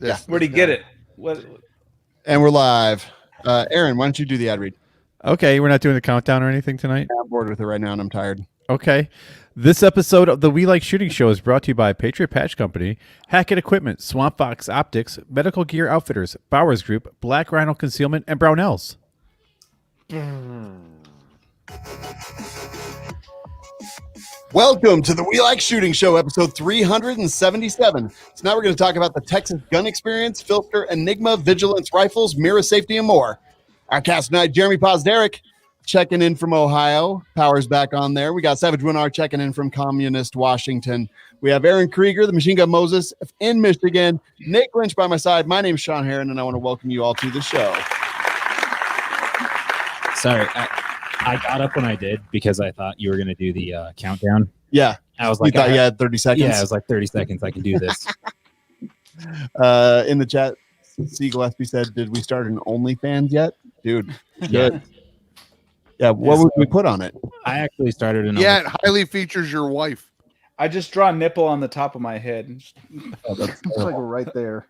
Yeah. Where'd he get it? What? And we're live. Aaron, why don't you do the ad read? Okay, we're not doing the countdown or anything tonight? I'm bored with it right now and I'm tired. Okay. This episode of the We Like Shooting Show is brought to you by Patriot Patch Company, Hackett Equipment, Swamp Fox Optics, Medical Gear Outfitters, Bowers Group, Black Rhino Concealment, and Brownells. Welcome to the We Like Shooting Show, episode 377. So now we're going to talk about the Texas gun experience, PHLster, Enigma, Vigilence Rifles, mirror safety, and more. Our cast tonight, Jerambe Pozderac, checking in from Ohio. Power's back on there. We got Savage Winar checking in from Communist Washington. We have Aaron Krieger, the Machine Gun Moses in Michigan. Nick Lynch by my side. My name's Shawn Heron, and I want to welcome you all to the show. Sorry, I got up when I did because I thought you were going to do the countdown. Yeah. I was like, you thought you had 30 seconds? Yeah, I was like 30 seconds. I can do this. In the chat, C. Gillespie said, did we start an OnlyFans yet? Dude, good. Yeah, what would we put on it? I actually started an Yeah, it highly features your wife. I just draw a nipple on the top of my head. It's like right there.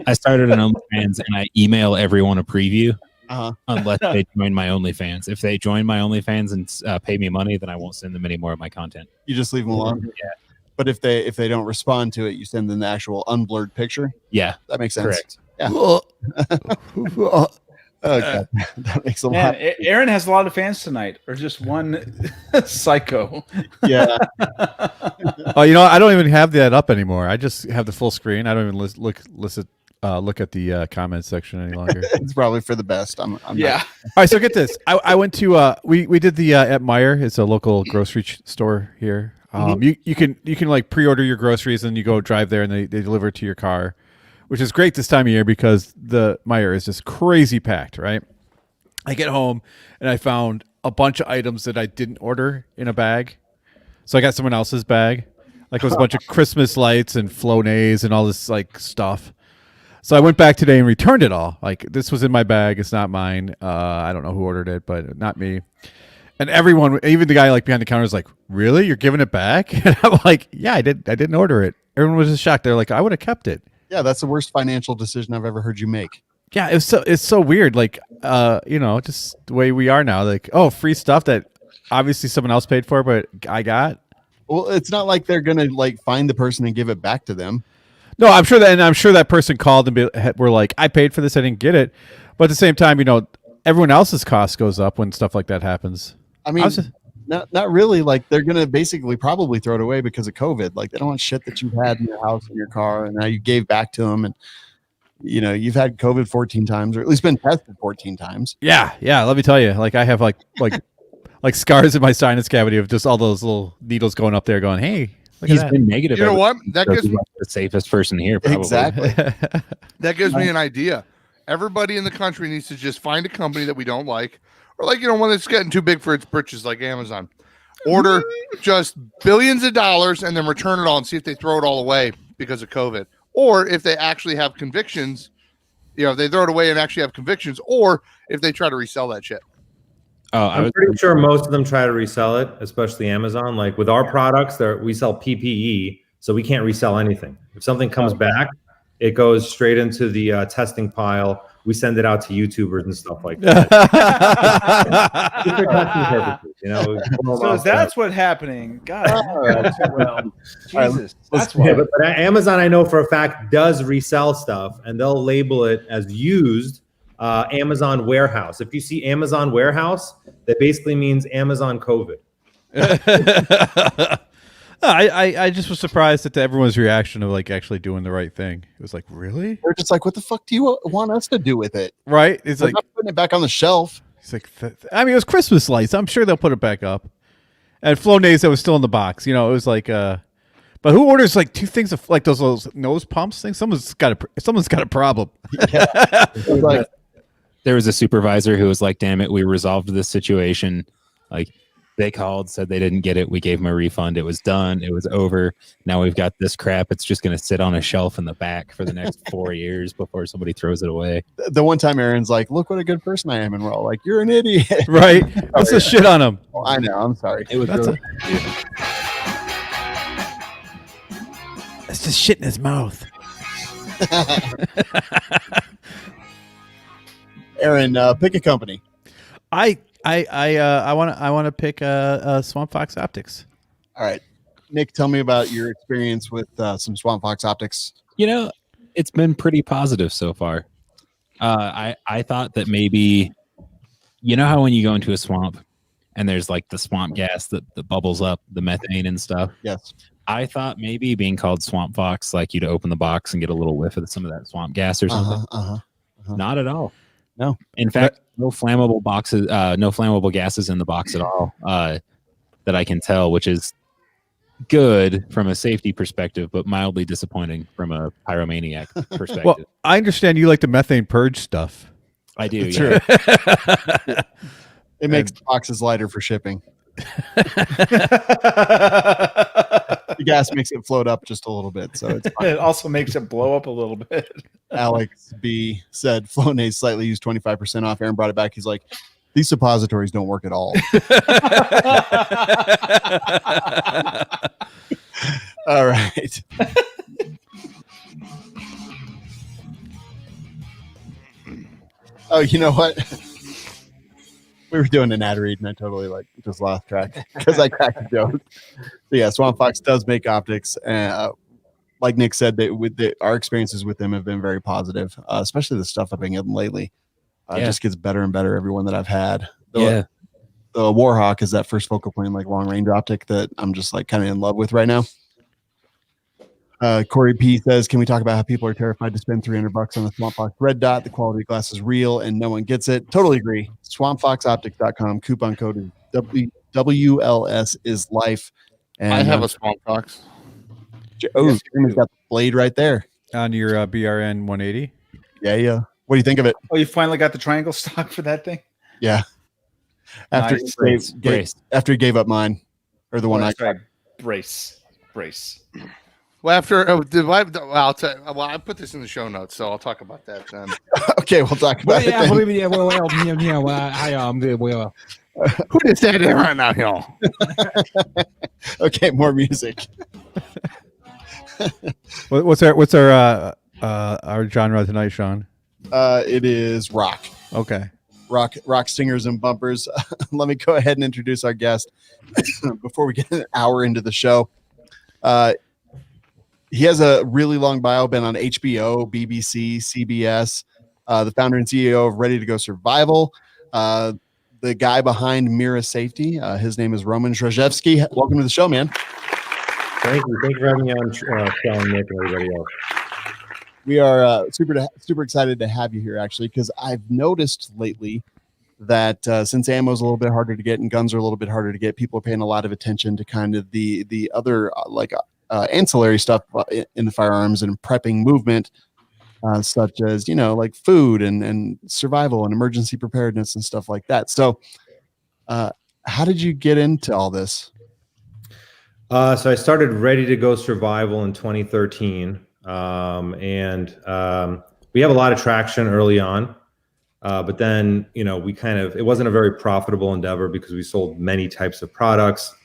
I started an OnlyFans and I email everyone a preview unless they join my OnlyFans. If they join my OnlyFans and pay me money, then I won't send them any more of my content. You just leave them alone? Yeah. But if they don't respond to it, you send them the actual unblurred picture? Yeah. That makes sense. Correct. Yeah. Okay. That makes a lot. Aaron has a lot of fans tonight, or just one psycho. Yeah. Oh, you know, I don't even have that up anymore. I just have the full screen. I don't even look at the comment section any longer. It's probably for the best. I'm yeah. All right, so get this. I went to we did the at Meijer. It's a local grocery store here. You can like pre-order your groceries and you go drive there and they deliver it to your car, which is great this time of year because the Meijer is just crazy packed, right? I get home and I found a bunch of items that I didn't order in a bag. So I got someone else's bag. Like it was a bunch of Christmas lights and Flonase and all this like stuff. So I went back today and returned it all. Like this was in my bag. It's not mine. I don't know who ordered it, but not me. And everyone, even the guy like behind the counter is like, really? You're giving it back? And I'm like, yeah, I didn't order it. Everyone was just shocked. They're like, I would have kept it. Yeah, that's the worst financial decision I've ever heard you make. Yeah, it's so weird. Like, just the way we are now. Like, oh, free stuff that obviously someone else paid for, but I got. Well, it's not like they're gonna like find the person and give it back to them. No, I'm sure that person called and were like, I paid for this, I didn't get it. But at the same time, everyone else's cost goes up when stuff like that happens. I mean, not really. Like they're gonna basically probably throw it away because of COVID. Like they don't want shit that you've had in your house and your car, and now you gave back to them, and you've had COVID 14 times, or at least been tested 14 times. Yeah. Let me tell you, like I have like scars in my sinus cavity of just all those little needles going up there, going, hey. He's been negative. You know what? That gives me the safest person here. Probably. Exactly. That gives me an idea. Everybody in the country needs to just find a company that we don't like, or one that's getting too big for its britches, like Amazon. Order just billions of dollars and then return it all and see if they throw it all away because of COVID, or if they actually have convictions. If they throw it away and actually have convictions, or if they try to resell that shit. I'm pretty sure most of them try to resell it, especially Amazon. Like with our products, we sell PPE, so we can't resell anything. If something comes back, it goes straight into the testing pile. We send it out to YouTubers and stuff like that. So that's what's happening. God, well, Jesus, that's why. But Amazon, I know for a fact, does resell stuff, and they'll label it as used. Amazon warehouse. If you see Amazon warehouse, that basically means Amazon COVID. I just was surprised at everyone's reaction of like actually doing the right thing. It was like, really? They're just like, what the fuck do you want us to do with it? Right? It's We're like not putting it back on the shelf. It's like, it was Christmas lights. I'm sure they'll put it back up. And Flonase that was still in the box. It was like, but who orders like two things of like those nose pumps things? Someone's got a problem. Yeah. Like, there was a supervisor who was like, damn it, we resolved this situation. Like they called, said they didn't get it. We gave them a refund. It was done. It was over. Now we've got this crap. It's just going to sit on a shelf in the back for the next 4 years before somebody throws it away. The one time Aaron's like, look what a good person I am. And we're all like, you're an idiot. Right. Let's just shit on him. Oh, I know. I'm sorry. It was just shit in his mouth. Aaron, pick a company. I want to pick Swamp Fox Optics. All right, Nick, tell me about your experience with some Swamp Fox optics. You know, it's been pretty positive so far. I thought that maybe, you know how when you go into a swamp and there's like the swamp gas that bubbles up, the methane and stuff. Yes. I thought maybe being called Swamp Fox, like you'd open the box and get a little whiff of some of that swamp gas or something. Not at all. No. In fact, no flammable boxes, no flammable gases in the box at all that I can tell, which is good from a safety perspective, but mildly disappointing from a pyromaniac perspective. Well, I understand you like the methane purge stuff. I do. It's Yeah. true. It makes the boxes lighter for shipping. The gas makes it float up just a little bit, so it's fine. It also makes it blow up a little bit. Alex B said Flonase slightly used 25% off. Aaron brought it back. He's like, these suppositories don't work at all. All right. Oh, you know what? We were doing an ad read and I totally just lost track because I cracked a joke. So yeah, Swamp Fox does make optics. Like Nick said, our experiences with them have been very positive, especially the stuff I've been getting lately. It just gets better and better every one that I've had. The Warhawk is that first focal point, like long range optic that I'm just like kind of in love with right now. Corey P says, can we talk about how people are terrified to spend $300 on the Swamp Fox red dot? The quality of glass is real and no one gets it. Totally agree. SwampFoxOptics.com. Coupon code is WLS is life. And I have a Swamp Fox. Oh, Jeremy's got the blade right there on your BRN 180. Yeah. What do you think of it? Oh, you finally got the triangle stock for that thing? Yeah. After after he gave up mine, or the one I got. Brace. Well, I put this in the show notes, so I'll talk about that then. Okay, we'll talk about it then. Who did that in right now, y'all? Okay, more music. What's our genre tonight, Shawn? It is rock. Okay. Rock singers and bumpers. Let me go ahead and introduce our guest before we get an hour into the show. He has a really long bio, been on HBO, BBC, CBS, the founder and CEO of Ready to Go Survival, the guy behind Mira Safety. His name is Roman Zdrajewski. Welcome to the show, man. Thank you. Thank you for having me on, Shawn, Nick, and everybody else. We are super excited to have you here, actually, because I've noticed lately that since ammo is a little bit harder to get and guns are a little bit harder to get, people are paying a lot of attention to kind of the other ancillary stuff in the firearms and prepping movement, such as like food and survival and emergency preparedness and stuff like that. So, how did you get into all this? So I started Ready to Go Survival in 2013. We have a lot of traction early on, but then, it wasn't a very profitable endeavor because we sold many types of products.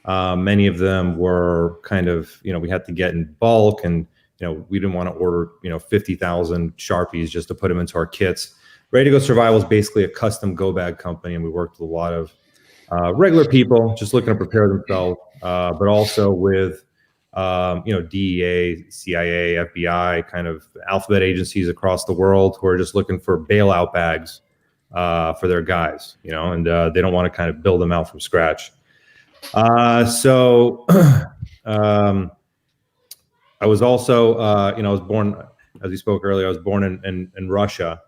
Many of them were we had to get in bulk and, we didn't want to order, 50,000 Sharpies just to put them into our kits. Ready to Go Survival is basically a custom go bag company. And we worked with a lot of regular people just looking to prepare themselves, but also with, DEA, CIA, FBI, kind of alphabet agencies across the world who are just looking for bailout bags for their guys, and they don't want to kind of build them out from scratch. I was also, I was born, as we spoke earlier, I was born in Russia,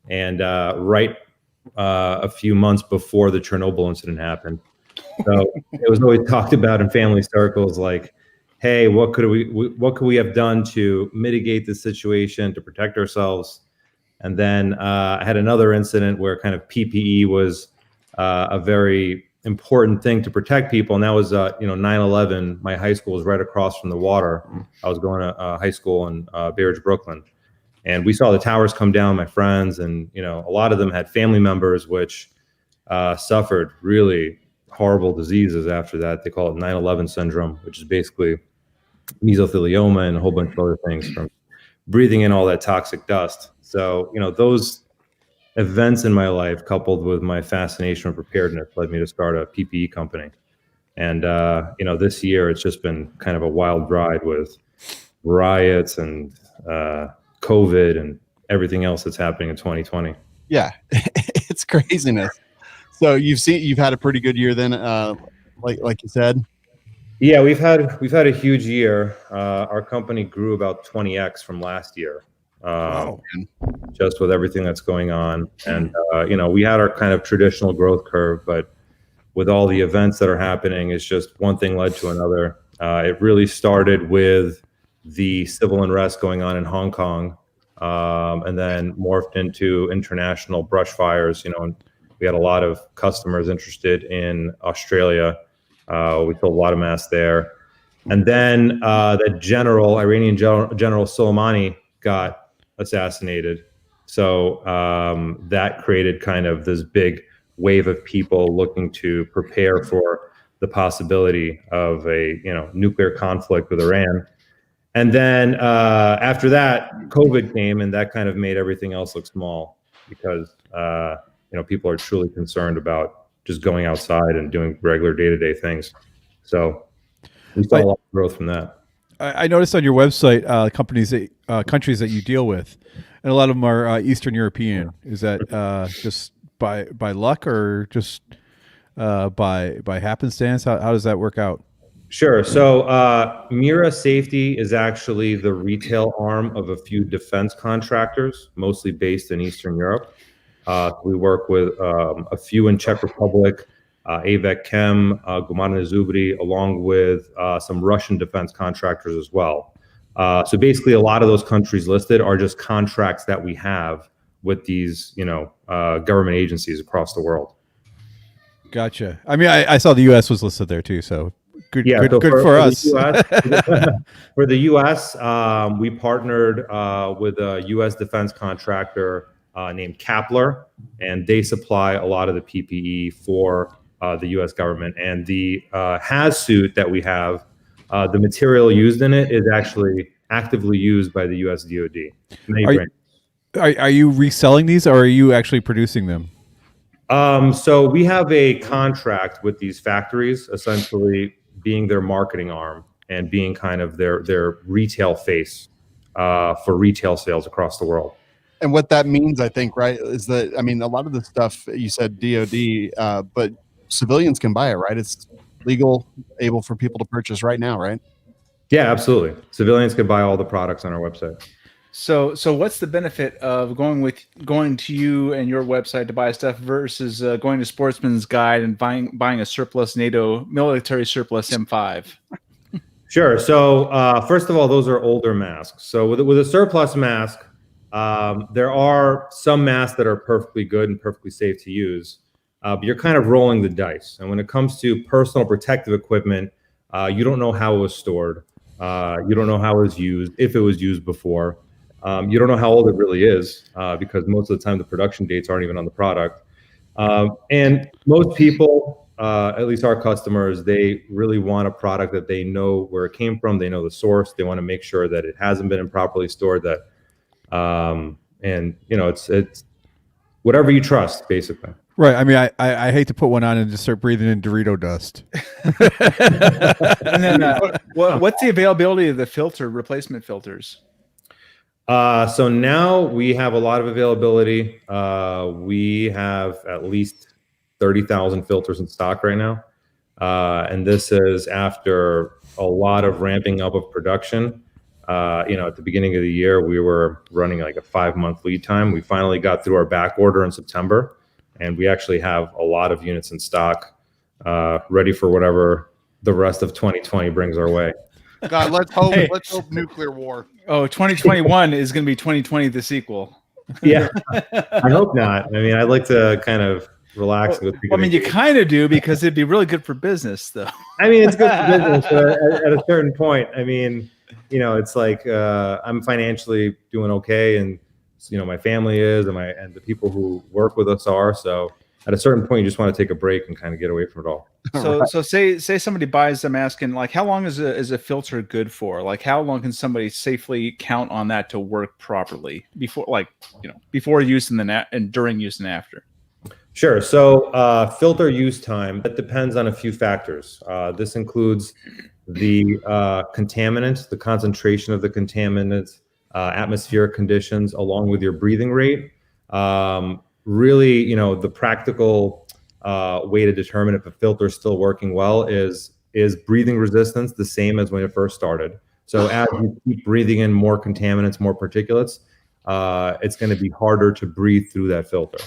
and right a few months before the Chernobyl incident happened. So it was always talked about in family circles, like, hey, what could we have done to mitigate the situation, to protect ourselves? And then I had another incident where kind of PPE was a very important thing to protect people. And that was, 9/11. My high school was right across from the water. I was going to high school in Bay Ridge, Brooklyn. And we saw the towers come down, my friends, and, a lot of them had family members which suffered really horrible diseases after that. They call it 9/11 syndrome, which is basically mesothelioma and a whole bunch of other things from breathing in all that toxic dust. So, those events in my life, coupled with my fascination with preparedness, led me to start a PPE company. And, this year it's just been kind of a wild ride with riots and COVID and everything else that's happening in 2020. Yeah, it's craziness. So you've had a pretty good year then, like you said. Yeah, we've had a huge year. Our company grew about 20x from last year. Wow. Just with everything that's going on. And, we had our kind of traditional growth curve, but with all the events that are happening, it's just one thing led to another. It really started with the civil unrest going on in Hong Kong, and then morphed into international brush fires, and we had a lot of customers interested in Australia. We sold a lot of masks there. And then the Iranian General Soleimani got assassinated. So that created kind of this big wave of people looking to prepare for the possibility of a nuclear conflict with Iran. And then after that, COVID came, and that kind of made everything else look small because people are truly concerned about just going outside and doing regular day-to-day things. So we saw a lot of growth from that. I noticed on your website countries that you deal with, and a lot of them are Eastern European. Is that just by luck or just by happenstance? How does that work out? Sure. So Mira Safety is actually the retail arm of a few defense contractors, mostly based in Eastern Europe. We work with a few in Czech Republic, AVEC Chem, Gumarna Zubri, along with some Russian defense contractors as well. So basically, a lot of those countries listed are just contracts that we have with these, government agencies across the world. Gotcha. I mean, I saw the U.S. was listed there too, so good. Yeah, good, so good for us. For the U.S., we partnered with a U.S. defense contractor named Parler, and they supply a lot of the PPE for the U.S. government. And the HAZ suit that we have, the material used in it is actually actively used by the U.S. DoD. Are you reselling these, or are you actually producing them? So we have a contract with these factories, essentially being their marketing arm and being kind of their retail face for retail sales across the world. And what that means, I think, right, is that, I mean, a lot of the stuff you said DoD, but civilians can buy it, right? It's legal, able for people to purchase right now, right? Yeah, absolutely. Civilians can buy all the products on our website. So what's the benefit of going to you and your website to buy stuff versus going to Sportsman's Guide and buying a surplus NATO military surplus M5? Sure. So first of all, those are older masks. So with a surplus mask, there are some masks that are perfectly good and perfectly safe to use, but you're kind of rolling the dice. And when it comes to personal protective equipment, you don't know how it was stored. You don't know how it was used, if it was used before. You don't know how old it really is because most of the time the production dates aren't even on the product. And most people, at least our customers, they really want a product that they know where it came from. They know the source. They want to make sure that it hasn't been improperly stored. It's whatever you trust, basically. Right. I mean, I hate to put one on and just start breathing in Dorito dust. And then what's the availability of the replacement filters? So now we have a lot of availability. We have at least 30,000 filters in stock right now. And this is after a lot of ramping up of production. At the beginning of the year, we were running like a 5-month lead time. We finally got through our back order in September, and we actually have a lot of units in stock, ready for whatever the rest of 2020 brings our way. God, let's hope. Hey. Let's hope nuclear war. Oh, 2021 is going to be 2020 the sequel. Yeah, I hope not. I mean, I'd like to kind of relax with people. I mean, you kind of do, because it'd be really good for business, though. I mean, it's good for business, but at a certain point, I mean, it's like I'm financially doing okay, and my family is, and the people who work with us are. So at a certain point, you just want to take a break and kind of get away from it all. So say somebody buys a mask, and like, how long is a filter good for? Like, how long can somebody safely count on that to work properly before, like, before use and then and during use and after? Sure. So filter use time, that depends on a few factors. This includes the contaminants, the concentration of the contaminants, atmospheric conditions, along with your breathing rate. Really, the practical way to determine if a filter is still working well is breathing resistance the same as when it first started. So as you keep breathing in more contaminants, more particulates, it's going to be harder to breathe through that filter.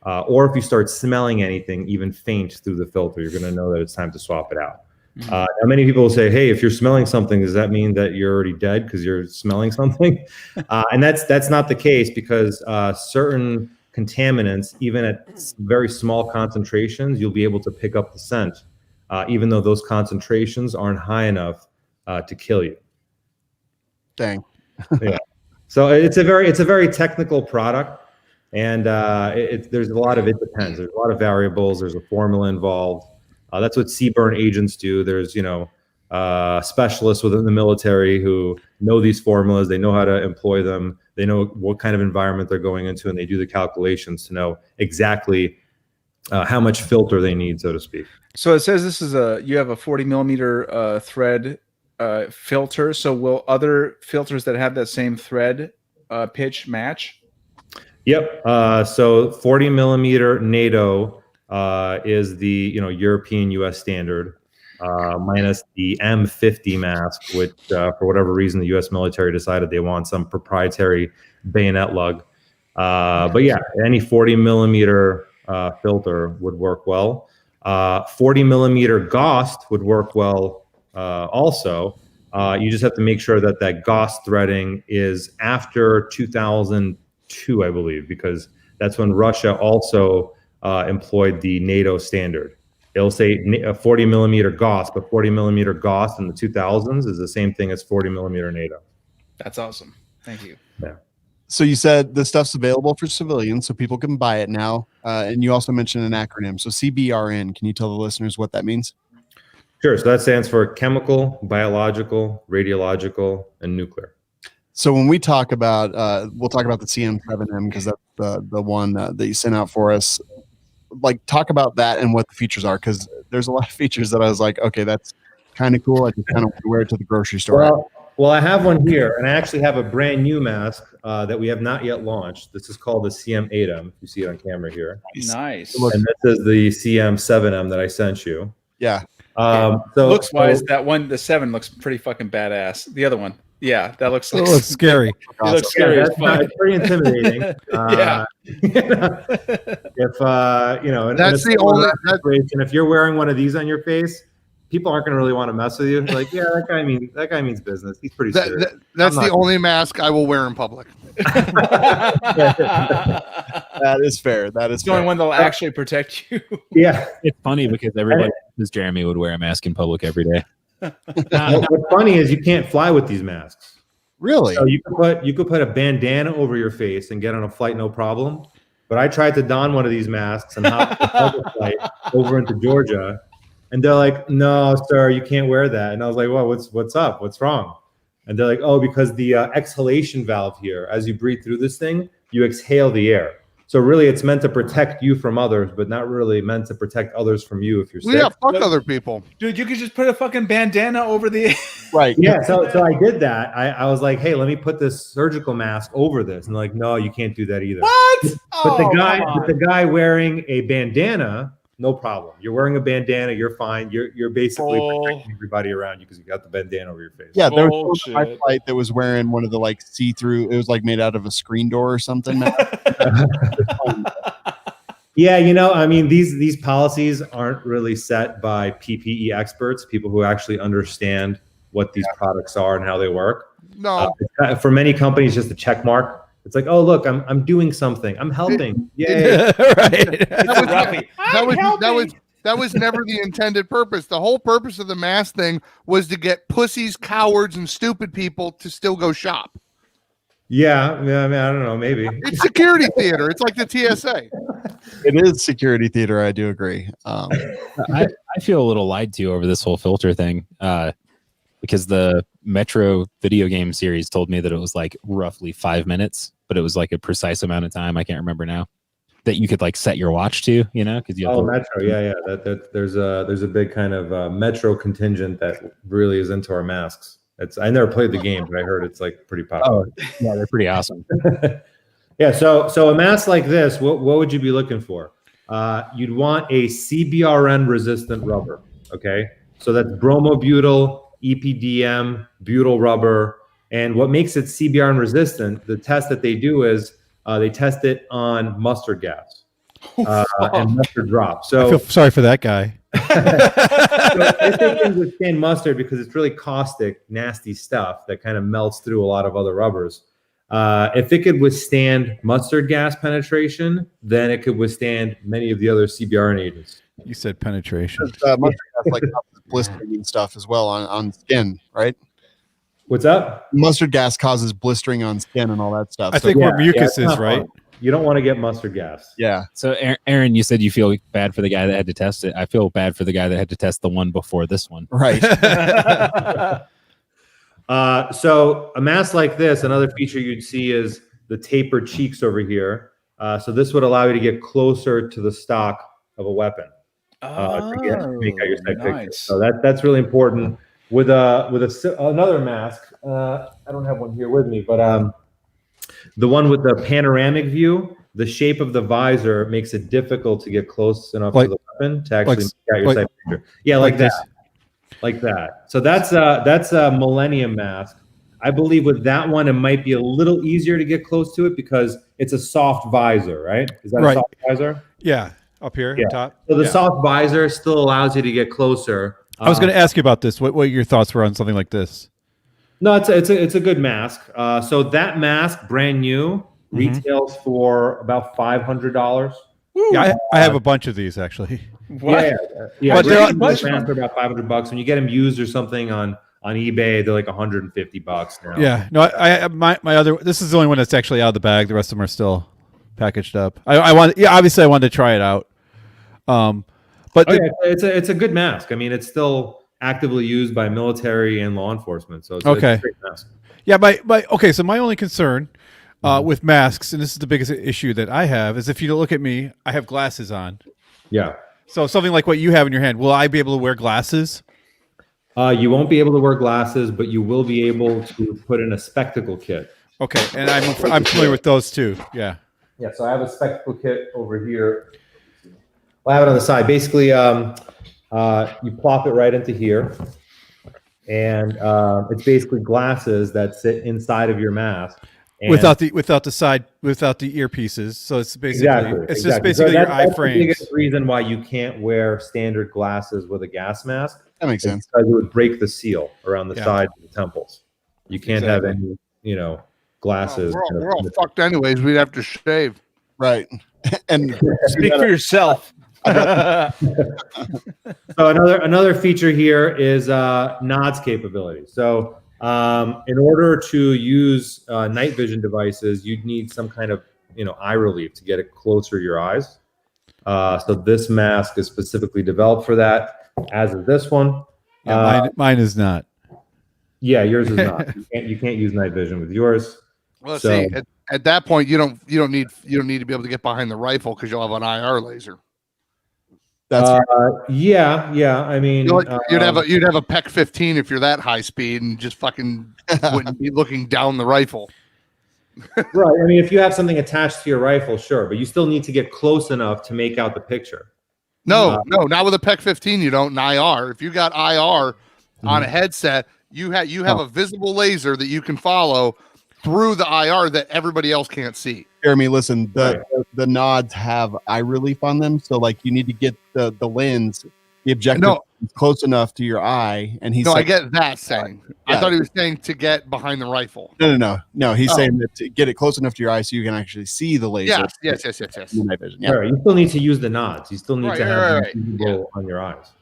Or if you start smelling anything, even faint through the filter, you're going to know that it's time to swap it out. Now, many people will say, hey, if you're smelling something, does that mean that you're already dead because you're smelling something? And that's not the case, because certain contaminants, even at very small concentrations, you'll be able to pick up the scent, even though those concentrations aren't high enough to kill you. Dang. Yeah. So it's a very technical product. And there's a lot of it depends. There's a lot of variables. There's a formula involved. That's what CBRN agents do. There's specialists within the military who know these formulas. They know how to employ them. They know what kind of environment they're going into, and they do the calculations to know exactly how much filter they need, so to speak. So it says this is you have a 40 millimeter thread filter. So will other filters that have that same thread pitch match? Yep. So 40 millimeter NATO is the European US standard, minus the M50 mask, which for whatever reason the US military decided they want some proprietary bayonet lug. But yeah, any 40 millimeter filter would work well. 40 millimeter GOST would work well also. You just have to make sure that GOST threading is after 2002, I believe, because that's when Russia also employed the NATO standard. It'll say 40 millimeter GOST, but 40 millimeter GOST in the 2000s is the same thing as 40 millimeter NATO. That's awesome. Thank you. Yeah. So you said this stuff's available for civilians, so people can buy it now. And you also mentioned an acronym. So CBRN, can you tell the listeners what that means? Sure. So that stands for chemical, biological, radiological, and nuclear. So when we talk about, we'll talk about the CM7M because that's the one that you sent out for us. Like, talk about that and what the features are, because there's a lot of features that I was like, okay, that's kind of cool. I just kind of wear it to the grocery store. Well, I have one here, and I actually have a brand new mask that we have not yet launched. This is called the CM8M. You see it on camera here. Nice. And this is the CM7M that I sent you. Yeah. So looks wise, that one, the 7 looks pretty fucking badass. The other one, yeah, that looks like scary. It looks scary. Yeah, it's pretty intimidating. Yeah. If that's the only. And if you're wearing one of these on your face, people aren't going to really want to mess with you. Like, yeah, that guy means business. He's pretty serious. That's the only mask I will wear in public. That is fair. That is the only one that'll actually protect you. Yeah. It's funny because everybody says Jerambe would wear a mask in public every day. What's funny is you can't fly with these masks. Really? So you could put a bandana over your face and get on a flight no problem. But I tried to don one of these masks and hop a public flight over into Georgia, and they're like, "No, sir, you can't wear that." And I was like, "Well, what's up? What's wrong?" And they're like, "Oh, because the exhalation valve here, as you breathe through this thing, you exhale the air. So really, it's meant to protect you from others, but not really meant to protect others from you if you're sick." Yeah, fuck other people. Dude, you could just put a fucking bandana over the Right. Yeah, so I did that. I was like, "Hey, let me put this surgical mask over this." And they're like, "No, you can't do that either." What? But the guy wearing a bandana, no problem. You're wearing a bandana, you're fine. You're basically protecting everybody around you because you got the bandana over your face. Yeah, there was my flight that was wearing one of the like see-through. It was like made out of a screen door or something. Yeah, I mean, these policies aren't really set by PPE experts, people who actually understand what these products are and how they work. No, for many companies, just a check mark. It's like, oh, look, I'm doing something. I'm helping. Yay. Right. That was never the intended purpose. The whole purpose of the mask thing was to get pussies, cowards, and stupid people to still go shop. Yeah, I mean, I don't know, maybe. It's security theater. It's like the TSA. It is security theater. I do agree. I I feel a little lied to over this whole filter thing, because the Metro video game series told me that it was like roughly 5 minutes, but it was like a precise amount of time. I can't remember now that you could like set your watch to, because you have Metro, yeah. There's a big kind of Metro contingent that really is into our masks. I never played the game, but I heard it's like pretty popular. Oh, yeah, they're pretty awesome. Yeah, so a mask like this, what would you be looking for? You'd want a CBRN resistant rubber. Okay, so that's bromobutyl, EPDM, butyl rubber, and what makes it CBRN resistant? The test that they do is they test it on mustard gas and mustard drops. So I feel sorry for that guy. so if it can withstand mustard because it's really caustic, nasty stuff that kind of melts through a lot of other rubbers. If it could withstand mustard gas penetration, then it could withstand many of the other CBRN agents. You said penetration. Mustard gas like blistering and stuff as well on skin, right? What's up? Mustard gas causes blistering on skin and all that stuff. I think where mucus is, right? Fun. You don't want to get mustard gas. Yeah. So Aaron, you said you feel bad for the guy that had to test it. I feel bad for the guy that had to test the one before this one. Right. So a mask like this, another feature you'd see is the tapered cheeks over here. So this would allow you to get closer to the stock of a weapon to make out your sight picture. So that's really important. With another mask, I don't have one here with me, but the one with the panoramic view, the shape of the visor makes it difficult to get close enough to the weapon to actually make out your sight picture. Yeah, like that. Like that. So that's a Millennium mask. I believe with that one, it might be a little easier to get close to it because it's a soft visor, right? Is that a soft visor? Yeah, up here, top. So the soft visor still allows you to get closer. I was going to ask you about this. What your thoughts were on something like this? No, it's a good mask. So that mask, brand new, retails for about $500. Yeah, I have a bunch of these actually. Yeah. But they're masks are about $500. When you get them used or something on eBay, they're like $150 now. Yeah, no, I my other. This is the only one that's actually out of the bag. The rest of them are still packaged up. Obviously I wanted to try it out. But it's a good mask. I mean, it's still actively used by military and law enforcement. So it's a great mask. Yeah, so my only concern with masks, and this is the biggest issue that I have, is if you look at me, I have glasses on. Yeah. So something like what you have in your hand, will I be able to wear glasses? You won't be able to wear glasses, but you will be able to put in a spectacle kit. Okay, and I'm familiar with those too. Yeah. Yeah. So I have a spectacle kit over here. Well, I have it on the side. Basically, you plop it right into here, and it's basically glasses that sit inside of your mask. Without the earpieces, so it's basically just basically your eye frames. The biggest reason why you can't wear standard glasses with a gas mask. That makes sense. Because it would break the seal around the sides of the temples. You can't have any, glasses. We're all fucked anyways. We'd have to shave. Right. And speak for yourself. So another feature here is nods capability. So in order to use night vision devices, you'd need some kind of eye relief to get it closer to your eyes. So this mask is specifically developed for that, as is this one. Yeah, mine is not. Yeah, yours is not. You can't use night vision with yours. Well, see, at that point, you don't need to be able to get behind the rifle because you'll have an IR laser. That's yeah. I mean, you'd have a PEC 15 if you're that high speed and just fucking wouldn't be looking down the rifle. Right. I mean, if you have something attached to your rifle, sure, but you still need to get close enough to make out the picture. No, not with a PEC 15. You don't. In IR, if you got IR on a headset, you have a visible laser that you can follow through the IR that everybody else can't see. Jeremy, listen, the nods have eye relief on them, so like you need to get the lens, the objective close enough to your eye, and he's I get that saying. I thought he was saying to get behind the rifle. No. He's saying that to get it close enough to your eye so you can actually see the laser. Yes. Night vision. Yeah. Sure, you still need to use the nods. You still need to have them on your eyes.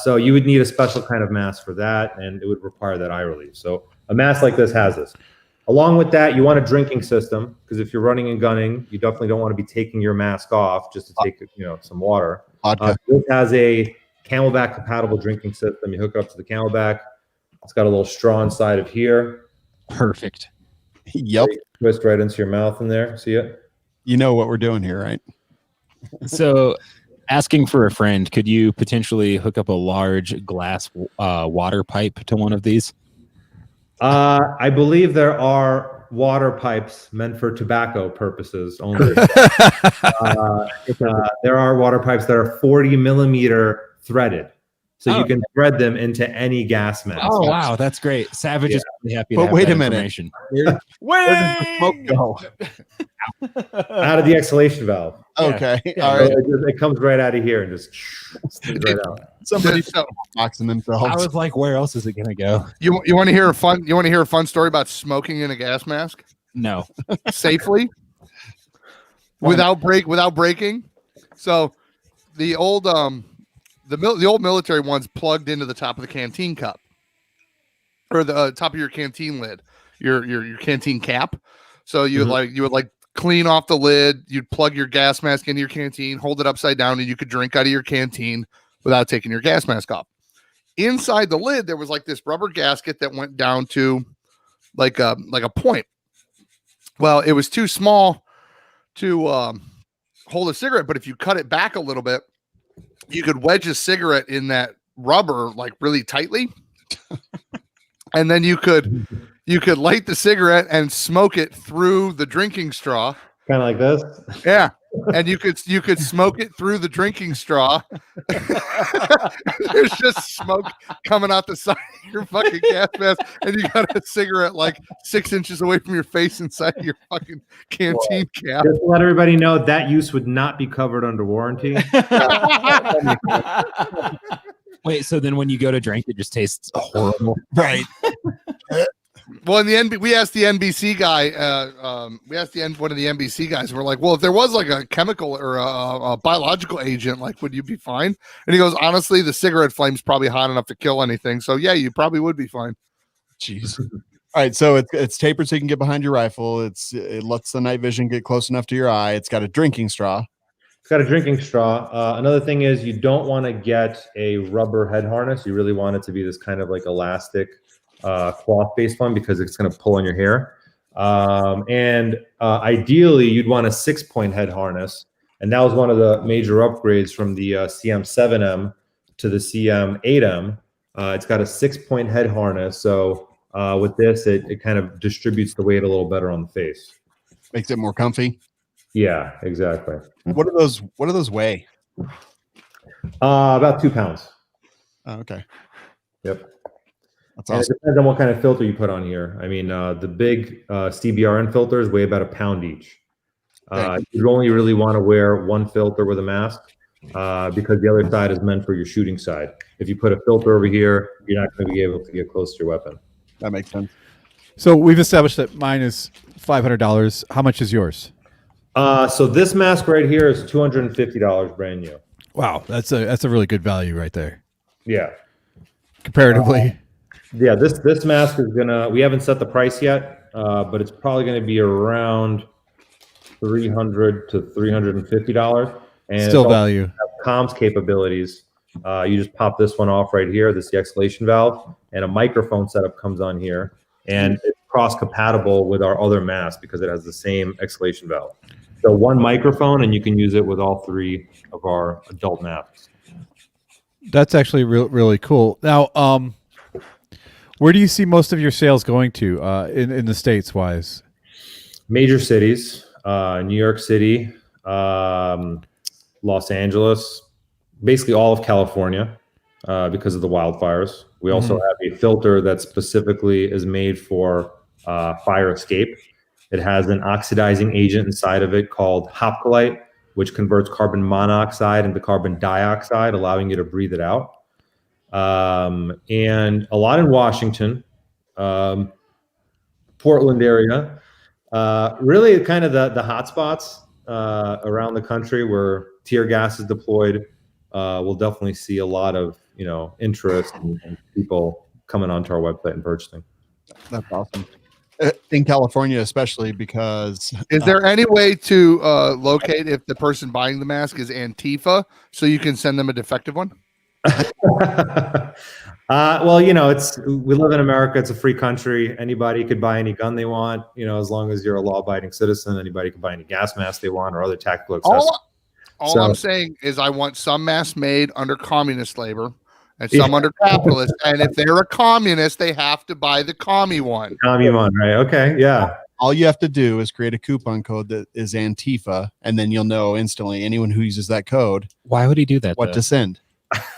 So you would need a special kind of mask for that, and it would require that eye relief. So a mask like this has this. Along with that, you want a drinking system, because if you're running and gunning, you definitely don't want to be taking your mask off just to take some water. Vodka. This has a Camelback compatible drinking system. You hook it up to the Camelback. It's got a little straw inside of here. Perfect. Yep. Twist right into your mouth in there. See it? You know what we're doing here, right? So, asking for a friend, could you potentially hook up a large glass water pipe to one of these? I believe there are water pipes meant for tobacco purposes only. There are water pipes that are 40 millimeter threaded. So you can thread them into any gas mask. Oh, wow. That's great. Savage is really happy to But have wait that a minute. information. Where does the smoke go? Out of the exhalation valve. Okay. Yeah. All So right. it comes right out of here and just sneaks right out. Somebody So- boxing I themselves. was like, where else is it going to go? You want to hear a fun story about smoking in a gas mask No. safely without breaking? So the old the old military ones plugged into the top of the canteen cup or the top of your canteen lid, your canteen cap. So you would clean off the lid, you'd plug your gas mask into your canteen, hold it upside down, and you could drink out of your canteen without taking your gas mask off. Inside the lid, there was like this rubber gasket that went down to like a point. Well, it was too small to hold a cigarette, but if you cut it back a little bit, you could wedge a cigarette in that rubber like really tightly, and then you could light the cigarette and smoke it through the drinking straw. Kind of like this. Yeah, and you could smoke it through the drinking straw. There's just smoke coming out the side of your fucking gas mask, and you got a cigarette like 6 inches away from your face inside your fucking canteen cap. Just to let everybody know, that use would not be covered under warranty. Wait, so then when you go to drink, it just tastes horrible. Right. Well, in the we asked the NBC guy, one of the NBC guys, and we're like, well, if there was like a chemical or a biological agent, like, would you be fine? And he goes, honestly, the cigarette flame's probably hot enough to kill anything. So yeah, you probably would be fine. Jeez. All right, so it's tapered so you can get behind your rifle. It lets the night vision get close enough to your eye. It's got a drinking straw. It's got a drinking straw. Another thing is you don't want to get a rubber head harness. You really want it to be this kind of like elastic cloth-based one because it's going to pull on your hair. Ideally, you'd want a 6-point head harness. And that was one of the major upgrades from the CM7M to the CM8M. It's got a 6-point head harness. So with this, it kind of distributes the weight a little better on the face. Makes it more comfy. Yeah, exactly. What do those weigh? About 2 pounds. Oh, okay. Yep. That's And awesome. it depends on what kind of filter you put on here. I mean, the big CBRN filters weigh about 1 pound each. You only really want to wear one filter with a mask because the other side is meant for your shooting side. If you put a filter over here, you're not going to be able to get close to your weapon. That makes sense. So we've established that mine is $500. How much is yours? So this mask right here is $250 brand new. Wow, that's a really good value right there Yeah. comparatively. Yeah, this mask is we haven't set the price yet, but it's probably gonna be around $300 to $350. And Still it's value. have comms capabilities. You just pop this one off right here. This is the exhalation valve, and a microphone setup comes on here, and it's cross-compatible with our other mask because it has the same exhalation valve. So one microphone, and you can use it with all 3 of our adult masks. That's actually really cool. Now, where do you see most of your sales going to in the States wise? Major cities, New York City, Los Angeles, basically all of California because of the wildfires. We also have a filter that specifically is made for fire escape. It has an oxidizing agent inside of it called hopcolite, which converts carbon monoxide into carbon dioxide, allowing you to breathe it out. And a lot in Washington, Portland area, really kind of the hot spots around the country where tear gas is deployed. We'll definitely see a lot of interest and people coming onto our website and purchasing. That's awesome. In California, especially because Is there any way to locate if the person buying the mask is Antifa so you can send them a defective one? Well, we live in America. It's a free country. Anybody could buy any gun they want. As long as you're a law-abiding citizen, anybody can buy any gas mask they want or other tactical accessories. All I'm saying is I want some masks made under communist labor and some under capitalist. And if they're a communist, they have to buy the commie one. Commie one, right? Okay, yeah. All you have to do is create a coupon code that is Antifa, and then you'll know instantly anyone who uses that code Why would he do that? what though? to send.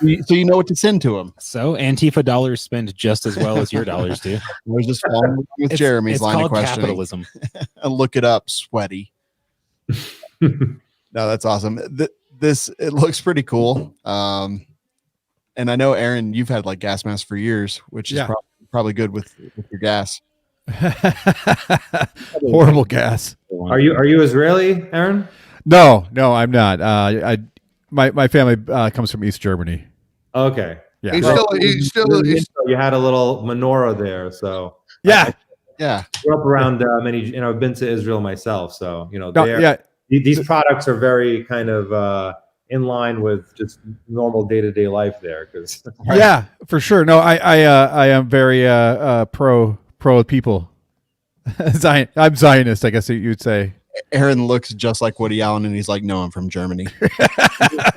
So you know what to send to them. So Antifa dollars spend just as well as your dollars do. I was just following with Jeremy's it's line of called questioning. capitalism. And look it up, sweaty. No, that's awesome. It looks pretty cool. And I know, Aaron, you've had like gas masks for years, which is probably good with your gas. Horrible gas. Are you Israeli, Aaron? No, I'm not. My family comes from East Germany. Okay. Yeah. He's still You had a little menorah there, so Yeah. Yeah. grew up around many. I've been to Israel myself, so No, they're- these products are very kind of in line with just normal day-to-day life there. Because yeah, for sure. No, I am very pro people. I'm Zionist, I guess you'd say. Aaron looks just like Woody Allen, and he's like, "No, I'm from Germany."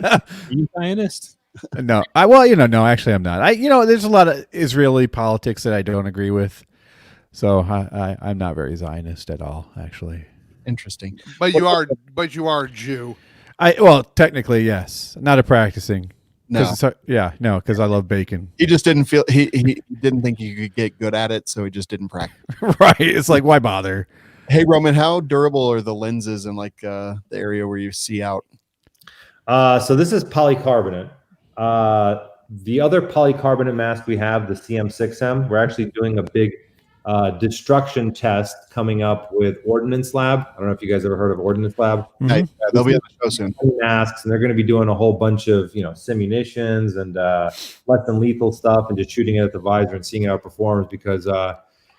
Are you Zionist? No, no, actually, I'm not. There's a lot of Israeli politics that I don't agree with, so I'm not very Zionist at all, actually. Interesting. but you are a Jew. Technically, yes, not a practicing. No, Because I love bacon. he just didn't feel he didn't think he could get good at it, so he just didn't practice. Right? It's like, why bother? Hey, Roman, how durable are the lenses in like the area where you see out? So this is polycarbonate. The other polycarbonate mask we have, the CM6M, we're actually doing a big destruction test coming up with Ordnance Lab. I don't know if you guys ever heard of Ordnance Lab. Mhm. They'll be on the show soon. Masks, and they're going to be doing a whole bunch of simunitions and less than lethal stuff, and just shooting it at the visor and seeing how it performs. Because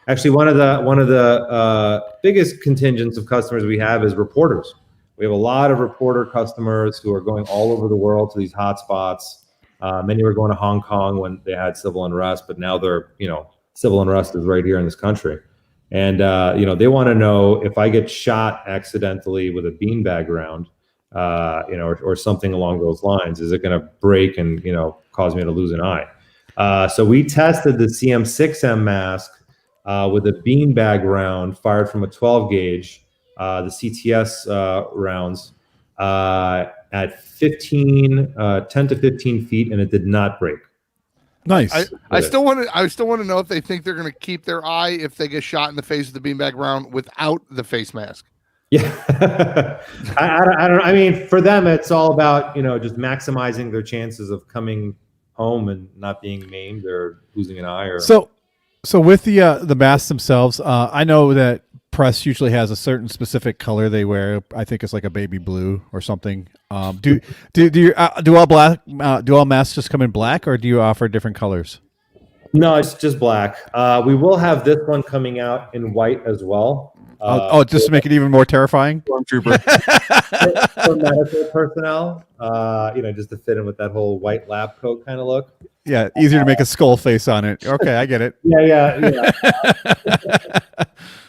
actually, one of the biggest contingents of customers we have is reporters. We have a lot of reporter customers who are going all over the world to these hot spots. Many were going to Hong Kong when they had civil unrest, but now they're civil unrest is right here in this country. And, they want to know if I get shot accidentally with a beanbag round, or something along those lines, is it going to break and, cause me to lose an eye? So we tested the CM6M mask with a beanbag round fired from a 12 gauge, the CTS rounds, at 10 to 15 feet, and it did not break. Nice. I still want to know if they think they're going to keep their eye if they get shot in the face with the beanbag round without the face mask. Yeah, I don't. I mean, for them, it's all about just maximizing their chances of coming home and not being maimed or losing an eye. Or So with the masks themselves, I know that press usually has a certain specific color they wear. I think it's like a baby blue or something. Do all masks just come in black, or do you offer different colors? No, it's just black. We will have this one coming out in white as well. Just to make it even more terrifying. Stormtrooper. For medical personnel, just to fit in with that whole white lab coat kind of look. Yeah, easier to make a skull face on it. Okay, I get it. Yeah.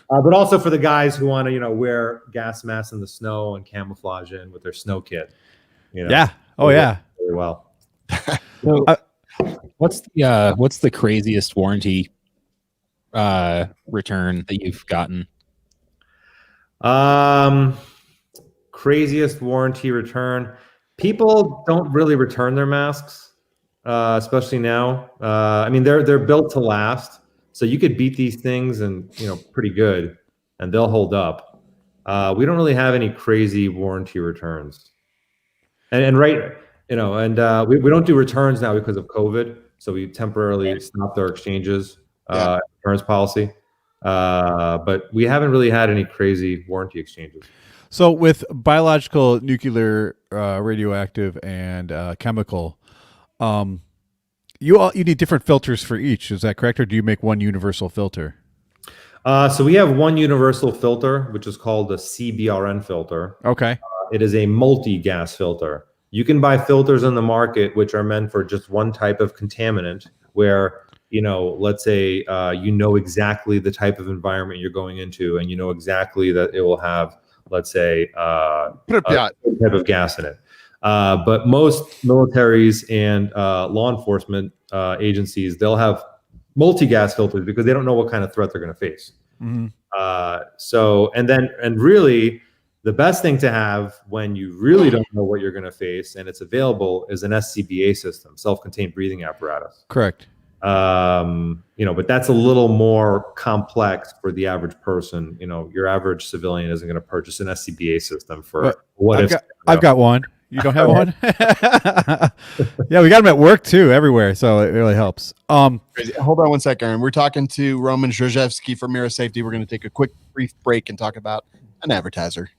But also for the guys who want to, wear gas masks in the snow and camouflage in with their snow kit. Yeah. Oh, yeah. Very well. So, what's the craziest warranty return that you've gotten? Craziest warranty return. People don't really return their masks, especially now. I mean, they're built to last, so you could beat these things and pretty good, and they'll hold up. We don't really have any crazy warranty returns, and we don't do returns now because of COVID, so we temporarily stopped our exchanges returns policy. But we haven't really had any crazy warranty exchanges. So with biological, nuclear, radioactive, and chemical, you need different filters for each. Is that correct, or do you make one universal filter? So we have one universal filter, which is called the CBRN filter. Okay. It is a multi-gas filter. You can buy filters in the market which are meant for just one type of contaminant, where let's say exactly the type of environment you're going into, and exactly that it will have, let's say, a type of gas in it. But most militaries and law enforcement agencies, they'll have multi-gas filters because they don't know what kind of threat they're going to face. Mhm. And really, the best thing to have when you really don't know what you're going to face and it's available is an SCBA system, self-contained breathing apparatus. Correct. But that's a little more complex for the average person. Your average civilian isn't going to purchase an SCBA system for I've got one. You don't have one? Yeah, we got them at work too, everywhere. So it really helps. Crazy. Hold on one second, Aaron. We're talking to Roman Zrzewski from Mira Safety. We're going to take a quick, brief break and talk about an advertiser.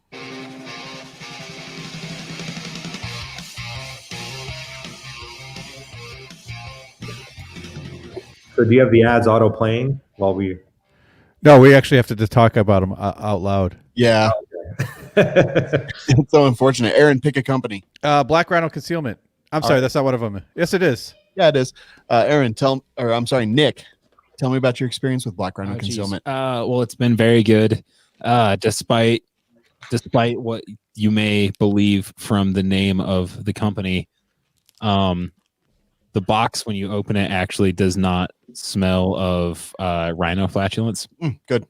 So do you have the ads auto playing while we? No, we actually have to talk about them out loud. Yeah. It's so unfortunate. Aaron, pick a company. Black Rhino Concealment. I'm sorry, that's not one of them. Yes, it is. Yeah, it is. Aaron, Nick, tell me about your experience with Black Rhino Concealment. Well, it's been very good. Despite what you may believe from the name of the company, the box, when you open it, actually does not smell of rhino flatulence. Good.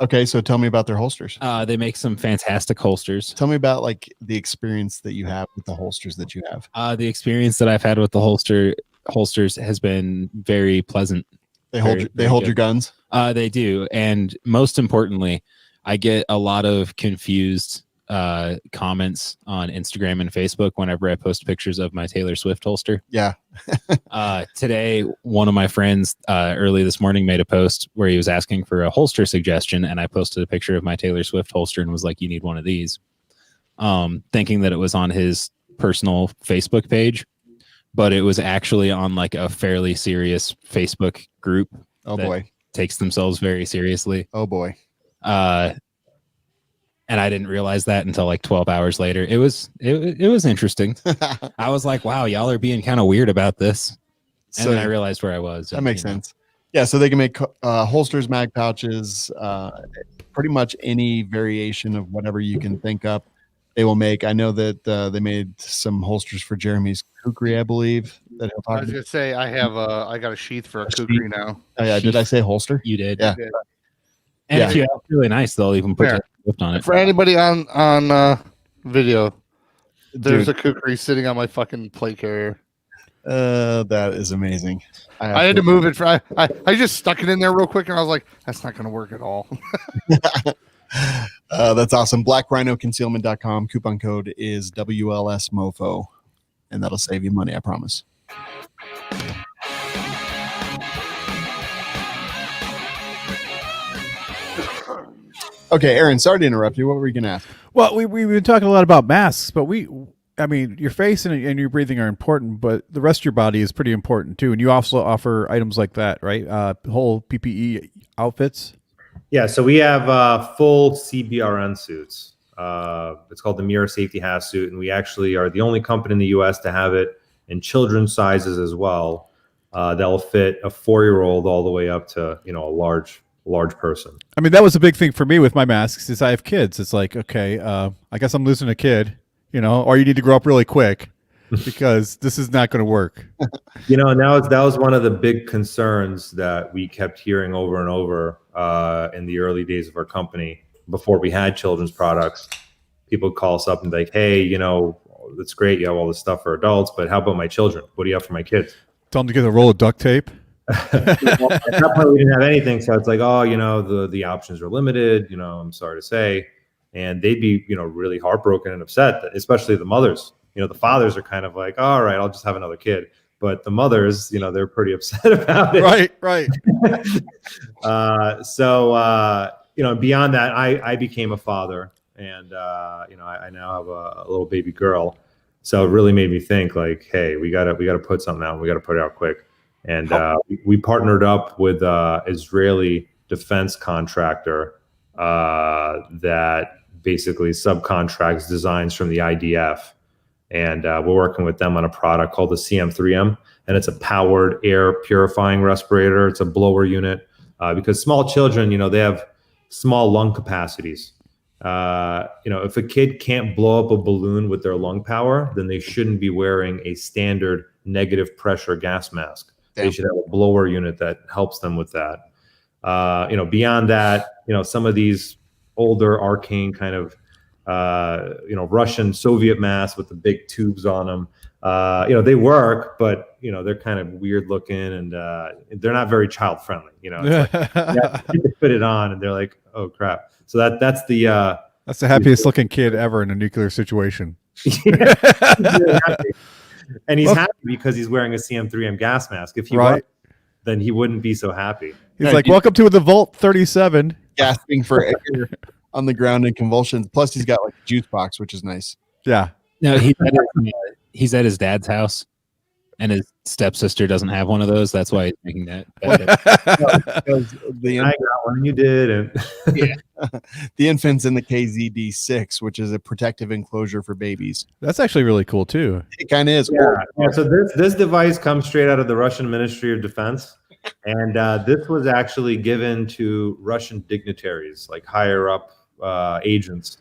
Okay, so tell me about their holsters. They make some fantastic holsters. Tell me about the experience that you have with the holsters that you have. The experience that I've had with the holsters has been very pleasant. They hold your guns. They do, and most importantly, I get a lot of confused comments on Instagram and Facebook whenever I post pictures of my Taylor Swift holster. Yeah. Today, one of my friends early this morning made a post where he was asking for a holster suggestion, and I posted a picture of my Taylor Swift holster and was like, "You need one of these," thinking that it was on his personal Facebook page, but it was actually on a fairly serious Facebook group. Oh boy, takes themselves very seriously. Oh boy. And I didn't realize that until 12 hours later. It was interesting. I was like, wow, y'all are being kind of weird about this. And then I realized where I was. That makes sense. Yeah, so they can make holsters, mag pouches, pretty much any variation of whatever you can think up. They will make. I know that they made some holsters for Jeremy's kukri, I believe. That he'll talk I was going to say, I got a sheath for a kukri now. Oh, yeah, did I say holster? You did. Yeah. And if you act really nice, they'll even put a lift on it. For anybody on video, there's a kukri sitting on my fucking plate carrier. That is amazing. I had to move it. I just stuck it in there real quick, and I was like, that's not going to work at all. That's awesome. BlackRhinoConcealment.com. Coupon code is WLSMOFO, and that'll save you money, I promise. Okay, Aaron, sorry to interrupt you. What were you going to ask? Well, we've been talking a lot about masks, but your face and your breathing are important, but the rest of your body is pretty important too. And you also offer items like that, right? Whole PPE outfits. Yeah, so we have full CBRN suits. It's called the Mira Safety Half Suit, and we actually are the only company in the U.S. to have it in children's sizes as well. That'll fit a 4-year-old all the way up to a large person. I mean, that was a big thing for me with my masks is I have kids. It's like, okay, I guess I'm losing a kid, or you need to grow up really quick because this is not going to work. That was one of the big concerns that we kept hearing over and over in the early days of our company before we had children's products. People would call us up and be like, hey, that's great. You have all this stuff for adults, but how about my children? What do you have for my kids? Tell them to get a roll of duct tape. At that point, we didn't have anything, so it's like, the options are limited. I'm sorry to say, and they'd be, really heartbroken and upset. Especially the mothers. The fathers are kind of like, all right, I'll just have another kid, but the mothers, they're pretty upset about it. Right. Beyond that, I became a father, and I now have a little baby girl, so it really made me think like, hey, we gotta put something out. We gotta put it out quick. And we partnered up with Israeli defense contractor that basically subcontracts designs from the IDF. And we're working with them on a product called the CM3M, and it's a powered air purifying respirator. It's a blower unit because small children, they have small lung capacities. If a kid can't blow up a balloon with their lung power, then they shouldn't be wearing a standard negative pressure gas mask. Damn. They should have a blower unit that helps them with that. Beyond that, some of these older arcane kind of Russian Soviet masks with the big tubes on them. They work, but they're kind of weird looking and they're not very child friendly. It's like, you put it on and they're like, oh crap. So that's the happiest looking kid ever in a nuclear situation. Yeah. And he's happy because he's wearing a CM3M gas mask. If he wasn't, then he wouldn't be so happy. He's like, welcome to the Vault 37. Gasping for air on the ground in convulsions. Plus, he's got like a juice box, which is nice. Yeah. No, he's at his dad's house, and his stepsister doesn't have one of those. That's why he's making that. I got one, you did, and the infant's in the KZD6, which is a protective enclosure for babies. That's actually really cool too. It kind of is. Yeah. So this device comes straight out of the Russian Ministry of Defense, and this was actually given to Russian dignitaries, like higher up agents,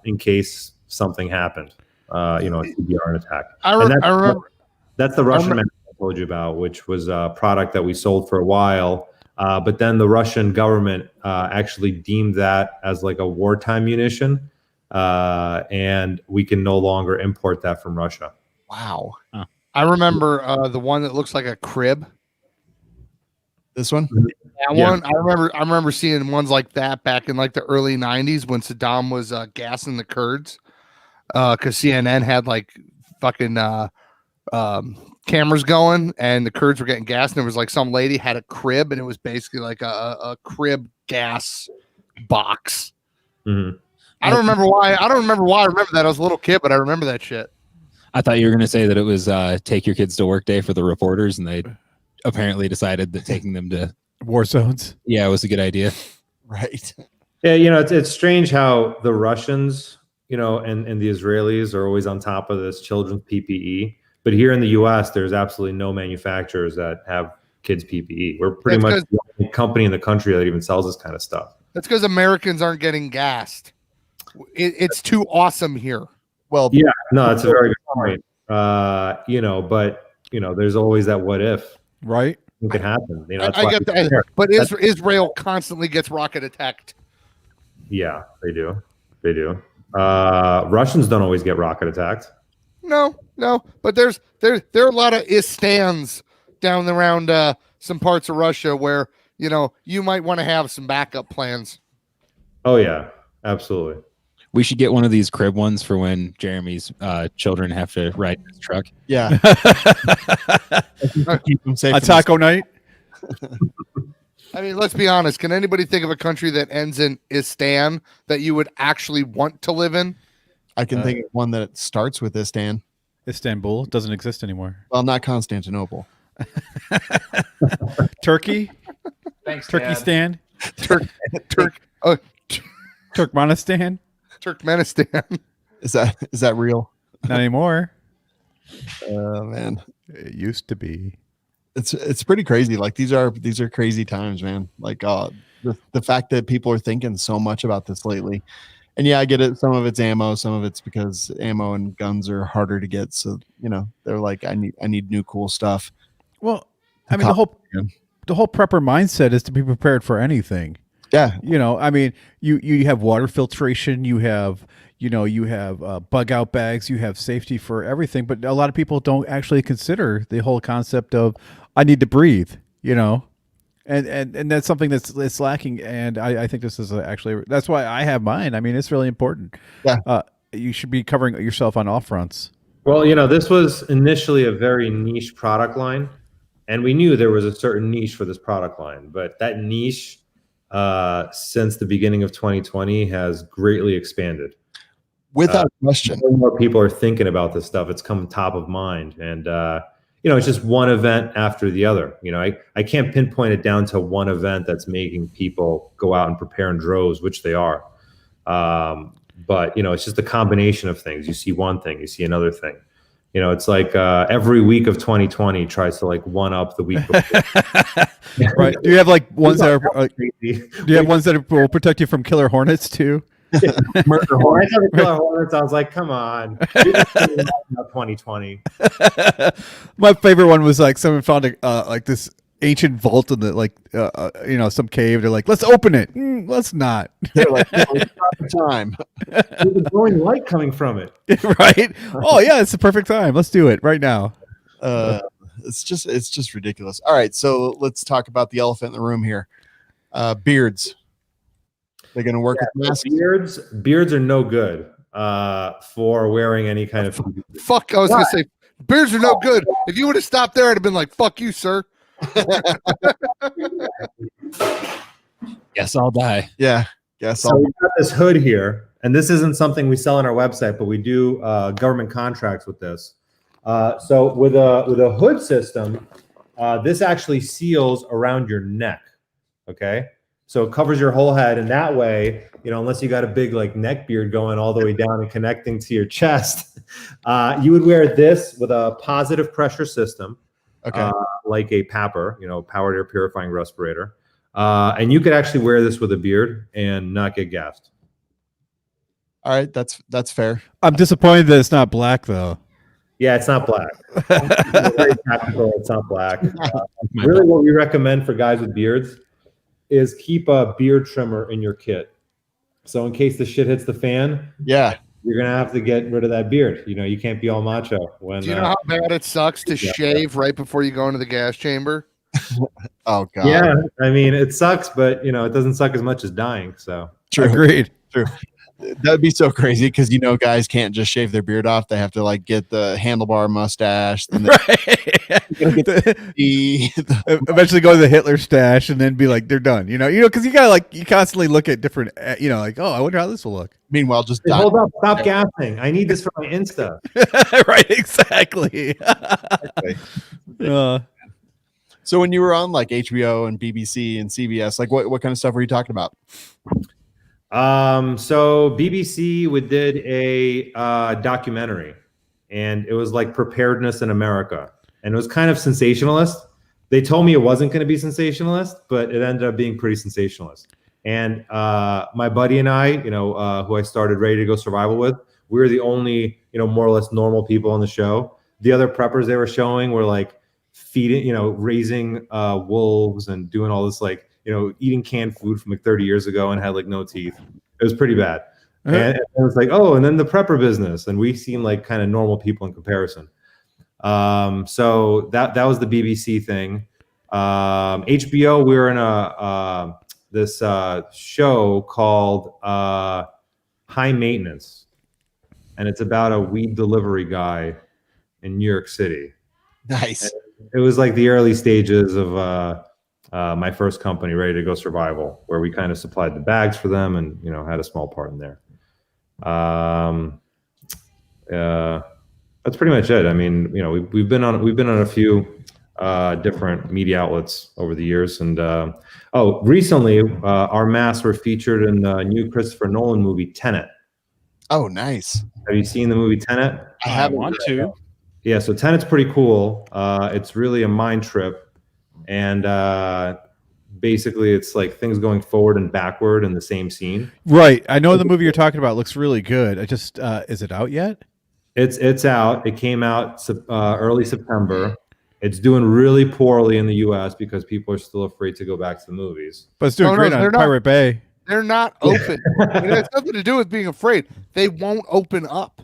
in case something happened. A CBR attack. I remember. That's the Russian mask I told you about, which was a product that we sold for a while. But then the Russian government actually deemed that as like a wartime munition, and we can no longer import that from Russia. Wow. Huh. I remember the one that looks like a crib. This one? That one. I remember seeing ones like that back in like the early 90s when Saddam was gassing the Kurds. Because CNN had like fucking cameras going and the Kurds were getting gas, and there was like some lady had a crib, and it was basically like a crib gas box. Mm-hmm. I don't remember why I remember that. I was a little kid, but I remember that shit. I thought you were going to say that it was take your kids to work day for the reporters, and they apparently decided that taking them to war zones. Yeah, it was a good idea. Right. Yeah, it's strange how the Russians, and the Israelis are always on top of this children's PPE. But here in the U.S., there's absolutely no manufacturers that have kids' PPE. We're pretty much the only company in the country that even sells this kind of stuff. That's because Americans aren't getting gassed. It's too awesome here. Well, yeah, no, that's a very good point. But there's always that what if, right? It could happen. I get that, but Israel constantly gets rocket attacked. Yeah, they do. Russians don't always get rocket attacked. No, but there are a lot of istans down around some parts of Russia where you might want to have some backup plans. Oh yeah, absolutely. We should get one of these crib ones for when Jeremy's children have to ride his truck. Yeah. Keep them safe. A taco night. I mean, let's be honest. Can anybody think of a country that ends in Istan that you would actually want to live in? I can think of one that starts with Istan. Istanbul doesn't exist anymore. Well, not Constantinople. Turkey. Thanks, Turkistan. Turkmenistan. Turkmenistan. Is that real? Not anymore. Oh man, it used to be. It's pretty crazy. Like these are crazy times, man. Like the fact that people are thinking so much about this lately. And yeah, I get it. Some of it's ammo, some of it's because ammo and guns are harder to get. So they're like, I need new cool stuff. Well, I mean, the whole prepper mindset is to be prepared for anything. Yeah. I mean, you have water filtration, you have bug out bags, you have safety for everything, but a lot of people don't actually consider the whole concept of I need to breathe, and that's something that's lacking. And I think this is actually, that's why I have mine. I mean, it's really important. Yeah. You should be covering yourself on all fronts. Well, this was initially a very niche product line, and we knew there was a certain niche for this product line, but that niche since the beginning of 2020 has greatly expanded. Without question. More people are thinking about this stuff. It's come top of mind. And, it's just one event after the other. I can't pinpoint it down to one event that's making people go out and prepare in droves, which they are. But it's just a combination of things. You see one thing, you see another thing. It's like every week of 2020 tries to like one up the week before. Right. Do you have like ones that are? Do you have ones that will protect you from killer hornets too? Murder hornets. When I saw the killer hornets, I was like, "Come on, 2020." My favorite one was like someone found like this ancient vault in the some cave. They're like, "Let's open it." Let's not. They're like, no, it's not the time. There's a glowing light coming from it. Right? Oh yeah, it's the perfect time. Let's do it right now. It's just ridiculous. All right, so let's talk about the elephant in the room here. Beards. They're going to work with masks. Beards are no good for wearing any kind of. Fuck! I was gonna say beards are no good. If you would have stopped there, I'd have been like, "Fuck you, sir." Guess I'll die. Yeah. Yes. So we've got this hood here, and this isn't something we sell on our website, but we do government contracts with this. So with a hood system, this actually seals around your neck. Okay, so it covers your whole head, and that way, unless you got a big like neck beard going all the way down and connecting to your chest, you would wear this with a positive pressure system, like a PAPR, powered air purifying respirator, and you could actually wear this with a beard and not get gassed. All right, that's fair. I'm disappointed that it's not black though. Yeah, it's not black. It's very tactical. It's not black. Really, what we recommend for guys with beards is keep a beard trimmer in your kit. So in case the shit hits the fan, yeah, you're gonna have to get rid of that beard. You can't be all macho. When do you know how bad it sucks to shave right before you go into the gas chamber? Oh god. Yeah, I mean it sucks, but it doesn't suck as much as dying. So True. Agreed. True. That'd be so crazy because guys can't just shave their beard off. They have to like get the handlebar mustache, and eventually go to the Hitler stash, and then be like, they're done. Because you gotta you constantly look at different. Like, oh, I wonder how this will look. Meanwhile, just hey, hold up, stop gassing. I need this for my Insta. Right, exactly. So when you were on like HBO and BBC and CBS, like what kind of stuff were you talking about? So BBC did a documentary, and it was like preparedness in America, and it was kind of sensationalist. They told me it wasn't going to be sensationalist, but it ended up being pretty sensationalist. And my buddy and I, who I started Ready to Go Survival with, we were the only, more or less normal people on the show. The other preppers they were showing were like feeding, raising wolves and doing all this like, eating canned food from like 30 years ago and had like no teeth. It was pretty bad. And it was like, oh, and then the prepper business. And we seem like kind of normal people in comparison. So that was the BBC thing. HBO, we were in this show called High Maintenance. And it's about a weed delivery guy in New York City. Nice. And it was like the early stages of my first company, Ready to Go Survival, where we kind of supplied the bags for them and had a small part in there. That's pretty much it. I mean, we've been on a few different media outlets over the years, and recently our masks were featured in the new Christopher Nolan movie Tenet. Oh, nice. Have you seen the movie Tenet? I haven't. Want to. Yeah, so Tenet's pretty cool. It's really a mind trip. And basically, it's like things going forward and backward in the same scene. Right. I know the movie you're talking about looks really good. I just is it out yet? It's out. It came out early September. It's doing really poorly in the U.S. because people are still afraid to go back to the movies. But it's doing great on Pirate Bay. They're not open. It has nothing to do with being afraid. They won't open up.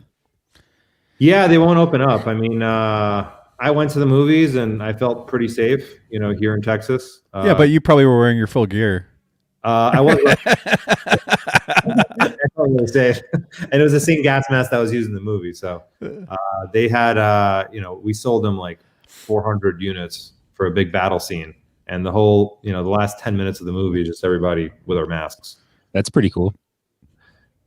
Yeah, they won't open up. I mean, I went to the movies and I felt pretty safe, here in Texas. Yeah, but you probably were wearing your full gear. I was really safe, and it was the same gas mask that was used in the movie. So they had, we sold them like 400 units for a big battle scene, and the whole, the last 10 minutes of the movie, just everybody with our masks. That's pretty cool.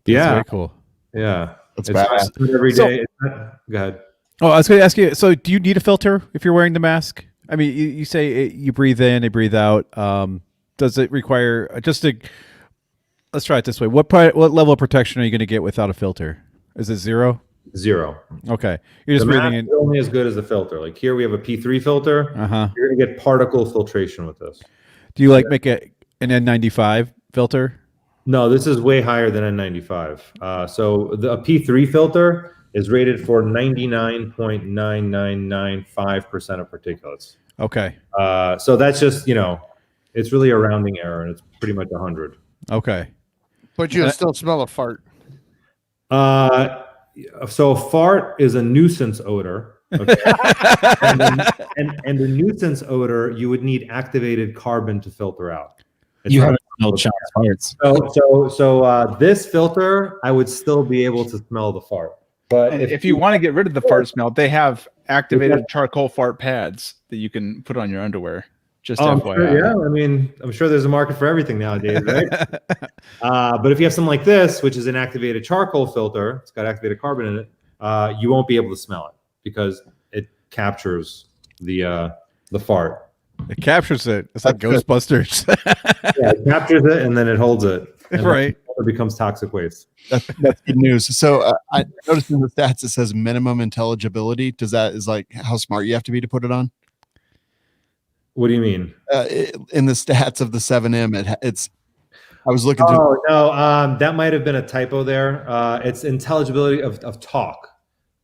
That's very cool. Yeah, that's badass. Every day. Go ahead. Oh, I was going to ask you. So, do you need a filter if you're wearing the mask? I mean, you say you breathe in, you breathe out. Does it require just to let's try it this way. What level of protection are you going to get without a filter? Is it 0? 0. Okay. You're just The breathing mask in. is only as good as the filter. Like here we have a P3 filter. You're going to get particle filtration with this. Do you make an N95 filter? No, this is way higher than N95. So a P3 filter is rated for 99.9995% of particulates. Okay. So that's just, it's really a rounding error, and it's pretty much 100. Okay. But you still smell a fart. So fart is a nuisance odor. Okay? and the nuisance odor, you would need activated carbon to filter out. You haven't smelled Shawn's farts. So this filter, I would still be able to smell the fart. But if you want to get rid of the fart smell, they have activated charcoal fart pads that you can put on your underwear. Just FYI. Sure, yeah, I mean, I'm sure there's a market for everything nowadays, right? But if you have something like this, which is an activated charcoal filter, it's got activated carbon in it, you won't be able to smell it because it captures the fart. It captures it. It's like Ghostbusters. Yeah, it captures it and then it holds it. And right. It becomes toxic waste. That's good news. So I noticed in the stats it says minimum intelligibility. Is like how smart you have to be to put it on? What do you mean? In the stats of the 7M, it's. I was looking. No, that might have been a typo there. It's intelligibility of talk.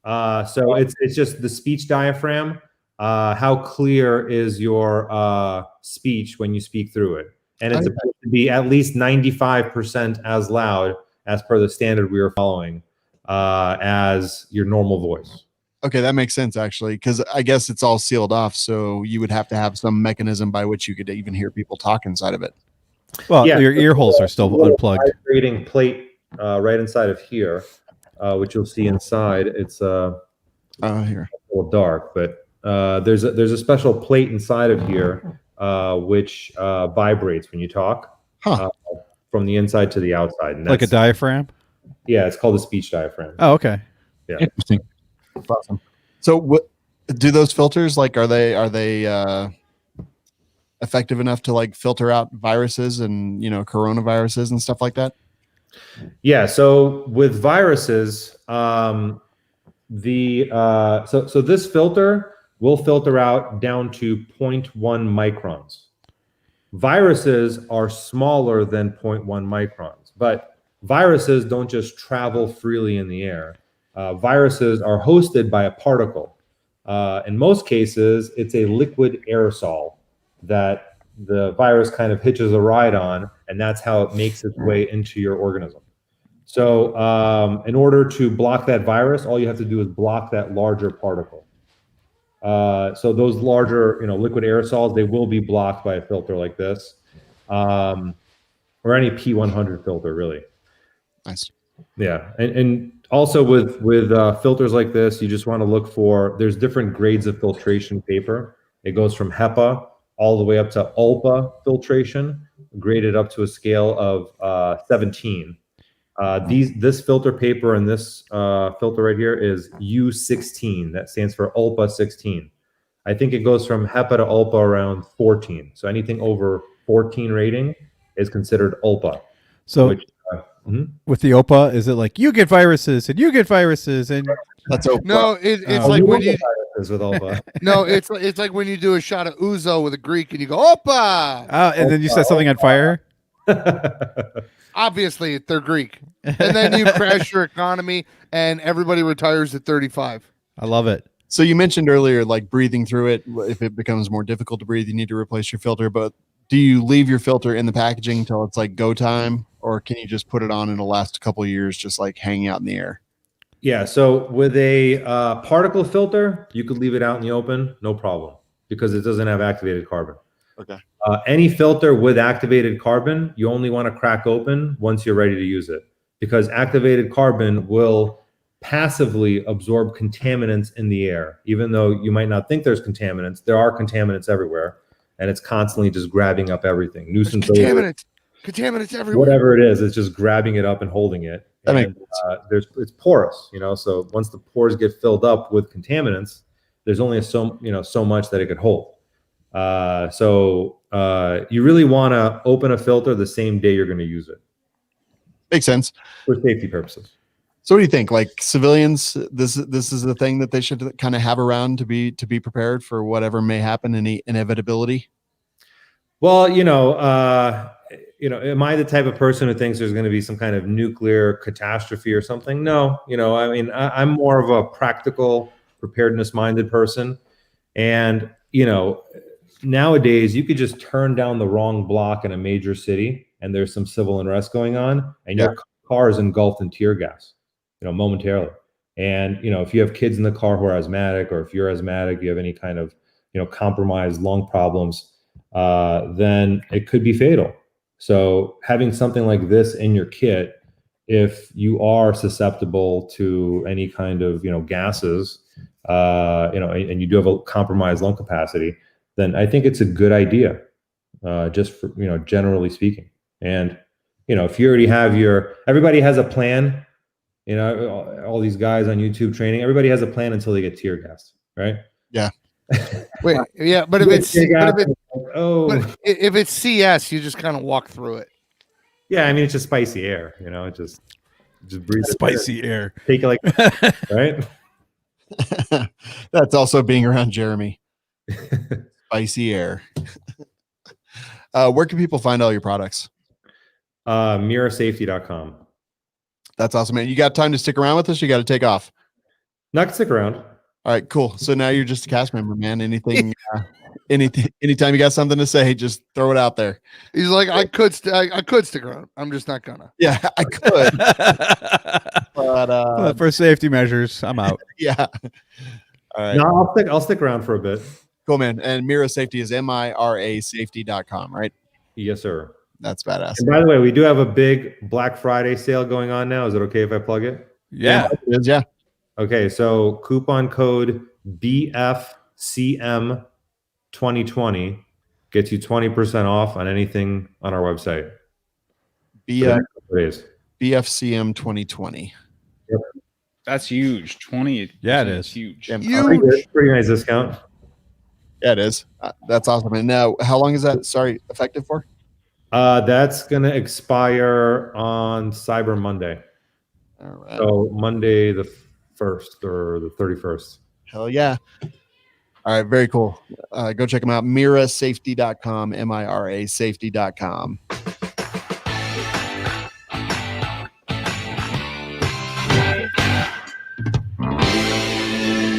So it's just the speech diaphragm. How clear is your speech when you speak through it? And it's supposed to be at least 95% as loud as per the standard we were following as your normal voice. Okay, that makes sense actually, because I guess it's all sealed off, so you would have to have some mechanism by which you could even hear people talk inside of it. Well, yeah, your ear holes are still unplugged. Vibrating plate right inside of here, which you'll see inside. It's here a little dark, but there's a special plate inside of here which vibrates when you talk from the inside to the outside. And like a diaphragm? Yeah, it's called a speech diaphragm. Oh, okay. Yeah. Interesting. That's awesome. So what do those filters like? Are they effective enough to like filter out viruses and coronaviruses and stuff like that? Yeah. So with viruses, so this filter will filter out down to 0.1 microns. Viruses are smaller than 0.1 microns, but viruses don't just travel freely in the air. Viruses are hosted by a particle. In most cases, it's a liquid aerosol that the virus kind of hitches a ride on, and that's how it makes its way into your organism. So in order to block that virus, all you have to do is block that larger particle. So those larger, liquid aerosols, they will be blocked by a filter like this, or any P100 filter, really. Nice. Yeah, and also with filters like this, you just want to look for, there's different grades of filtration paper. It goes from HEPA all the way up to ULPA filtration, graded up to a scale of 17. This filter paper and this filter right here is U16. That stands for ULPA 16. I think it goes from HEPA to ULPA around 14. So anything over 14 rating is considered ULPA. So with the OPA, is it like you get viruses and you get viruses and that's OPA? No, it's like when you with ULPA. No, it's like when you do a shot of Ouzo with a Greek and you go Opa. And then you set something on fire. Obviously, they're Greek, and then you crash your economy, and everybody retires at 35. I love it. So you mentioned earlier, like breathing through it. If it becomes more difficult to breathe, you need to replace your filter. But do you leave your filter in the packaging until it's like go time, or can you just put it on and it'll last a couple of years, just like hanging out in the air? Yeah. So with a particle filter, you could leave it out in the open, no problem, because it doesn't have activated carbon. Okay. Any filter with activated carbon, you only want to crack open once you're ready to use it, because activated carbon will passively absorb contaminants in the air. Even though you might not think there's contaminants, there are contaminants everywhere, and it's constantly just grabbing up everything. Nuisance Contaminants everywhere. whatever it is, it's just grabbing it up and holding it. And it's porous, so once the pores get filled up with contaminants, there's only so much that it could hold. So you really want to open a filter the same day you're going to use it. Makes sense for safety purposes. So what do you think? Like civilians, this is the thing that they should kind of have around to be prepared for whatever may happen, any inevitability. Well, am I the type of person who thinks there's going to be some kind of nuclear catastrophe or something? No, I mean, I'm more of a practical, preparedness-minded person. And, nowadays you could just turn down the wrong block in a major city and there's some civil unrest going on and your car is engulfed in tear gas, momentarily. And, if you have kids in the car who are asthmatic, or if you're asthmatic, you have any kind of, compromised lung problems, then it could be fatal. So having something like this in your kit, if you are susceptible to any kind of, gases, and you do have a compromised lung capacity, then I think it's a good idea, just for, generally speaking. And, if you already have everybody has a plan, all these guys on YouTube training, everybody has a plan until they get tear gassed, right? Yeah. Wait, yeah, but if it's CS, you just kind of walk through it. Yeah, I mean, it's just spicy air, just breathe Spicy air. Take it like, right? That's also being around Jerambe. Spicy air. Where can people find all your products? Mirasafety.com. That's awesome, man. You got time to stick around with us? You got to take off. Not to stick around. All right, cool. So now you're just a cast member, man. Anything, anytime you got something to say, just throw it out there. He's like, I could stick around. I'm just not gonna. Yeah, I could. But For safety measures, I'm out. Yeah. All right. No, I'll stick around for a bit. Cool, man. And Mira Safety is mirasafety.com, right? Yes, sir. That's badass. And by the way, we do have a big Black Friday sale going on now. Is it okay if I plug it? Yeah. It is, yeah. Okay, so coupon code BFCM2020 gets you 20% off on anything on our website. BFCM 2020. Yep. That's huge. 20. Yeah, it is. Huge. Pretty nice discount. Yeah, it is. That's awesome. And now, how long is that? Effective for? That's gonna expire on Cyber Monday. All right. So Monday the 1st or the 31st. Hell yeah. All right, very cool. Go check them out. Mirasafety.com, mirasafety.com.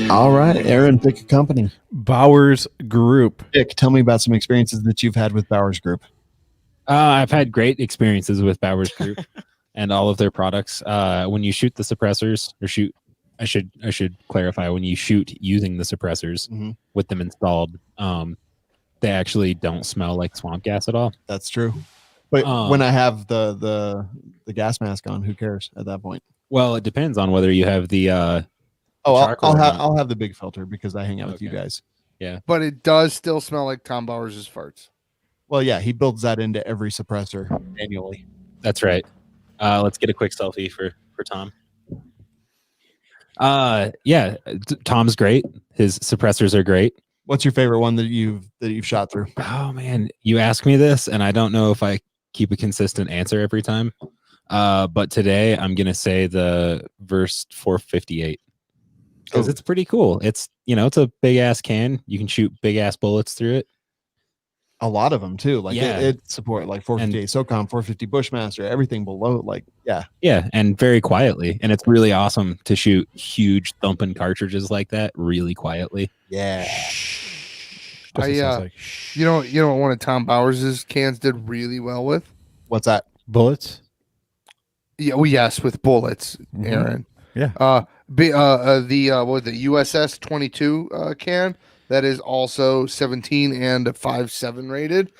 All right, Aaron, pick a company. Bowers Group. Dick, tell me about some experiences that you've had with Bowers Group. I've had great experiences with Bowers Group and all of their products. When you shoot the suppressors, I should clarify, when you shoot using the suppressors with them installed, they actually don't smell like swamp gas at all. That's true. But when I have the gas mask on, who cares at that point? Well, it depends on whether you have the I'll have the big filter because I hang out with you guys. Yeah. But it does still smell like Tom Bowers' farts. Well, yeah, he builds that into every suppressor annually. That's right. Let's get a quick selfie for Tom. Yeah, Tom's great. His suppressors are great. What's your favorite one that you've shot through? Oh man, you ask me this, and I don't know if I keep a consistent answer every time. But today I'm gonna say the Verse 458 because it's pretty cool. It's it's a big ass can. You can shoot big ass bullets through it. A lot of them too. Like yeah. it support like 458 SOCOM, 450 Bushmaster, everything below. Like yeah, and very quietly. And it's really awesome to shoot huge thumping cartridges like that really quietly. Yeah. You know what one of Tom Bowers' cans did really well with? What's that? Bullets. Yeah, well, yes, with bullets, Aaron. Yeah. The USS 22 can that is also 17 and a 5.7 rated.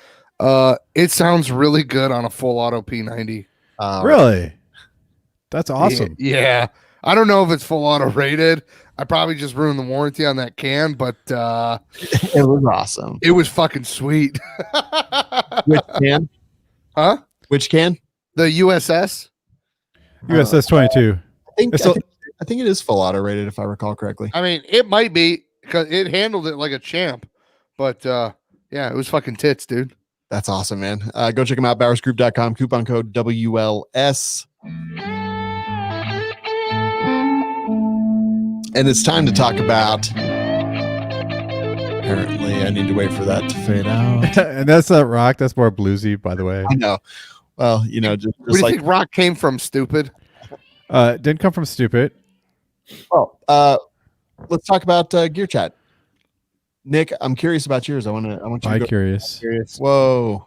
It sounds really good on a full auto P90. Really? That's awesome. Yeah. I don't know if it's full auto rated. I probably just ruined the warranty on that can, but it was awesome. It was fucking sweet. Which can? Huh? Which can? The USS. USS 22. I think it is full auto rated if I recall correctly. I mean, it might be because it handled it like a champ, but yeah, it was fucking tits, dude. That's awesome, man. Go check them out, bowersgroup.com, coupon code WLS. And it's time to talk about. Apparently, I need to wait for that to fade out. And that's not rock. That's more bluesy, by the way. I know. Well, just Where do you like. think rock came from, stupid? Didn't come from stupid. Oh, let's talk about Gear Chat. Nick, I'm curious about yours. I want you to I'm go. curious. Whoa.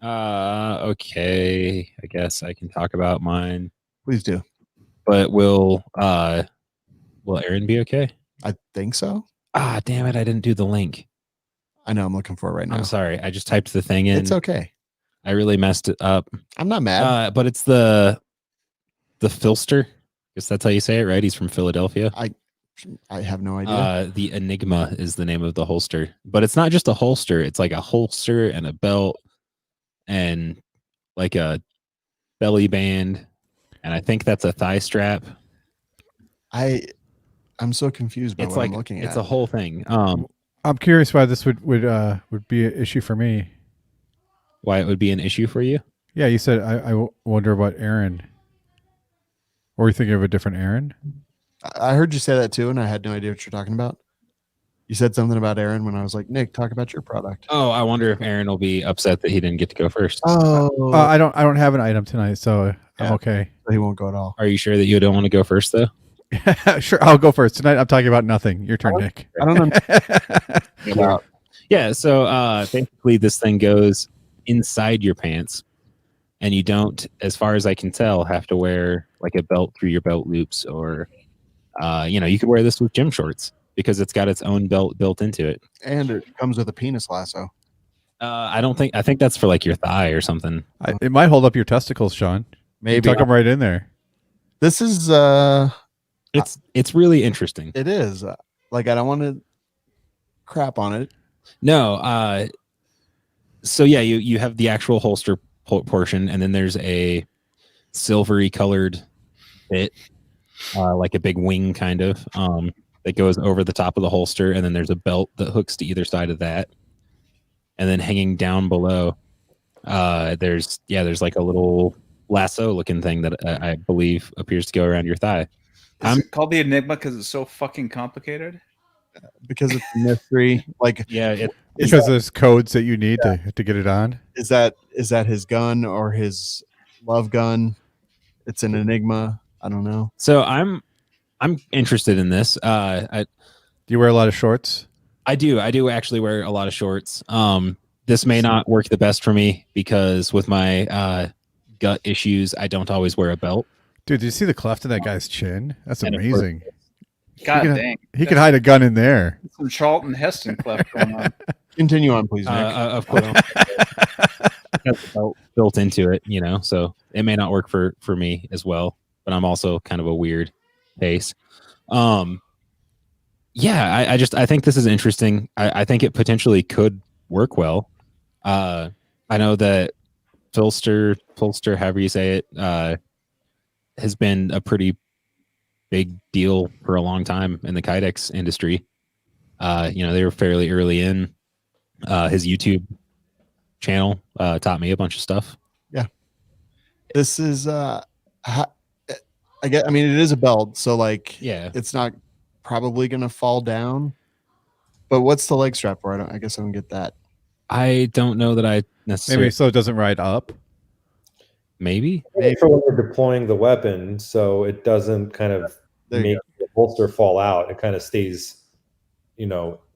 Okay. I guess I can talk about mine. Please do. But will Aaron be okay? I think so. Ah, damn it! I didn't do the link. I know. I'm looking for it right now. I'm sorry. I just typed the thing in. It's okay. I really messed it up. I'm not mad. But it's the PHLster. I guess that's how you say it, right? He's from Philadelphia. I have no idea. The Enigma is the name of the holster, but it's not just a holster. It's like a holster and a belt and like a belly band. And I think that's a thigh strap. I'm so confused by It's what like I'm looking at. it's a whole thing. I'm curious why this would be an issue for me. Why it would be an issue for you? Yeah, you said I wonder about Aaron. Or are you thinking of a different Aaron? I heard you say that too, and I had no idea what you're talking about. You said something about Aaron when I was like, Nick, talk about your product. Oh, I wonder if Aaron will be upset that he didn't get to go first. Oh, I don't have an item tonight, so I'm Yeah. okay. he won't go at all. Are you sure that you don't want to go first, though? Sure, I'll go first. Tonight I'm talking about nothing. Your turn, Nick. I don't know. Yeah, so basically this thing goes inside your pants, and you don't, as far as I can tell, have to wear like a belt through your belt loops, or you could wear this with gym shorts because it's got its own belt built into it. And it comes with a penis lasso. I think that's for like your thigh or something. It might hold up your testicles, Shawn. Maybe. Tuck them right in there. This is It's really interesting. it is. Like, I don't want to crap on it. No, so yeah, you have the actual holster portion, and then there's a silvery colored bit, like a big wing kind of, that goes over the top of the holster, and then there's a belt that hooks to either side of that, and then hanging down below, there's like a little lasso looking thing that I believe appears to go around your thigh. Is it called the Enigma because it's so fucking complicated? Because it's a mystery. Like, Yeah, Because there's codes that you need to get it on. is that his gun or his love gun? It's an Enigma. I don't know. so I'm interested in this. Do you wear a lot of shorts? I do actually wear a lot of shorts. This may not work the best for me because with my gut issues, I don't always wear a belt. Dude, did you see the cleft in that guy's chin? That's And of amazing. God can- dang. He could hide a gun in there. Some Charlton Heston cleft going on. Continue on, please, Nick. Of course, it has a belt built into it, so it may not work for me as well. But I'm also kind of a weird case. Yeah, I think this is interesting. I think it potentially could work well. I know that PHLster, however you say it, has been a pretty big deal for a long time in the Kydex industry. They were fairly early in. His YouTube channel taught me a bunch of stuff. This is it is a belt, so like Yeah. it's not probably gonna fall down. But what's the leg strap for? I guess I don't get that. I don't know that I necessarily. Maybe so it doesn't ride up. Maybe. For when you're deploying the weapon, so it doesn't kind of There you make the holster fall out. It kind of stays,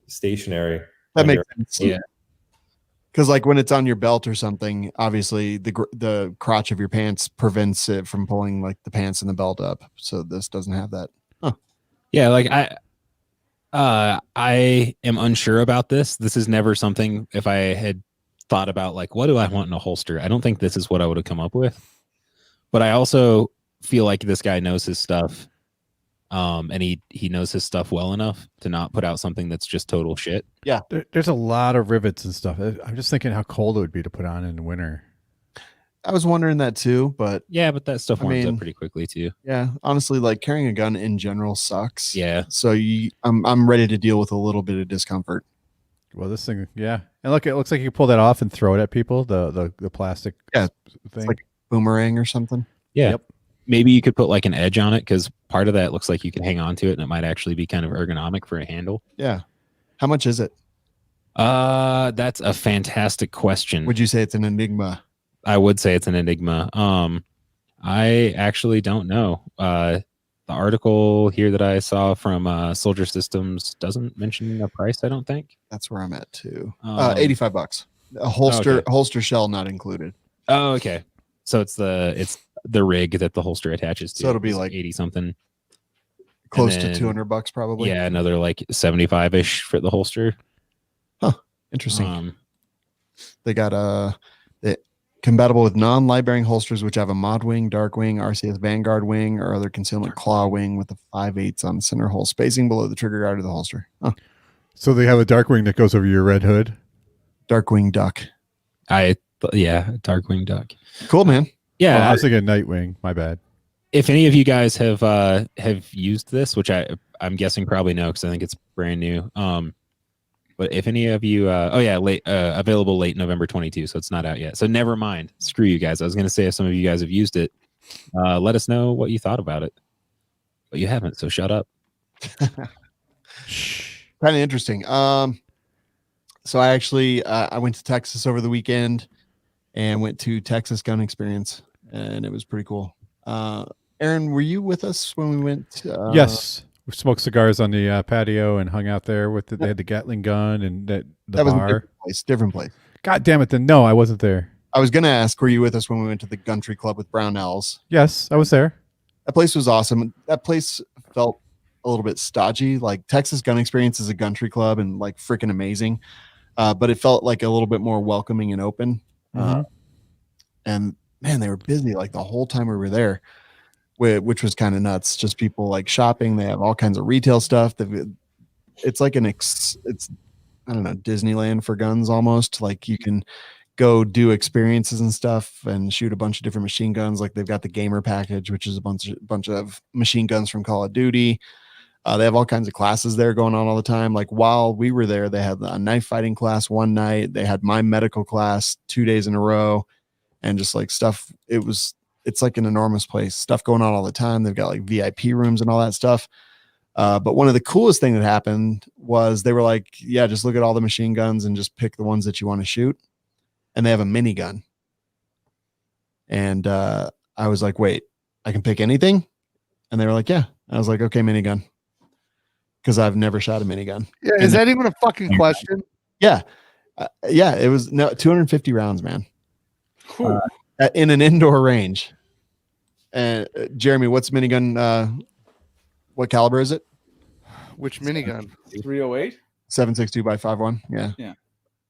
stationary. That when makes you're- sense. Yeah. Because like when it's on your belt or something, obviously the crotch of your pants prevents it from pulling like the pants and the belt up. So this doesn't have that. Yeah, like I am unsure about this. This is never something, if I had thought about like what do I want in a holster, I don't think this is what I would have come up with. But I also feel like this guy knows his stuff. And he knows his stuff well enough to not put out something that's just total shit. There's a lot of rivets and stuff. I'm just thinking how cold it would be to put on in the winter. I was wondering that too, but Yeah, but that stuff I warms mean- up pretty quickly too. yeah, honestly, like carrying a gun in general sucks. Yeah. So I'm ready to deal with a little bit of discomfort. Well, this thing, yeah. And look, it looks like you pull that off and throw it at people. The plastic Yeah, thing. like boomerang or something. Yeah. Yep. maybe you could put like an edge on it, because part of that looks like you can hang on to it, and it might actually be kind of ergonomic for a handle. Yeah. How much is it? That's a fantastic question. Would you say it's an Enigma? I would say it's an Enigma. I actually don't know. The article here that I saw from Soldier Systems doesn't mention a price, I don't think. That's where I'm at too. $85. A holster, okay. holster shell not included. Oh, okay. So it's the rig that the holster attaches to. So it'll be It's like 80 something. Close then, to $200 probably. Yeah, another like 75-ish for the holster. Huh. Interesting. They got compatible with non-light bearing holsters which have a mod wing, dark wing, RCS Vanguard wing, or other concealment claw wing with a 5/8 on center hole spacing below the trigger guard of the holster. Huh. So they have a dark wing that goes over your red hood. Dark wing duck. Darkwing Duck. Cool, man. Yeah, Oh, I was thinking Nightwing. My bad. if any of you guys have used this, which I'm guessing probably no, because I think it's brand new. But if any of you, available late November 22, so it's not out yet. So never mind. Screw you guys. I was going to say if some of you guys have used it, let us know what you thought about it. But you haven't, so shut up. Kind of interesting. So I actually I went to Texas over the weekend and went to Texas Gun Experience, and it was pretty cool. Aaron, were you with us when we went? Yes. We smoked cigars on the patio and hung out there with they had the Gatling gun and the that was a bar. different place. God damn it. Then no, I wasn't there. I was going to ask, were you with us when we went to the Country Club with Brownells? Yes, I was there. That place was awesome. That place felt a little bit stodgy. Like Texas Gun Experience is a country club and like freaking amazing. But it felt like a little bit more welcoming and open. And man, they were busy like the whole time we were there, which was kind of nuts. Just people like shopping. They have all kinds of retail stuff. It's like it's I don't know, Disneyland for guns almost. Like you can go do experiences and stuff and shoot a bunch of different machine guns. Like they've got the gamer package, which is a bunch of machine guns from Call of Duty. They have all kinds of classes there going on all the time. Like while we were there, they had a knife fighting class one night. They had my medical class 2 days in a row, and just like stuff. It's like an enormous place, stuff going on all the time. They've got like VIP rooms and all that stuff. But one of the coolest thing that happened was they were like, yeah, just look at all the machine guns and just pick the ones that you want to shoot. And they have a minigun. And I was like, wait, I can pick anything? And they were like, yeah. I was like, okay, minigun. Because I've never shot a minigun. Yeah, is that even a fucking question? Yeah. Yeah, it was 250 rounds, man. In an indoor range. And Jeremy, what's minigun? What caliber is it? Which minigun? 308. 7.62 by 5.1. Yeah.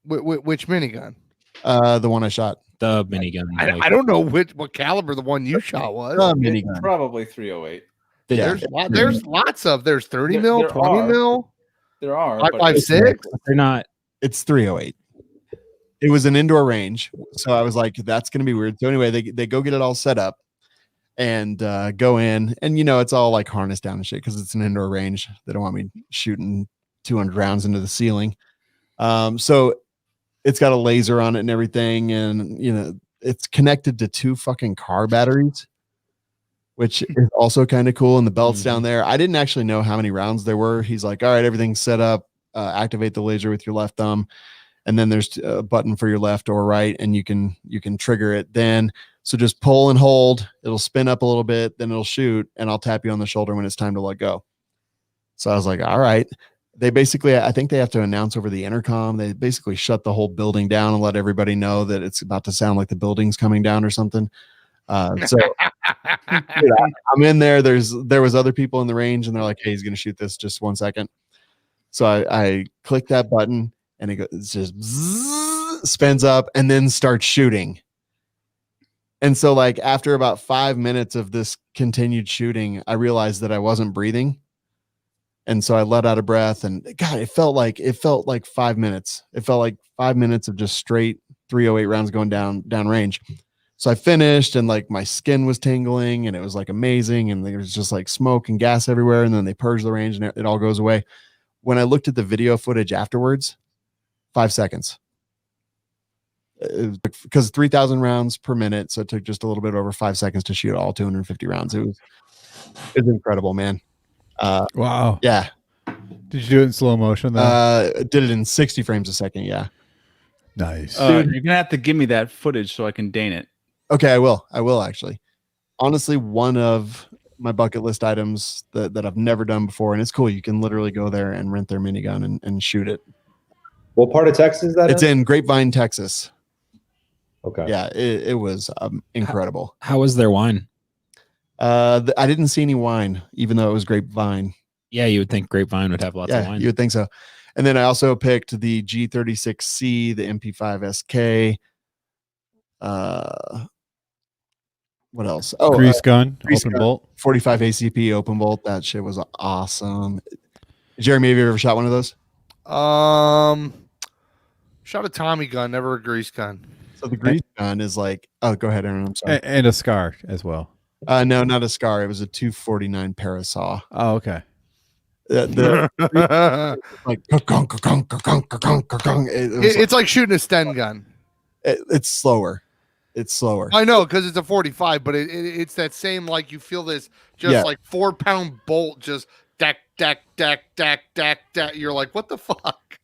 Which minigun? The one I shot. The minigun. I don't know what caliber the one you shot was. Minigun. Probably 308. Yeah. There's lots of. There's 30 mil, there 20 are. mil, There are 5.56. They're not. It's 308. It was an indoor range. So I was like, that's going to be weird. So anyway, they go get it all set up and go in. And, it's all like harnessed down and shit because it's an indoor range. They don't want me shooting 200 rounds into the ceiling. So it's got a laser on it and everything. And, it's connected to 2 fucking car batteries, which is also kind of cool. And the belt's down there. I didn't actually know how many rounds there were. He's like, all right, everything's set up. Activate the laser with your left thumb. And then there's a button for your left or right, and you can trigger it then. So just pull and hold. It'll spin up a little bit, then it'll shoot, and I'll tap you on the shoulder when it's time to let go. So I was like, all right. They basically, I think they have to announce over the intercom. They basically shut the whole building down and let everybody know that it's about to sound like the building's coming down or something. So dude, I'm in there. There was other people in the range, and they're like, hey, he's going to shoot this. Just 1 second. So I click that button. And it just spins up and then starts shooting. And so like after about 5 minutes of this continued shooting, I realized that I wasn't breathing. And so I let out a breath, and God, it felt like 5 minutes. It felt like 5 minutes of just straight 308 rounds going down range. So I finished, and like my skin was tingling, and it was like amazing. And there was just like smoke and gas everywhere. And then they purge the range and it all goes away. When I looked at the video footage afterwards, 5 seconds. because 3,000 rounds per minute, so it took just a little bit over 5 seconds to shoot all 250 rounds. It was incredible, man. Wow. Yeah. Did you do it in slow motion though? Did it in 60 frames a second. Yeah. Nice. You're gonna have to give me that footage so I can dane it. Okay, I will actually. Honestly, one of my bucket list items that I've never done before, and it's cool. You can literally go there and rent their minigun and shoot it. What part of Texas is that? It's in Grapevine, Texas. Okay. Yeah, it was incredible. How was their wine? I didn't see any wine, even though it was Grapevine. Yeah, you would think Grapevine would have lots of wine. You would think so. And then I also picked the G36C, the MP5 SK. What else? Oh, Grease gun, grease open gun. bolt. 45 ACP open bolt. That shit was awesome. Jeremy, have you ever shot one of those? Shot a Tommy gun, never a grease gun. So the grease gun is like, oh, go ahead, Aaron. I'm sorry. And a scar as well. No, not a scar. It was a 249 Parasaw. Oh, okay. The like It's like shooting a Sten gun. it's slower. It's slower. I know because it's a 45, but it's that same like you feel this just like 4-pound bolt just dack. You're like, what the fuck?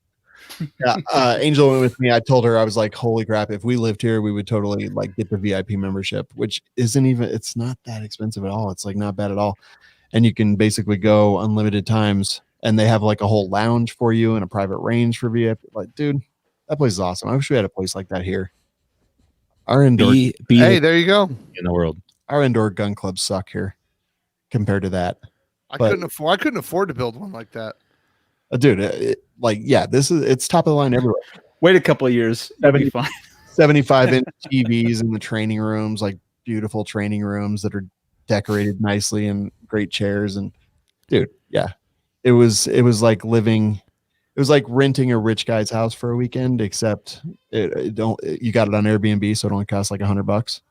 Yeah, Angel went with me. I told her, I was like, holy crap, if we lived here, we would totally like get the VIP membership, which isn't even, it's not that expensive at all. It's like not bad at all. And you can basically go unlimited times, and they have like a whole lounge for you and a private range for VIP. Like, dude, that place is awesome. I wish we had a place like that here. Our indoor, hey, there you go. In the world, our indoor gun clubs suck here compared to that. I couldn't afford to build one like that. Dude, it's top of the line everywhere. Wait a couple of years, that'll be fine. 75-inch TVs in the training rooms, like beautiful training rooms that are decorated nicely and great chairs. And dude, yeah, it was like living. It was like renting a rich guy's house for a weekend, except you got it on Airbnb, so it only costs like $100.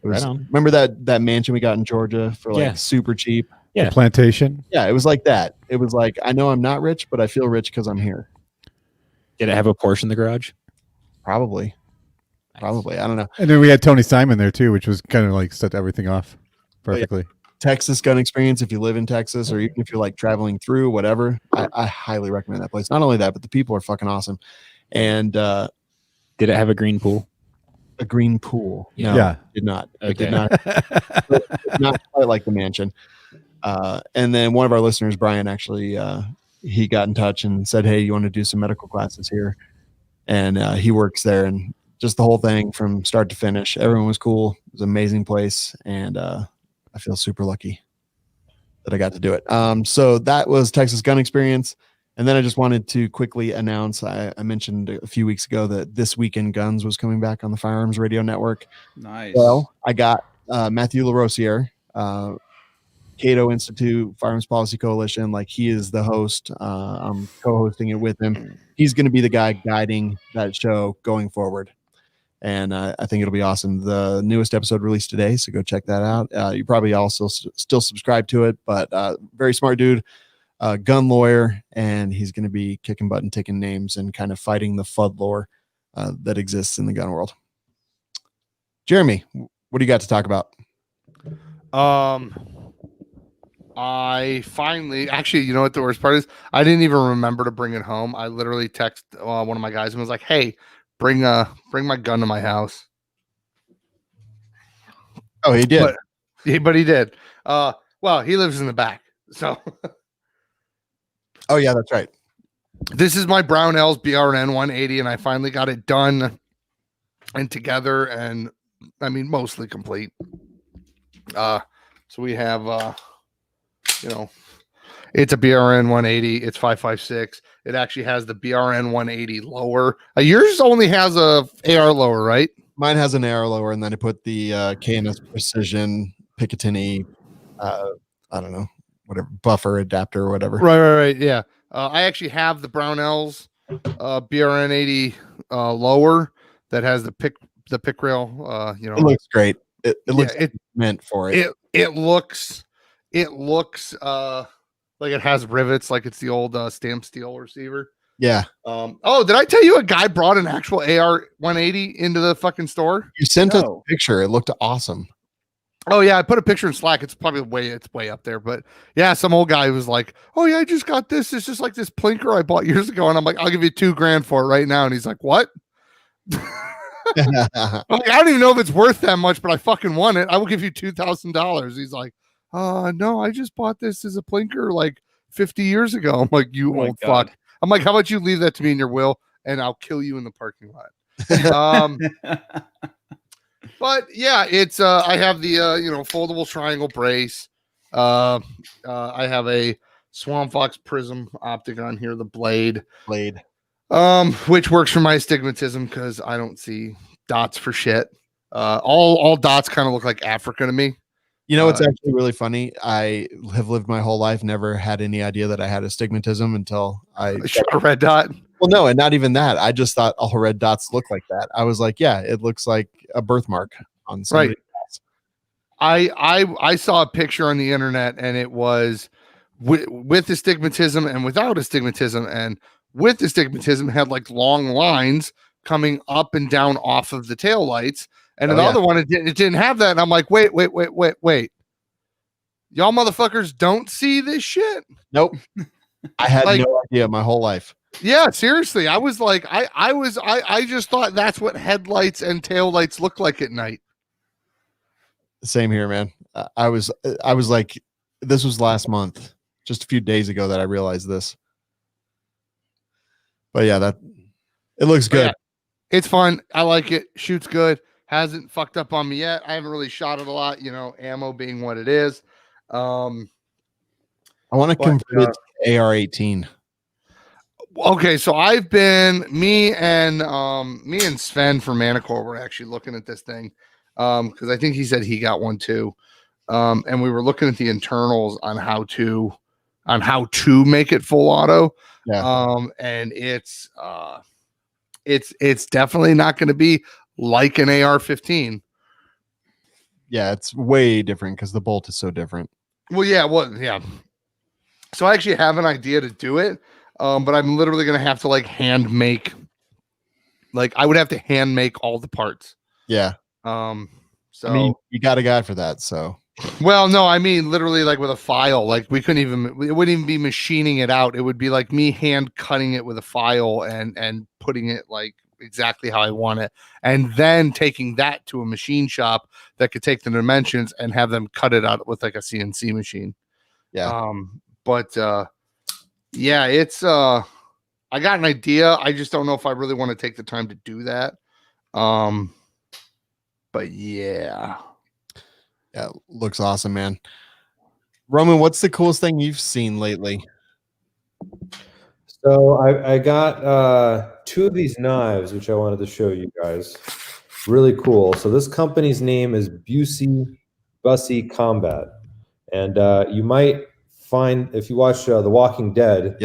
Right on. Remember that mansion we got in Georgia for like super cheap? Yeah. The plantation. Yeah, it was like that. It was like, I know I'm not rich, but I feel rich because I'm here. Did it have a Porsche in the garage? Probably. I don't know. And then we had Tony Simon there too, which was kind of like set everything off perfectly. Texas gun experience. If you live in Texas, or even if you're like traveling through, whatever, I highly recommend that place. Not only that, but the people are fucking awesome. And did it have a green pool? A green pool? No, Yeah. it did not. Okay. It did not. Not quite like the mansion. And then one of our listeners, Brian, actually, he got in touch and said, "Hey, you want to do some medical classes here?" And he works there, and just the whole thing from start to finish, everyone was cool. It was an amazing place, and I feel super lucky that I got to do it. So that was Texas Gun Experience. And then I just wanted to quickly announce, I mentioned a few weeks ago that This Week in Guns was coming back on the Firearms Radio Network. Nice. Well, I got Matthew LaRosiere, Cato Institute Firearms Policy Coalition. Like, he is the host. I'm co-hosting it with him. He's going to be the guy guiding that show going forward. And I think it'll be awesome. The newest episode released today, so go check that out. You probably also still subscribe to it, but very smart dude, gun lawyer, and he's going to be kicking butt and taking names and kind of fighting the FUD lore that exists in the gun world. Jeremy, what do you got to talk about? I finally, actually, you know what the worst part is? I didn't even remember to bring it home. I literally texted one of my guys and was like, "Hey, bring my gun to my house." Oh, he did. But he did. Well, he lives in the back, so. Oh yeah, that's right. This is my Brownells BRN 180, and I finally got it done and together, and I mean mostly complete. So we have it's a BRN 180. It's 5.56. It actually has the BRN 180 lower. Yours only has a AR lower, right? Mine has an AR lower, and then I put the KNS Precision Picatinny, I don't know, whatever, buffer adapter or whatever. Right. Yeah. I actually have the Brownells BRN 80 lower that has the pick rail. It looks great. It looks meant for it. It looks like it has rivets, like it's the old stamp steel receiver. Yeah. Oh, did I tell you a guy brought an actual AR 180 into the fucking store? You sent us No. a picture. It looked awesome. Oh yeah, I put a picture in Slack. It's probably way up there, but yeah, some old guy was like, "Oh yeah, I just got this. It's just like this plinker I bought years ago," and I'm like, "I'll give you $2,000 for it right now," and he's like, "What?" I'm like, I don't even know if it's worth that much, but I fucking want it. I will give you $2,000. He's like, no, I just bought this as a plinker like 50 years ago. I'm like, you Oh my old God. fuck. I'm like, how about you leave that to me in your will, and I'll kill you in the parking lot. But yeah, it's I have the foldable triangle brace. I have a Swamp Fox Prism optic on here, the blade, which works for my astigmatism because I don't see dots for shit. All dots kind of look like Africa to me. You know, it's actually really funny. I have lived my whole life, never had any idea that I had astigmatism until I shot a red dot. Well, no, and not even that. I just thought all red dots look like that. I was like, yeah, it looks like a birthmark on somebody. Right. I saw a picture on the internet, and it was with astigmatism and without astigmatism, and with astigmatism had like long lines coming up and down off of the tail lights. And the other one, it didn't have that. And I'm like, wait. Y'all motherfuckers don't see this shit? Nope. I had no idea my whole life. Yeah, seriously. I was like, I just thought that's what headlights and taillights look like at night. Same here, man. I was like, this was last month, just a few days ago that I realized this. But yeah, it looks good. Yeah, it's fun. I like it. Shoots good. Hasn't fucked up on me yet. I haven't really shot it a lot, ammo being what it is. I want to convert it to AR-18. Okay, so I've been me and Sven from Manicore were actually looking at this thing because I think he said he got one too, and we were looking at the internals on how to make it full auto. Yeah. And it's definitely not going to be like an AR-15. Yeah, it's way different because the bolt is so different. Well, yeah. So I actually have an idea to do it, but I'm literally going to have to hand make. I would have to hand make all the parts. Yeah. So I mean, you got a guy for that. So. Well, no, I mean literally with a file. We couldn't even. It wouldn't even be machining it out. It would be like me hand cutting it with a file and putting it exactly how I want it, and then taking that to a machine shop that could take the dimensions and have them cut it out with a CNC machine. Yeah. Yeah, it's I got an idea. I just don't know if I really want to take the time to do that. But yeah. Yeah, looks awesome, man. Roman, what's the coolest thing you've seen lately? So I got 2 of these knives, which I wanted to show you guys. Really cool. So this company's name is Bussy Combat. And you might find, if you watch The Walking Dead,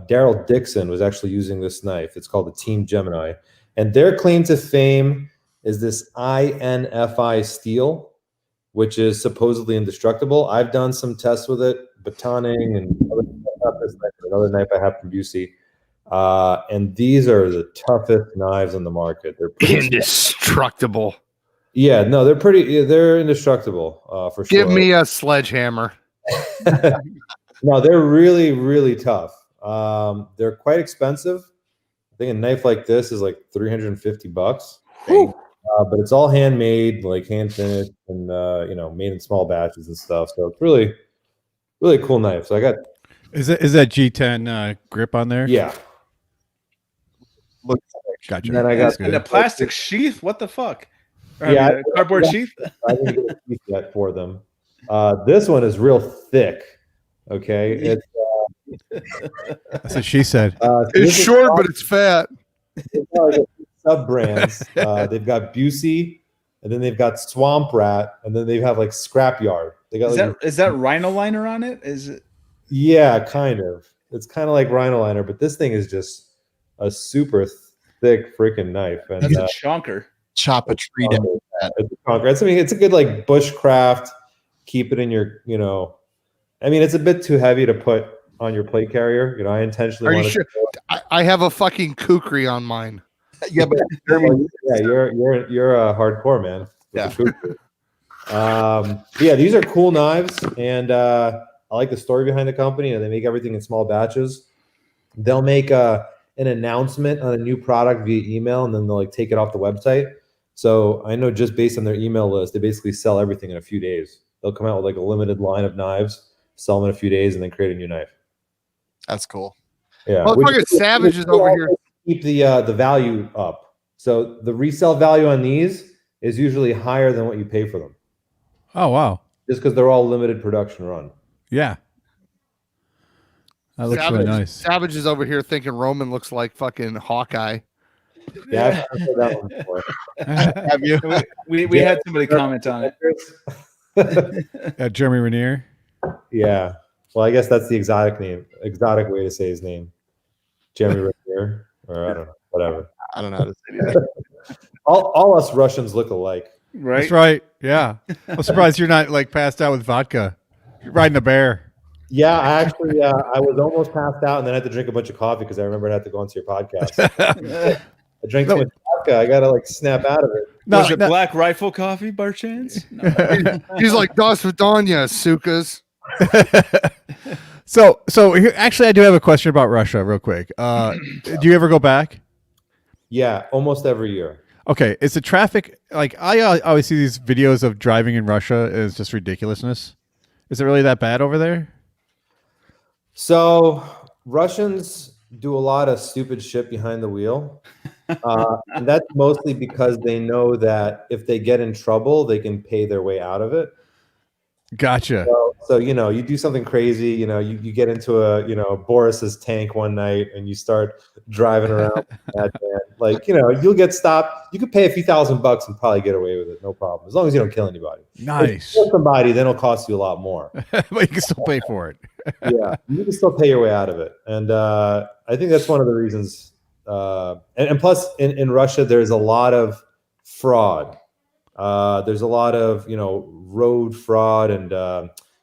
Daryl Dixon was actually using this knife. It's called the Team Gemini. And their claim to fame is this INFI steel, which is supposedly indestructible. I've done some tests with it, batoning and another knife I have from Busey. And these are the toughest knives on the market. They're indestructible. Yeah, no, they're indestructible for sure. Give me a sledgehammer. No, they're really, really tough. They're quite expensive. I think a knife like this is like $350. But it's all handmade, hand finished, and made in small batches and stuff. So it's really, really cool knife. So I got. Is that G10 grip on there? Yeah. Gotcha. And then I got a plastic sheath. What the fuck? Yeah, cardboard sheath. I didn't get a sheath yet for them. This one is real thick. Okay, it's. That's what she said. It's short, but it's fat. Sub brands. They've got Busey, and then they've got Swamp Rat, and then they have Scrapyard. They got is that Rhino Liner on it? Is it? Yeah, kind of. It's kind of like Rhino Liner, but this thing is just a super thick freaking knife. And that's a chonker. Chop a tree down. It's a chonker. I mean, it's a good bushcraft. Keep it in your, I mean, it's a bit too heavy to put on your plate carrier. I intentionally. Are you sure? I have a fucking kukri on mine. Yeah, but Yeah, you're a hardcore man. with Yeah. the Kuku. Yeah, these are cool knives, and I like the story behind the company. And they make everything in small batches. They'll make an announcement on a new product via email, and then they'll like take it off the website. So I know just based on their email list, they basically sell everything in a few days. They'll come out with like a limited line of knives, sell them in a few days, and then create a new knife. that's cool. Yeah, Motherfucking savages over here. Keep the value up. So the resale value on these is usually higher than what you pay for them, Oh wow. just because they're all limited production run. Yeah. That looks really nice. Savages over here thinking Roman looks like fucking Hawkeye. Yeah, I've heard that one before. Have you? We had somebody comment on it. Jeremy Renier. Yeah. Well, I guess that's the exotic way to say his name. Jeremy Renier, or I don't know, whatever. I don't know how to say that. All us Russians look alike. Right? That's right. Yeah. I'm surprised you're not like passed out with vodka. You're riding a bear. Yeah, I actually I was almost passed out, and then I had to drink a bunch of coffee because I remembered I had to go onto your podcast. I drank too much vodka. I gotta like snap out of it. Was it Black Rifle coffee, by chance? No. He's like, Das Vidanya, Sukas. So here, actually, I do have a question about Russia, real quick. Do you ever go back? Yeah, almost every year. Okay, is the traffic like I always see these videos of driving in Russia is just ridiculousness? Is it really that bad over there? So Russians do a lot of stupid shit behind the wheel. And that's mostly because they know that if they get in trouble, they can pay their way out of it. Gotcha. So you know, you do something crazy, you know, you get into a, you know, Boris's tank one night and you start driving around that van. Like, you know, you'll get stopped. You could pay a few $1,000 and probably get away with it, no problem. As long as you don't kill anybody. Nice. If you kill somebody, then it'll cost you a lot more. But you can still pay for it. Yeah, you can still pay your way out of it. And I think that's one of the reasons. And plus, in Russia, there's a lot of fraud. There's a lot of, you know, road fraud and,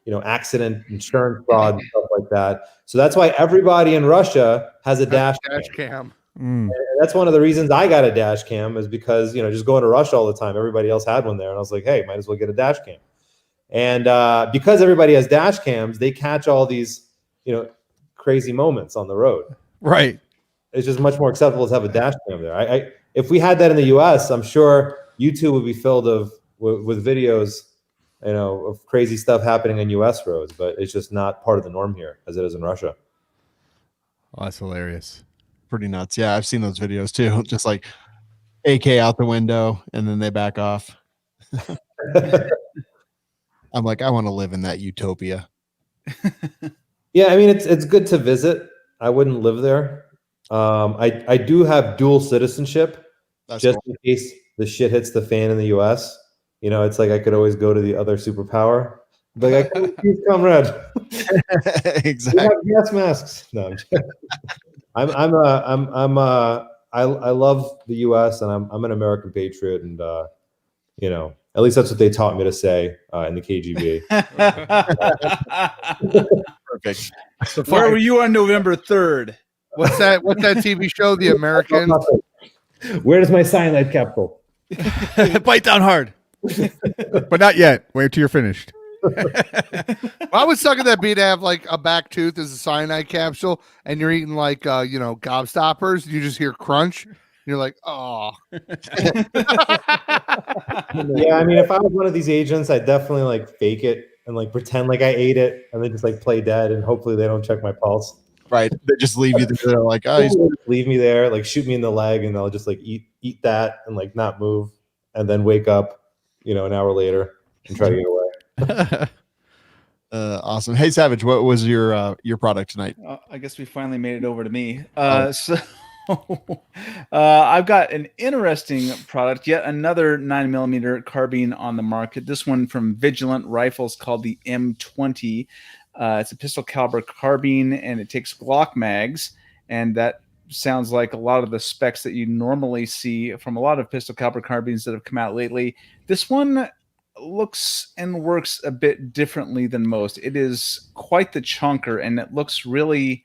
you know, accident insurance fraud and stuff like that. So that's why everybody in Russia has a dash cam. And that's one of the reasons I got a dash cam, is because, you know, just going to Russia all the time, everybody else had one there. And I was like, hey, might as well get a dash cam. And because everybody has dash cams, they catch all these, you know, crazy moments on the road. Right. It's just much more acceptable to have a dash cam there. If we had that in the U.S., I'm sure YouTube would be filled with videos, you know, of crazy stuff happening on U.S. roads. But it's just not part of the norm here, as it is in Russia. Oh, that's hilarious. Pretty nuts. Yeah, I've seen those videos too. Just like AK out the window and then they back off. I'm like, I want to live in that utopia. Yeah, I mean, it's good to visit. I wouldn't live there. I do have dual citizenship. That's just cool. in case the shit hits the fan in the U.S. You know, it's like I could always go to the other superpower. Like, please, comrade. Exactly. We have gas masks. No, I love the U.S. and I'm an American patriot, and you know, at least that's what they taught me to say in the KGB. Perfect. So where were you on November 3rd? What's that TV show, The Americans? Where does my cyanide capsule? Bite down hard. But not yet. Wait till you're finished. I would suck at that beat to have like a back tooth as a cyanide capsule, and you're eating like you know, gobstoppers. You just hear crunch. You're like, oh. Yeah, I mean, if I was one of these agents, I'd definitely like fake it and like pretend like I ate it, and then just like play dead, and hopefully they don't check my pulse. Right. They just leave you there like, oh, he's Leave me there, like shoot me in the leg, and I'll just like eat that and like not move, and then wake up, you know, an hour later and try to get away. Awesome. Hey, Savage, what was your product tonight? I guess we finally made it over to me. So I've got an interesting product, yet another 9mm carbine on the market. This one from Vigilance Rifles called the M20. It's a pistol caliber carbine, and it takes Glock mags, and that sounds like a lot of the specs that you normally see from a lot of pistol caliber carbines that have come out lately. This one looks and works a bit differently than most. It is quite the chunker, and it looks really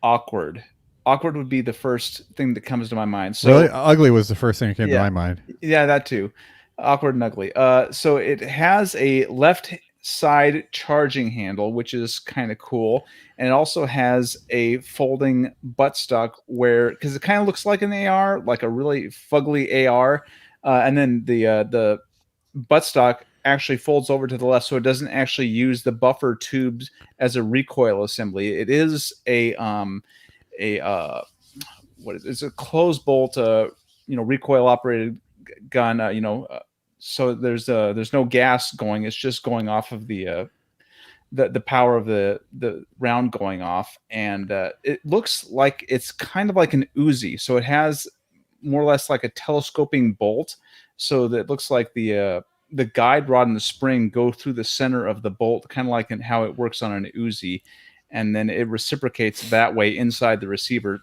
awkward. awkward would be the first thing that comes to my mind. So Really, ugly was the first thing that came to my mind. Yeah, that too. Awkward and ugly. So it has a left side charging handle, which is kind of cool, and it also has a folding buttstock because it kind of looks like an AR, like a really fugly AR, and then the buttstock actually folds over to the left, so it doesn't actually use the buffer tubes as a recoil assembly. It is it's a closed bolt, recoil operated gun. So there's no gas going. It's just going off of the power of the round going off, and it looks like it's kind of like an Uzi. So it has more or less like a telescoping bolt, so that it looks like the guide rod and the spring go through the center of the bolt, kind of like in how it works on an Uzi, and then it reciprocates that way inside the receiver,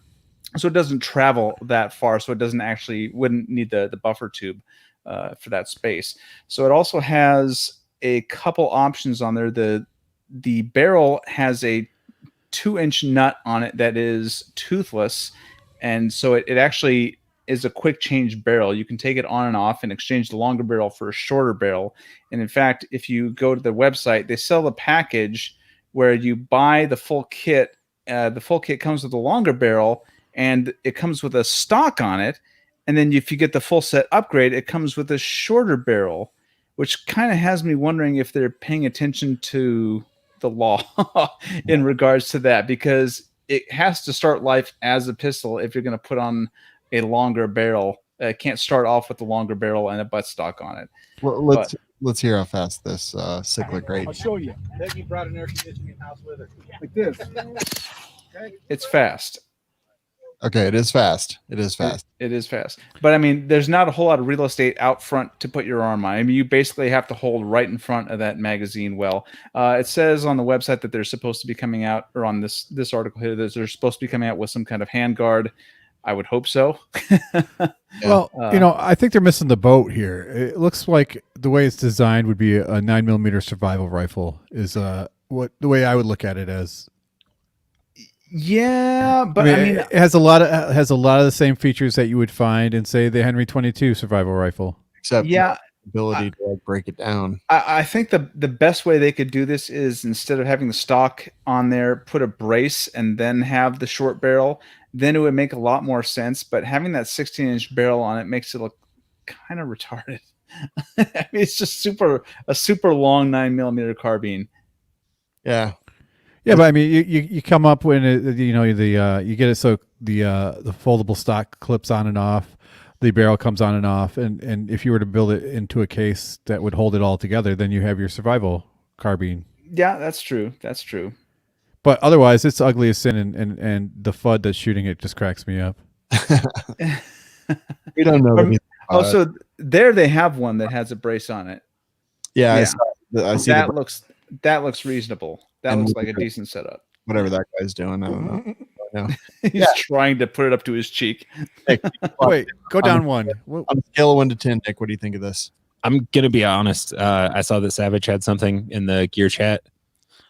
so it doesn't travel that far. So it wouldn't need the buffer tube for that space. So it also has a couple options on there. The barrel has a 2-inch nut on it that is toothless, and so it actually is a quick change barrel. You can take it on and off and exchange the longer barrel for a shorter barrel. And in fact, if you go to the website, they sell the package where you buy the full kit. The full kit comes with a longer barrel, and it comes with a stock on it. And then if you get the full set upgrade, it comes with a shorter barrel, which kind of has me wondering if they're paying attention to the law in regards to that, because it has to start life as a pistol if you're going to put on a longer barrel. It can't start off with a longer barrel and a buttstock on it. Well, let's hear how fast this cyclic rate. I'll show you. Peggy brought an air conditioning house with her. Like this. Okay. It's fast. Okay, it is fast. It is fast. It is fast. But I mean, there's not a whole lot of real estate out front to put your arm on. I mean, you basically have to hold right in front of that magazine well. It says on the website that they're supposed to be coming out, or on this article here, that they're supposed to be coming out with some kind of handguard. I would hope so. Well, I think they're missing the boat here. It looks like the way it's designed would be a 9mm survival rifle is what the way I would look at it as. Yeah, but I mean, it has a lot of the same features that you would find in, say, the Henry 22 survival rifle. Except ability to break it down. I think the best way they could do this is, instead of having the stock on there, put a brace and then have the short barrel. Then it would make a lot more sense. But having that 16-inch barrel on it makes it look kind of retarded. I mean, it's just a super long 9mm carbine. Yeah. Yeah, but I mean, you come up when you get it so the foldable stock clips on and off, the barrel comes on and off, and if you were to build it into a case that would hold it all together, then you have your survival carbine. Yeah, that's true. That's true. But otherwise, it's ugly as sin, and the FUD that's shooting it just cracks me up. We don't know. So there they have one that has a brace on it. Yeah. I see that looks reasonable. That looks like a decent setup. Whatever that guy's doing, I don't know. He's trying to put it up to his cheek. Nick, Wait, go down one. On a scale of 1 to 10, Nick, what do you think of this? I'm gonna be honest. I saw that Savage had something in the gear chat.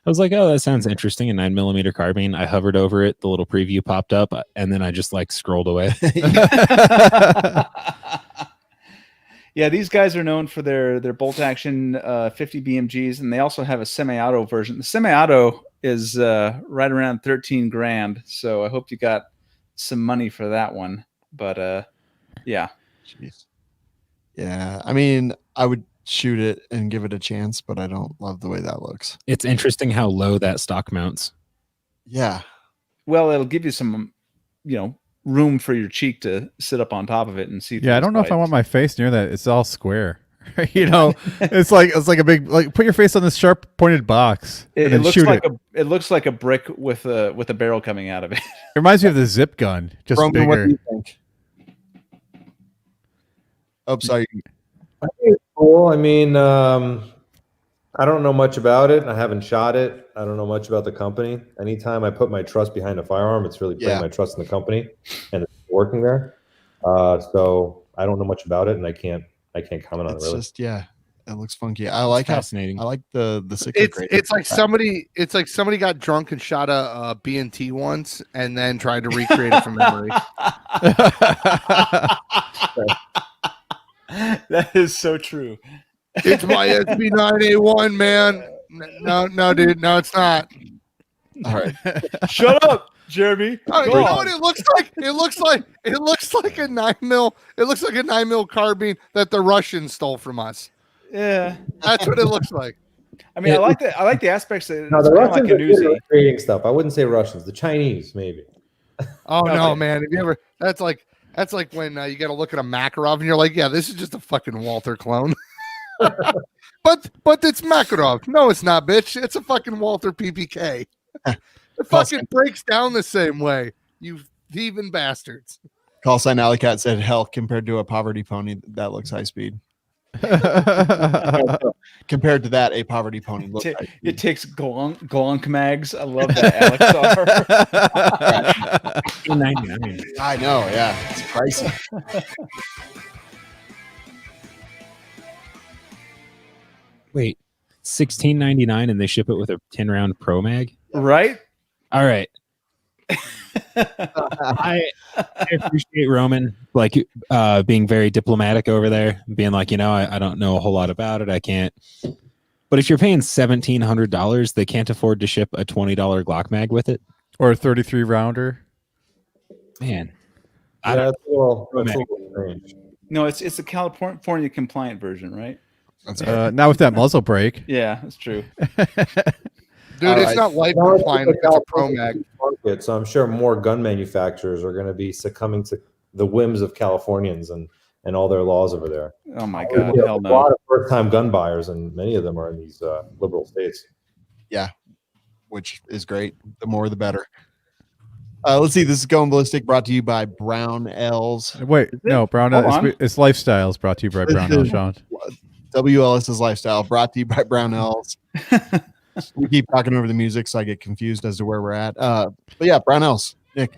I was like, oh, that sounds interesting. A 9mm carbine. I hovered over it. The little preview popped up, and then I just scrolled away. Yeah, these guys are known for their bolt action 50 BMGs, and they also have a semi-auto version. The semi-auto is right around 13 grand, so I hope you got some money for that one. But yeah. Jeez. Yeah, I mean, I would shoot it and give it a chance, but I don't love the way that looks. It's interesting how low that stock mounts. Yeah. Well, it'll give you some, room for your cheek to sit up on top of it and see. Yeah, I don't know if I want my face near that. It's all square. It's like a big, put your face on this sharp pointed box. It and looks shoot like it looks like a brick with a barrel coming out of it. It reminds me of the zip gun, just Roman, bigger. what do you think? Oh, sorry. I think it's cool. I mean, I don't know much about it. I haven't shot it. I don't know much about the company. Anytime I put my trust behind a firearm, it's really putting my trust in the company and it's working there. So I don't know much about it, and I can't comment on it really. Just, yeah. It looks funky. I like how Fascinating. I like the cyclic rate. It's like somebody got drunk and shot a B&T once and then tried to recreate it from memory. That is so true. It's my SB9A1, man. No, dude. No, it's not. All right. Shut up, Jeremy. Oh, you Go know on. what it looks like? It looks like a 9mm. It looks like a 9mm carbine that the Russians stole from us. Yeah. That's what it looks like. I mean, I like the aspects that No, it's the kind of Russians like a are good Uzi. at creating stuff. I wouldn't say Russians. The Chinese, maybe. Oh No, no, but- man! If you ever, that's like when you got to look at a Makarov and you're like, yeah, this is just a fucking Walther clone. but it's Makarov. No, it's not, bitch. It's a fucking Walther PPK. It fucking breaks down the same way. You thieving bastards. Call sign Alley Cat said, "Hell, compared to a poverty pony, that looks high speed." Compared to that, a poverty pony looks high speed. It takes glonk mags. I love that, Alex. $2.99. I know, yeah, it's pricey. Wait, $16.99 and they ship it with a 10-round Pro Mag. Right? All right. I appreciate Roman being very diplomatic over there, being like, I don't know a whole lot about it. I can't. But if you're paying $1,700, they can't afford to ship a $20 Glock mag with it. Or a 33 rounder. Man, Yeah, that's a little strange. No, it's the California compliant version, right? That's right. Not with that muzzle brake. Yeah, that's true. Dude, All it's right. not life No, compliant. it's It's a Pro Mag. Market, so I'm sure more gun manufacturers are going to be succumbing to the whims of Californians and all their laws over there. Oh my You god, know, hell a no. lot of first-time gun buyers, and many of them are in these liberal states. Which is great. The more, the better. Let's see. This is Going Ballistic, brought to you by Brown L's. Wait, no, Brown Hold L. on. It's Lifestyles brought to you by Brown L. Sean. WLS's Lifestyle, brought to you by Brown L's. We keep talking over the music, so I get confused as to where we're at. But yeah, Brown L's. Nick,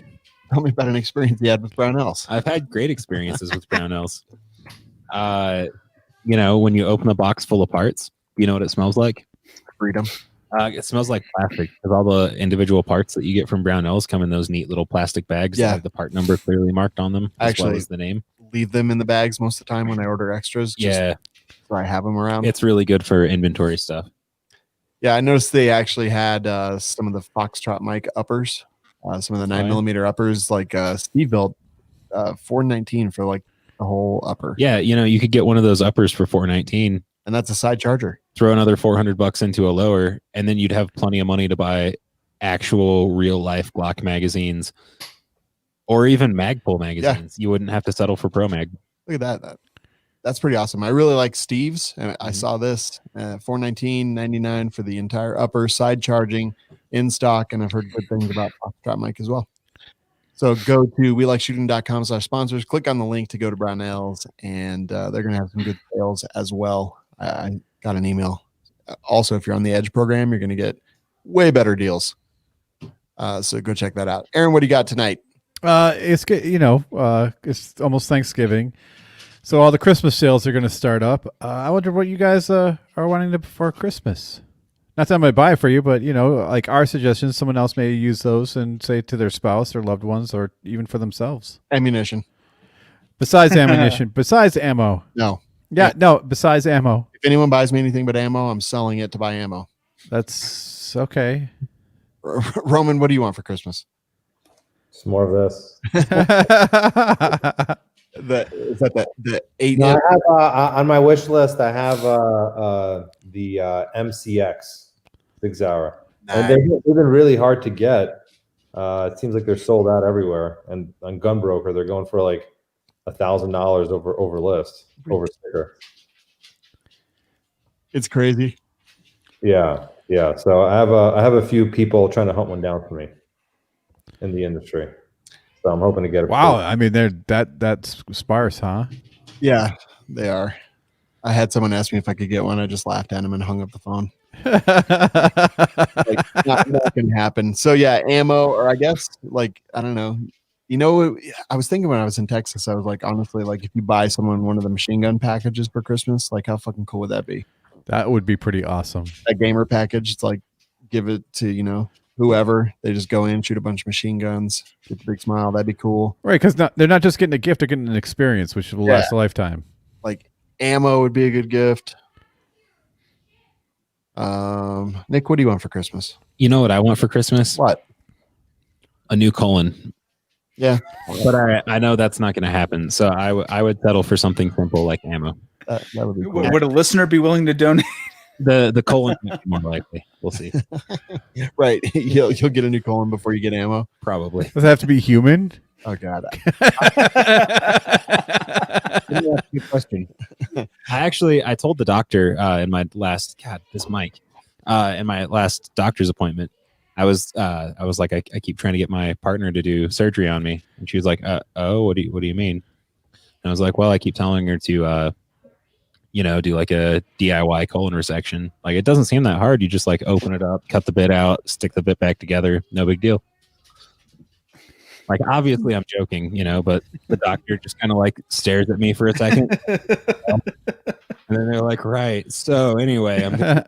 tell me about an experience you had with Brown L's. I've had great experiences with Brownells. When you open a box full of parts, you know what it smells like? Freedom. It smells like plastic because all the individual parts that you get from Brownells come in those neat little plastic bags Yeah. that have the part number clearly marked on them, as well Actually, as the name. Leave them in the bags most of the time when I order extras. Just Yeah, so I have them around. it's really good for inventory stuff. Yeah, I noticed they actually had some of the Foxtrot mic uppers, some of the 9mm uppers, like Steve built $419 for like the whole upper. Yeah, you could get one of those uppers for $419, And that's a side charger. throw another $400 into a lower, and then you'd have plenty of money to buy actual real life Glock magazines or even Magpul magazines. You wouldn't have to settle for Pro Mag. Look at that. That's pretty awesome. I really like Steve's. And I saw this $419.99 for the entire upper, side charging, in stock. And I've heard good things about Foxtrot mic as well. So go to welikeshooting.com/sponsors. Click on the link to go to Brownells, and they're going to have some good sales as well. I got an email. Also, if you're on the Edge program, you're going to get way better deals. So go check that out. Aaron, what do you got tonight? It's good. It's almost Thanksgiving, so all the Christmas sales are going to start up. I wonder what you guys are wanting to for Christmas. Not that I'm going to buy it for you, but like our suggestions, someone else may use those and say to their spouse or loved ones, or even for themselves. Ammunition. Besides ammunition, besides ammo. No. Yeah, no. Besides ammo. If anyone buys me anything but ammo, I'm selling it to buy ammo. That's okay. Roman, what do you want for Christmas? Some more of this. Is that the 8? No, I have on my wish list. I have the MCX Sig Sauer, and they've been really hard to get. It seems like they're sold out everywhere, and on Gun Broker they're going for like $1,000 over list over sticker. It's crazy. Yeah. So I have a few people trying to hunt one down for me in the industry. So I'm hoping to get it. Wow, I mean, that's sparse, huh? Yeah, they are. I had someone ask me if I could get one. I just laughed at him and hung up the phone. Like, not gonna happen. So yeah, ammo, or I guess I don't know, You know, I was thinking when I was in Texas, I was like, honestly, like if you buy someone one of the machine gun packages for Christmas, like how fucking cool would that be? That would be pretty awesome. That gamer package, it's like give it to, you know, whoever. They just go in, shoot a bunch of machine guns, get the big smile. That'd be cool. Right, because they're not just getting a gift; they're getting an experience, which will last a lifetime. Like ammo would be a good gift. Nick, what do you want for Christmas? You know what I want for Christmas? What? A new colon. Yeah, But I know that's not going to happen. So I would settle for something simple like ammo. that would be cool. Would a listener be willing to donate? The colon might be more likely. We'll see. Right. You'll get a new colon before you get ammo. Probably. Does it have to be human? Oh God. Good question. I told the doctor in my last in my last doctor's appointment, I was like, I keep trying to get my partner to do surgery on me, and she was like, what do you mean? And I was like, well, I keep telling her to do like a DIY colon resection. Like it doesn't seem that hard. You just like open it up, cut the bit out, stick the bit back together. No big deal. Like obviously I'm joking, but the doctor just kind of like stares at me for a second. And then they're like, right. So anyway,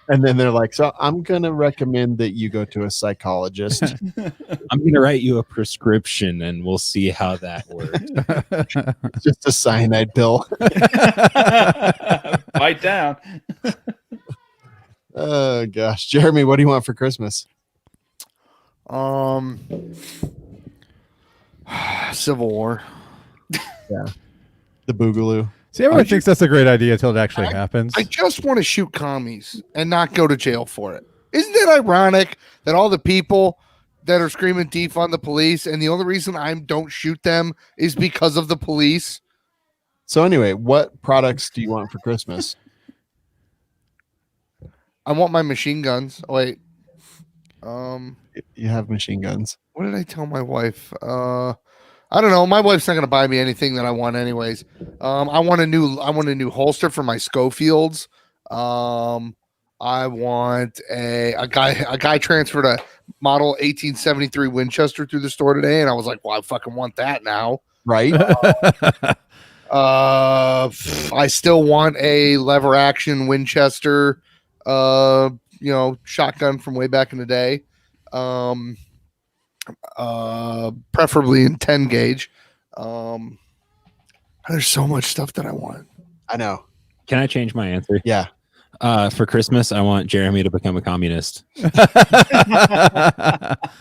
And then they're like, so I'm going to recommend that you go to a psychologist. I'm going to write you a prescription and we'll see how that works. Just a cyanide pill. Bite down. Oh gosh. Jeremy, what do you want for Christmas? Civil War. Yeah. The Boogaloo. See, everyone thinks that's a great idea until it actually happens. I just want to shoot commies and not go to jail for it. Isn't it ironic that all the people that are screaming defund the police and the only reason I don't shoot them is because of the police? So anyway, what products do you want for Christmas? I want my machine guns. Oh, wait. You have machine guns. What did I tell my wife? I don't know. My wife's not going to buy me anything that I want, anyways. I want a new holster for my Schofields. I want a guy transferred a model 1873 Winchester through the store today, and I was like, well, I fucking want that now. Right. I still want a lever action Winchester, shotgun from way back in the day. Preferably in 10 gauge. There's so much stuff that I want. I know. Can I change my answer? Yeah. For Christmas, I want Jerambe to become a communist.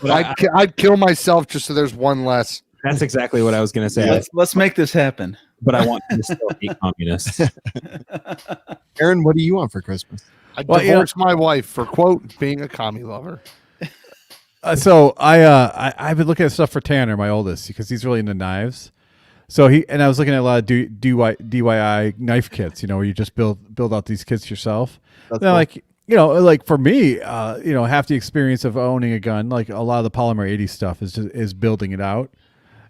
I'd kill myself just so there's one less. That's exactly what I was going to say. Let's make this happen. But I want to still hate communists. Aaron, what do you want for Christmas? I'd divorce my wife for, quote, being a commie lover. So I've been looking at stuff for Tanner, my oldest, because he's really into knives. So I was looking at a lot of DIY knife kits, where you just build out these kits yourself. That's Now, cool. like for me, half the experience of owning a gun, like a lot of the Polymer 80 stuff is building it out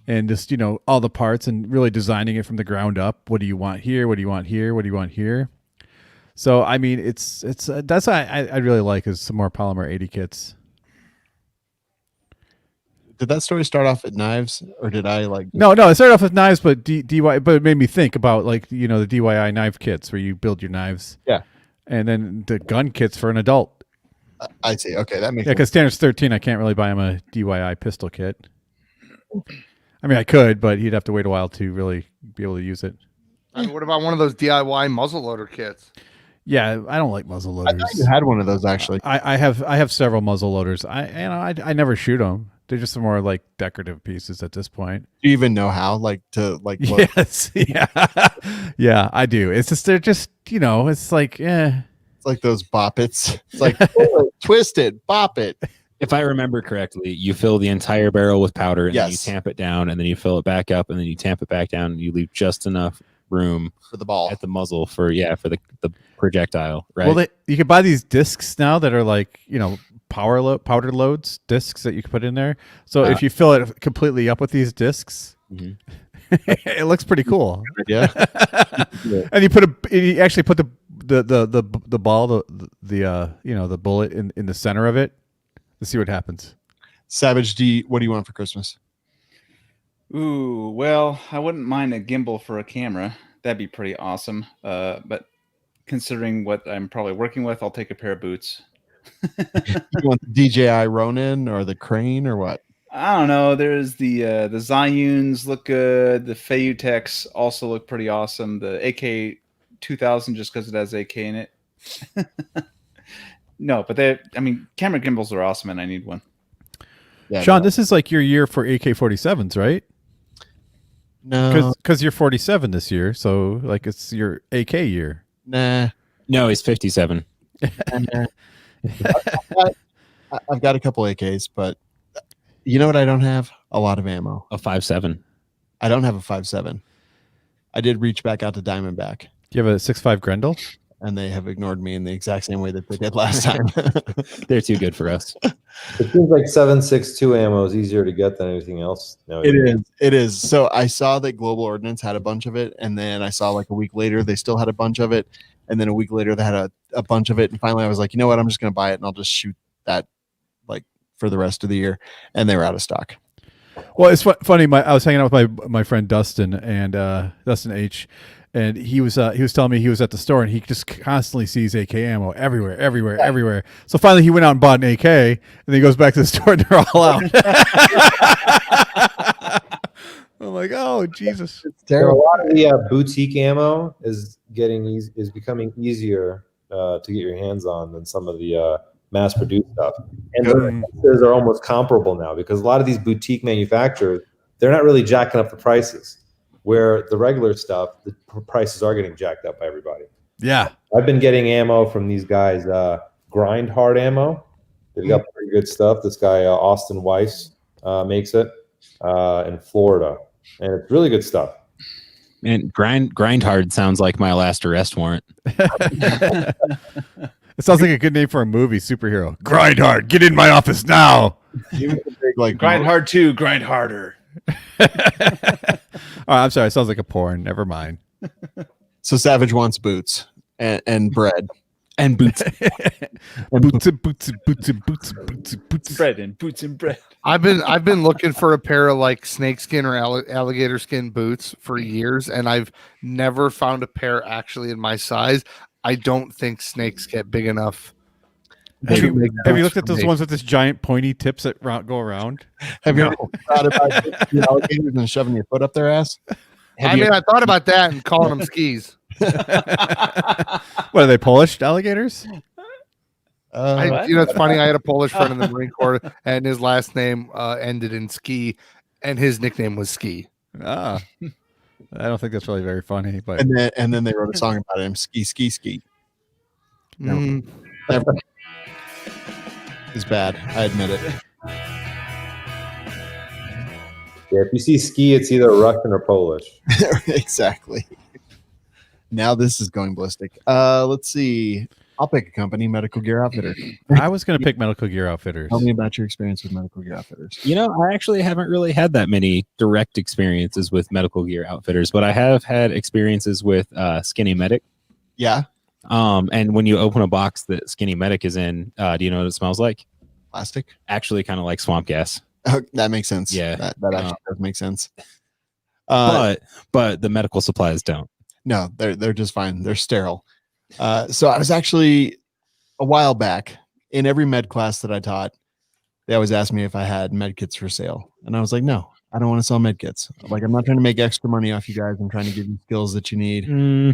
and just, all the parts and really designing it from the ground up. What do you want here? What do you want here? What do you want here? So, I mean, it's that's what I really like is some more Polymer 80 kits. Did that story start off at knives, or did I like? No. It started off with knives, but but it made me think about the DIY knife kits where you build your knives. Yeah. And then the gun kits for an adult. I see. Okay, that makes Yeah, because Tanner's 13, I can't really buy him a DIY pistol kit. I mean, I could, but he'd have to wait a while to really be able to use it. And what about one of those DIY muzzleloader kits? Yeah, I don't like muzzle I loaders. thought you had one of those actually. I have several muzzle loaders. I never shoot them. They're just some more like decorative pieces at this point. Do you even know how load? Yes, yeah, yeah, I do. It's just they're just it's like It's like those boppets. It's like twist it, bop it. If I remember correctly, you fill the entire barrel with powder and then you Yes. tamp it down and then you fill it back up and then you tamp it back down and you leave just enough room For the ball. at the muzzle for the projectile, right? Well, you can buy these discs now that are like powder loads discs that you can put in there. So if you fill it completely up with these discs, Mhm. it looks pretty cool. Yeah. And you actually put the ball the bullet in the center of it to see what happens. Savage D, what do you want for Christmas? Ooh, well, I wouldn't mind a gimbal for a camera. That'd be pretty awesome. But considering what I'm probably working with, I'll take a pair of boots. You want the DJI Ronin or the Crane or what? I don't know. There's the Zhiyuns look good. The Feiutex also look pretty awesome. The AK 2000 just because it has AK in it. No, but camera gimbals are awesome, and I need one. Yeah, Shawn, this is like your year for AK-47s, right? No, Because you're 47 this year, so like it's your AK year. nah. No, he's 57. I've got a couple AKs, but you know what? I don't have a lot of ammo. A 5.7. I don't have a 5.7. I did reach back out to Diamondback, Do you have a 6.5 Grendel? and they have ignored me in the exact same way that they did last time. They're too good for us. It seems like 7.62 ammo is easier to get than anything else. No, It is. So I saw that Global Ordnance had a bunch of it, and then I saw like a week later they still had a bunch of it, and then a week later they had a bunch of it, and finally I was like, you know what, I'm just going to buy it and I'll just shoot that like for the rest of the year, and they were out of stock. Well, it's funny. I was hanging out with my friend Dustin and Dustin H, and he was telling me he was at the store and he just constantly sees AK ammo everywhere. So finally, he went out and bought an AK, and then he goes back to the store and they're all out. I'm like, oh Jesus! So a lot of the boutique ammo is becoming easier to get your hands on than some of the mass-produced stuff, and the prices are almost comparable now because a lot of these boutique manufacturers, they're not really jacking up the prices. Where the regular stuff, the prices are getting jacked up by everybody. Yeah, I've been getting ammo from these guys, Grind Hard Ammo. They've got pretty good stuff. This guy Austin Weiss makes it in Florida, and it's really good stuff. And grind hard sounds like my last arrest warrant. it sounds like a good name for a movie superhero. Grind hard. Get in my office now. Like Grind hard too. Grind harder. Oh, I'm sorry. It sounds like a porn. Never mind. So Savage wants boots and bread and boots. Boots. Bread and boots and bread. I've been looking for a pair of like snakeskin or alligator skin boots for years, and I've never found a pair actually in my size. I don't think snakes get big enough. Have you looked at those ones with this giant pointy tips that go around? Have you ever thought about the alligators and shoving your foot up their ass? I thought about that and calling them skis. What are they, Polish alligators? It's funny. I had a Polish friend in the Marine Corps, and his last name ended in ski, and his nickname was Ski. Ah, I don't think that's really very funny. But and then they wrote a song about him, ski, ski, ski. Never. It's bad. I admit it. Yeah, if you see ski, it's either Russian or Polish. Exactly. Now this is going ballistic. Let's see. I'll pick a company, Medical Gear Outfitters. I was going to pick Medical Gear Outfitters. Tell me about your experience with Medical Gear Outfitters. You know, I actually haven't really had that many direct experiences with Medical Gear Outfitters, but I have had experiences with Skinny Medic. Yeah. And when you open a box that Skinny Medic is in, do you know what it smells like? Plastic. Actually, kind of like swamp gas. Oh, that makes sense. Yeah. That actually does make sense. But the medical supplies don't. No, they're just fine. They're sterile. So I was actually a while back in every med class that I taught, they always asked me if I had med kits for sale. And I was like, no, I don't want to sell med kits. Like, I'm not trying to make extra money off you guys. I'm trying to give you skills that you need.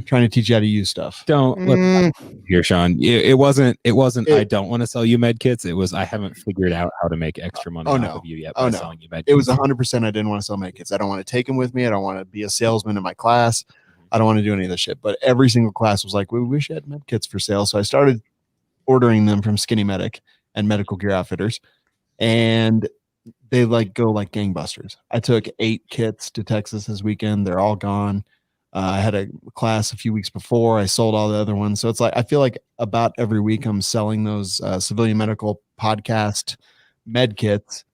Trying to teach you how to use stuff. Don't here, Shawn. It wasn't I don't want to sell you med kits. It was I haven't figured out how to make extra money off of you yet by selling you med kits. It was 100% I didn't want to sell med kits. I don't want to take them with me. I don't want to be a salesman in my class. I don't want to do any of this shit. But every single class was like, we wish you had med kits for sale. So I started ordering them from Skinny Medic and Medical Gear Outfitters. And they go like gangbusters. I took 8 kits to Texas this weekend. They're all gone. I had a class a few weeks before. I sold all the other ones. So it's like, I feel like about every week I'm selling those civilian medical podcast med kits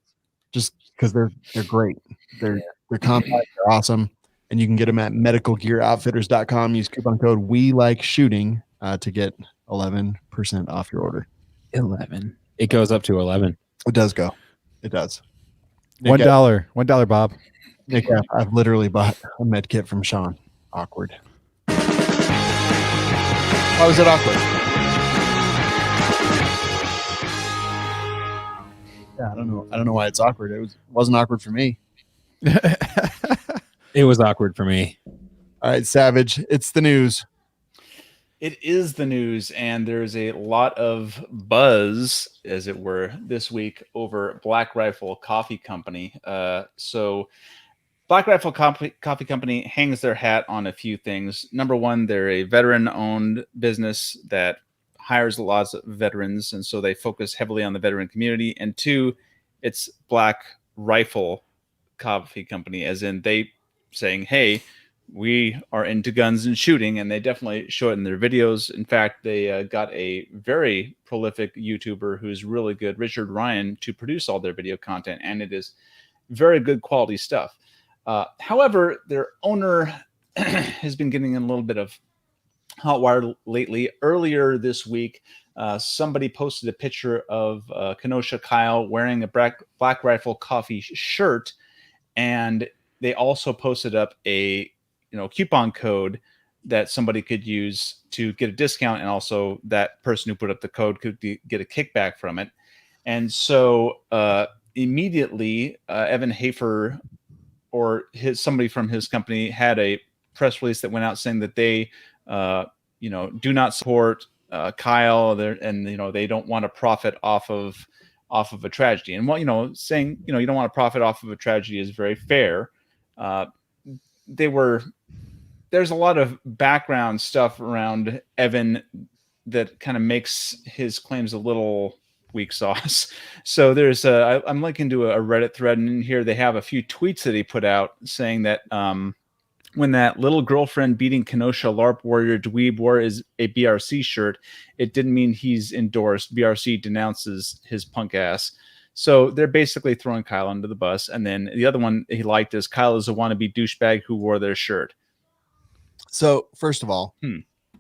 just because they're great. They're compact. They're awesome. And you can get them at medicalgearoutfitters.com. Use coupon code WeLikeShooting to get 11% off your order. 11. It goes up to 11. It does go. It does. $1, Nick, $1, Bob. Nick, I've literally bought a med kit from Shawn. Awkward. Why was it awkward? Yeah, I don't know. I don't know why it's awkward. Wasn't awkward for me. It was awkward for me. All right, Savage. It's the news. It is the news, and there's a lot of buzz, as it were, this week over Black Rifle Coffee Company. So Black Rifle Coffee Company hangs their hat on a few things. Number one, they're a veteran-owned business that hires lots of veterans, and so they focus heavily on the veteran community. And two, it's Black Rifle Coffee Company, as in they saying, hey, we are into guns and shooting, and they definitely show it in their videos. In fact, they got a very prolific YouTuber who's really good, Richard Ryan, to produce all their video content, and it is very good quality stuff. However, their owner has been getting in a little bit of hot water lately. Earlier this week, somebody posted a picture of Kenosha Kyle wearing a Black Rifle Coffee shirt, and they also posted up a coupon code that somebody could use to get a discount, and also that person who put up the code could get a kickback from it. And so immediately, Evan Hafer or somebody from his company had a press release that went out saying that they, do not support Kyle, and they don't want to profit off of a tragedy. And saying you don't want to profit off of a tragedy is very fair. There's a lot of background stuff around Evan that kind of makes his claims a little weak sauce. So I'm linking to a Reddit thread, and in here they have a few tweets that he put out saying that when that little girlfriend beating Kenosha LARP warrior dweeb wore is a BRC shirt, it didn't mean he's endorsed. BRC denounces his punk ass. So they're basically throwing Kyle under the bus. And then the other one he liked is Kyle is a wannabe douchebag who wore their shirt. So first of all,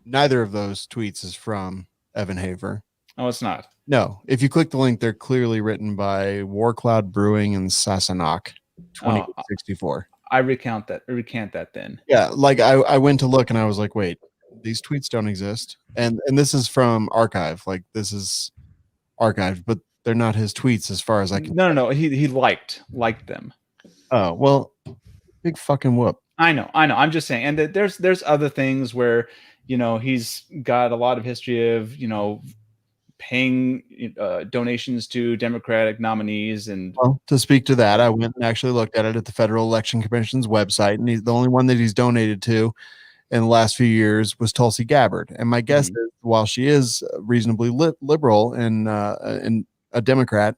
neither of those tweets is from Evan Haver. Oh, it's not. No. If you click the link, they're clearly written by War Cloud Brewing and Sassenach 2064. I recant that then. Yeah, like I went to look and I was like, wait, these tweets don't exist. And this is from archive. Like this is archived, but they're not his tweets as far as I can. No. He liked them. Oh, well, big fucking whoop. I know. I'm just saying. And there's other things where, he's got a lot of history of, paying donations to Democratic nominees. And well, to speak to that, I went and actually looked at it at the Federal Election Commission's website, and the only one that he's donated to in the last few years was Tulsi Gabbard. And my guess is, while she is reasonably liberal and a Democrat,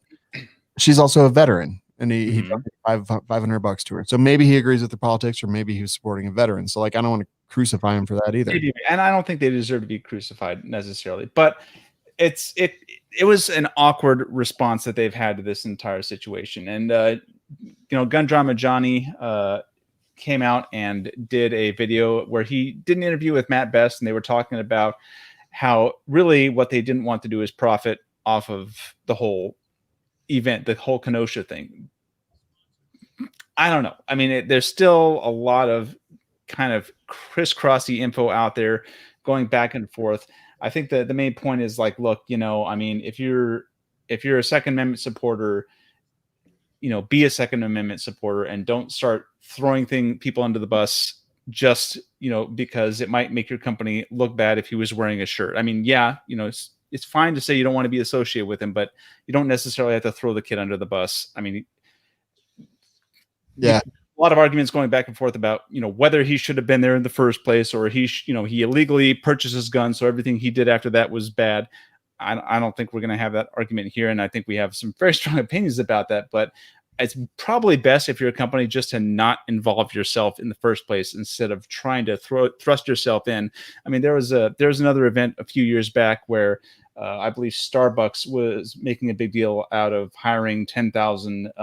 she's also a veteran, and he donated $500 to her. So maybe he agrees with the politics, or maybe he was supporting a veteran. So I don't want to crucify him for that either. And I don't think they deserve to be crucified necessarily, but it was an awkward response that they've had to this entire situation. And Gun Drama Johnny came out and did a video where he did an interview with Matt Best, and they were talking about how really what they didn't want to do is profit off of the whole event, the whole Kenosha thing. I don't know. I mean, there's still a lot of kind of crisscrossy info out there going back and forth. I think that the main point is like, look, I mean, if you're a Second Amendment supporter, be a Second Amendment supporter, and don't start throwing people under the bus just, because it might make your company look bad if he was wearing a shirt. I mean, yeah, it's fine to say you don't want to be associated with him, but you don't necessarily have to throw the kid under the bus. I mean, yeah, a lot of arguments going back and forth about, whether he should have been there in the first place, or he illegally purchased his gun, so everything he did after that was bad. I don't think we're going to have that argument here, and I think we have some very strong opinions about that. But it's probably best if you're a company just to not involve yourself in the first place instead of trying to thrust yourself in. I mean, there was another event a few years back where I believe Starbucks was making a big deal out of hiring 10,000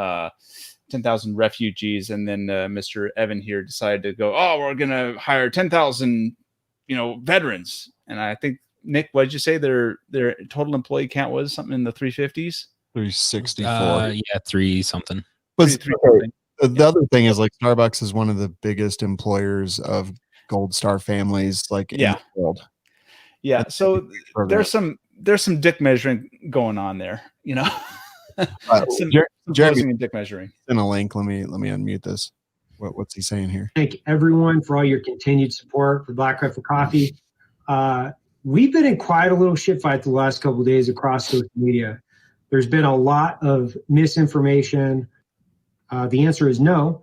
refugees, and then Mr. Evan here decided to go, oh, we're going to hire 10,000, veterans. And I think, Nick, what did you say their total employee count was? Something in the 350s? 364. Yeah, 3 something. But Three okay, something. the other thing is like Starbucks is one of the biggest employers of Gold Star families, like in Yeah. the world. Yeah. That's So program. there's some dick measuring going on there, you know. some Jerambe posing and dick measuring. in a link. Let me unmute this. What's he saying here? Thank everyone for all your continued support for Black Rifle Coffee. We've been in quite a little shit fight the last couple of days across social media. There's been a lot of misinformation. The answer is no.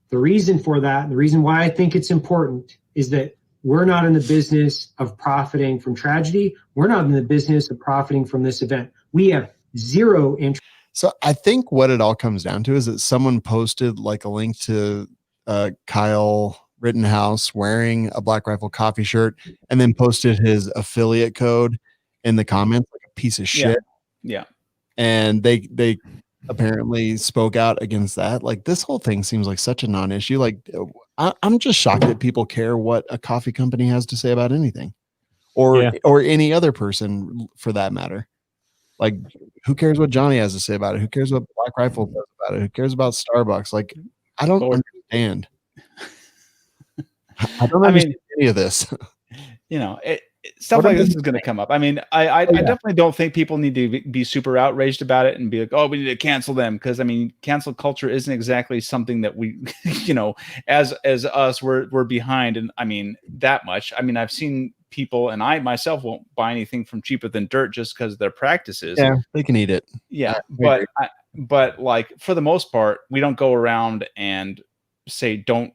The reason for that, the reason why I think it's important, is that we're not in the business of profiting from tragedy. We're not in the business of profiting from this event. We have zero interest. So I think what it all comes down to is that someone posted like a link to Kyle Rittenhouse wearing a Black Rifle Coffee shirt and then posted his affiliate code in the comments like a piece of shit. Yeah. And they apparently spoke out against that. Like this whole thing seems like such a non-issue. Like I'm just shocked that people care what a coffee company has to say about anything, or any other person for that matter. Like, who cares what Johnny has to say about it? Who cares what Black Rifle says about it? Who cares about Starbucks? Like, I don't understand. I don't understand any of this. You know, stuff like this is going to come up. I mean, I definitely don't think people need to be super outraged about it and be like, oh, we need to cancel them. Because I mean, cancel culture isn't exactly something that we, you know, as us, we're behind. And I mean, that much. I mean, I've seen people, and I myself won't buy anything from Cheaper Than Dirt just because of their practices. Yeah, they can eat it. Yeah, but like for the most part, we don't go around and say don't,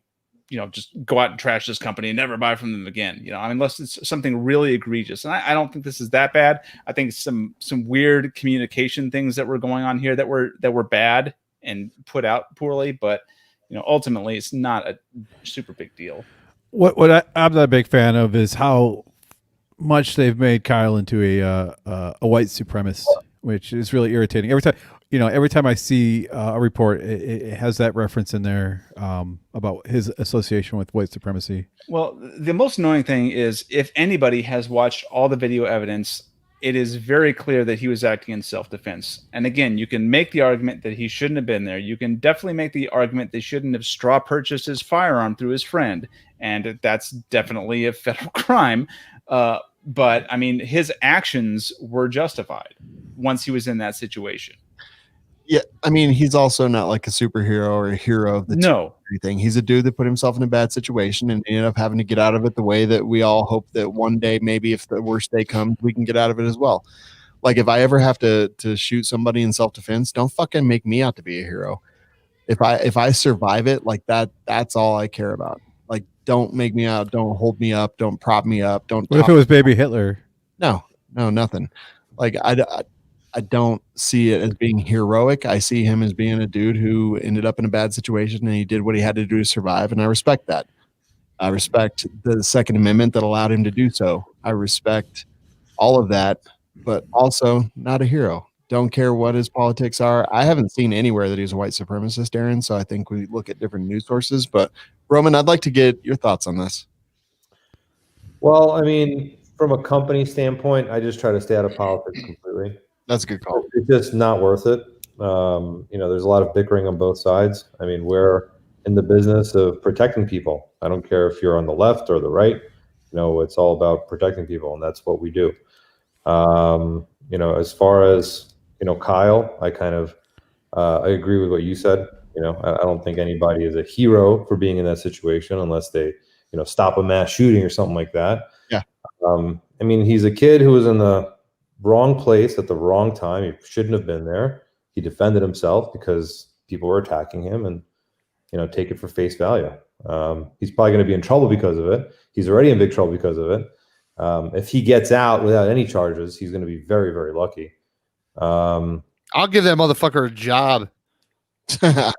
you know, just go out and trash this company and never buy from them again. You know, I mean, unless it's something really egregious. And I don't think this is that bad. I think some weird communication things that were going on here that were bad and put out poorly. But you know, ultimately, it's not a super big deal. What I'm not a big fan of is how much they've made Kyle into a white supremacist, which is really irritating. Every time I see a report, it has that reference in there about his association with white supremacy. Well, the most annoying thing is if anybody has watched all the video evidence, it is very clear that he was acting in self-defense. And again, you can make the argument that he shouldn't have been there. You can definitely make the argument they shouldn't have straw purchased his firearm through his friend. And that's definitely a federal crime. But I mean, his actions were justified once he was in that situation. Yeah, I mean, he's also not like a superhero or a hero of the thing. He's a dude that put himself in a bad situation and ended up having to get out of it the way that we all hope that one day, maybe if the worst day comes, we can get out of it as well. Like if I ever have to shoot somebody in self-defense, don't fucking make me out to be a hero. If I survive it, like that's all I care about. Like, don't make me out, don't hold me up, don't prop me up, don't. What if it was baby Hitler? No, nothing. Like I don't see it as being heroic. I see him as being a dude who ended up in a bad situation and he did what he had to do to survive. And I respect that. I respect the Second Amendment that allowed him to do so. I respect all of that, but also not a hero. Don't care what his politics are. I haven't seen anywhere that he's a white supremacist, Aaron. So I think we look at different news sources, but Roman, I'd like to get your thoughts on this. Well, I mean, from a company standpoint, I just try to stay out of politics completely. That's a good call. It's just not worth it. There's a lot of bickering on both sides. I mean, we're in the business of protecting people. I don't care if you're on the left or the right. It's all about protecting people, and that's what we do. As far as Kyle, I kind of I agree with what you said. I don't think anybody is a hero for being in that situation unless they stop a mass shooting or something like that. Yeah. I mean, he's a kid who was in the wrong place at the wrong time. He shouldn't have been there. He defended himself because people were attacking him, and take it for face value. He's probably going to be in trouble because of it. He's already in big trouble because of it. If he gets out without any charges, he's going to be very, very lucky. I'll give that motherfucker a job. But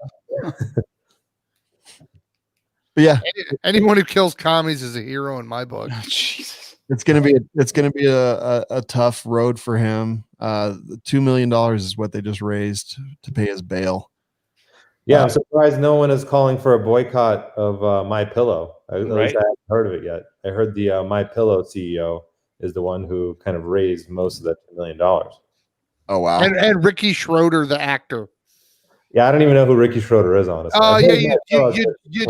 yeah, anyone who kills commies is a hero in my book. Oh, Jesus. It's gonna be a tough road for him. $2 million is what they just raised to pay his bail. Yeah, I'm surprised no one is calling for a boycott of My Pillow. At least I haven't heard of it yet. I heard the My Pillow CEO is the one who kind of raised most of that $2 million. Oh wow. And Ricky Schroeder, the actor. Yeah, I don't even know who Ricky Schroeder is, honestly. Oh yeah, you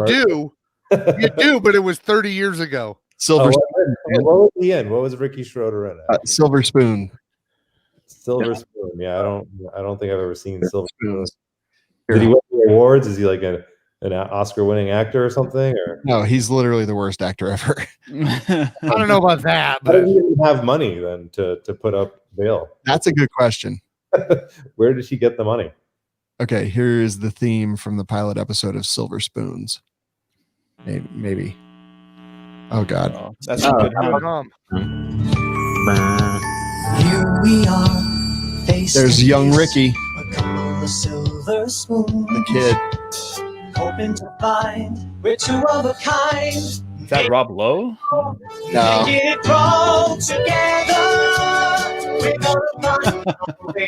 do. You do, but it was 30 years ago. Silver what was he in? What was Ricky Schroeder in? Silver Spoon. Silver Spoon. Yeah, I don't think I've ever seen Silver Spoon. Spoons. Did he win the awards? Is he like an Oscar-winning actor or something? Or No, he's literally the worst actor ever. I don't know about that, how but did he even have money then to put up bail? That's a good question. Where did he get the money? Okay, here's the theme from the pilot episode of Silver Spoons. Maybe. Oh God. Oh, that's a good one. Here we are, face There's to young face, Ricky, a couple of silver spoons, the kid. hoping to find we're two of a kind. Is that Rob Lowe? No, Get it all together. We're gonna find a way.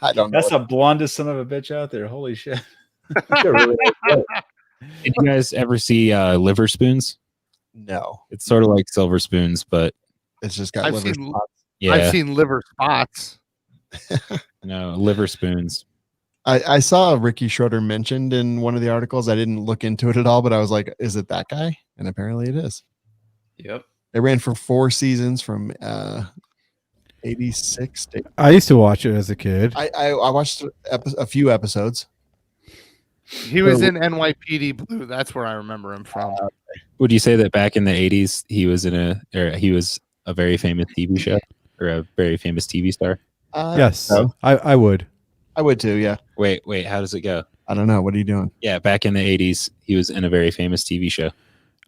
I don't know. That's the blondest son of a bitch out there. Holy shit. Did you guys ever see liver spoons? No, It's sort of like silver spoons, but it's just got I've liver seen, spots. yeah, I've seen liver spots. no liver spoons. I saw Ricky Schroeder mentioned in one of the articles. I didn't look into it at all, but I was like, is it that guy? And apparently it is. Yep. They ran for 4 seasons from 86 to I used to watch it as a kid. I watched a few episodes. He was in NYPD Blue. That's where I remember him from. Would you say that back in the 80s he was he was a very famous TV show or a very famous TV star? Yes, so. I would. I would too. Yeah. Wait, how does it go? I don't know. What are you doing? Yeah, back in the 80s he was in a very famous TV show.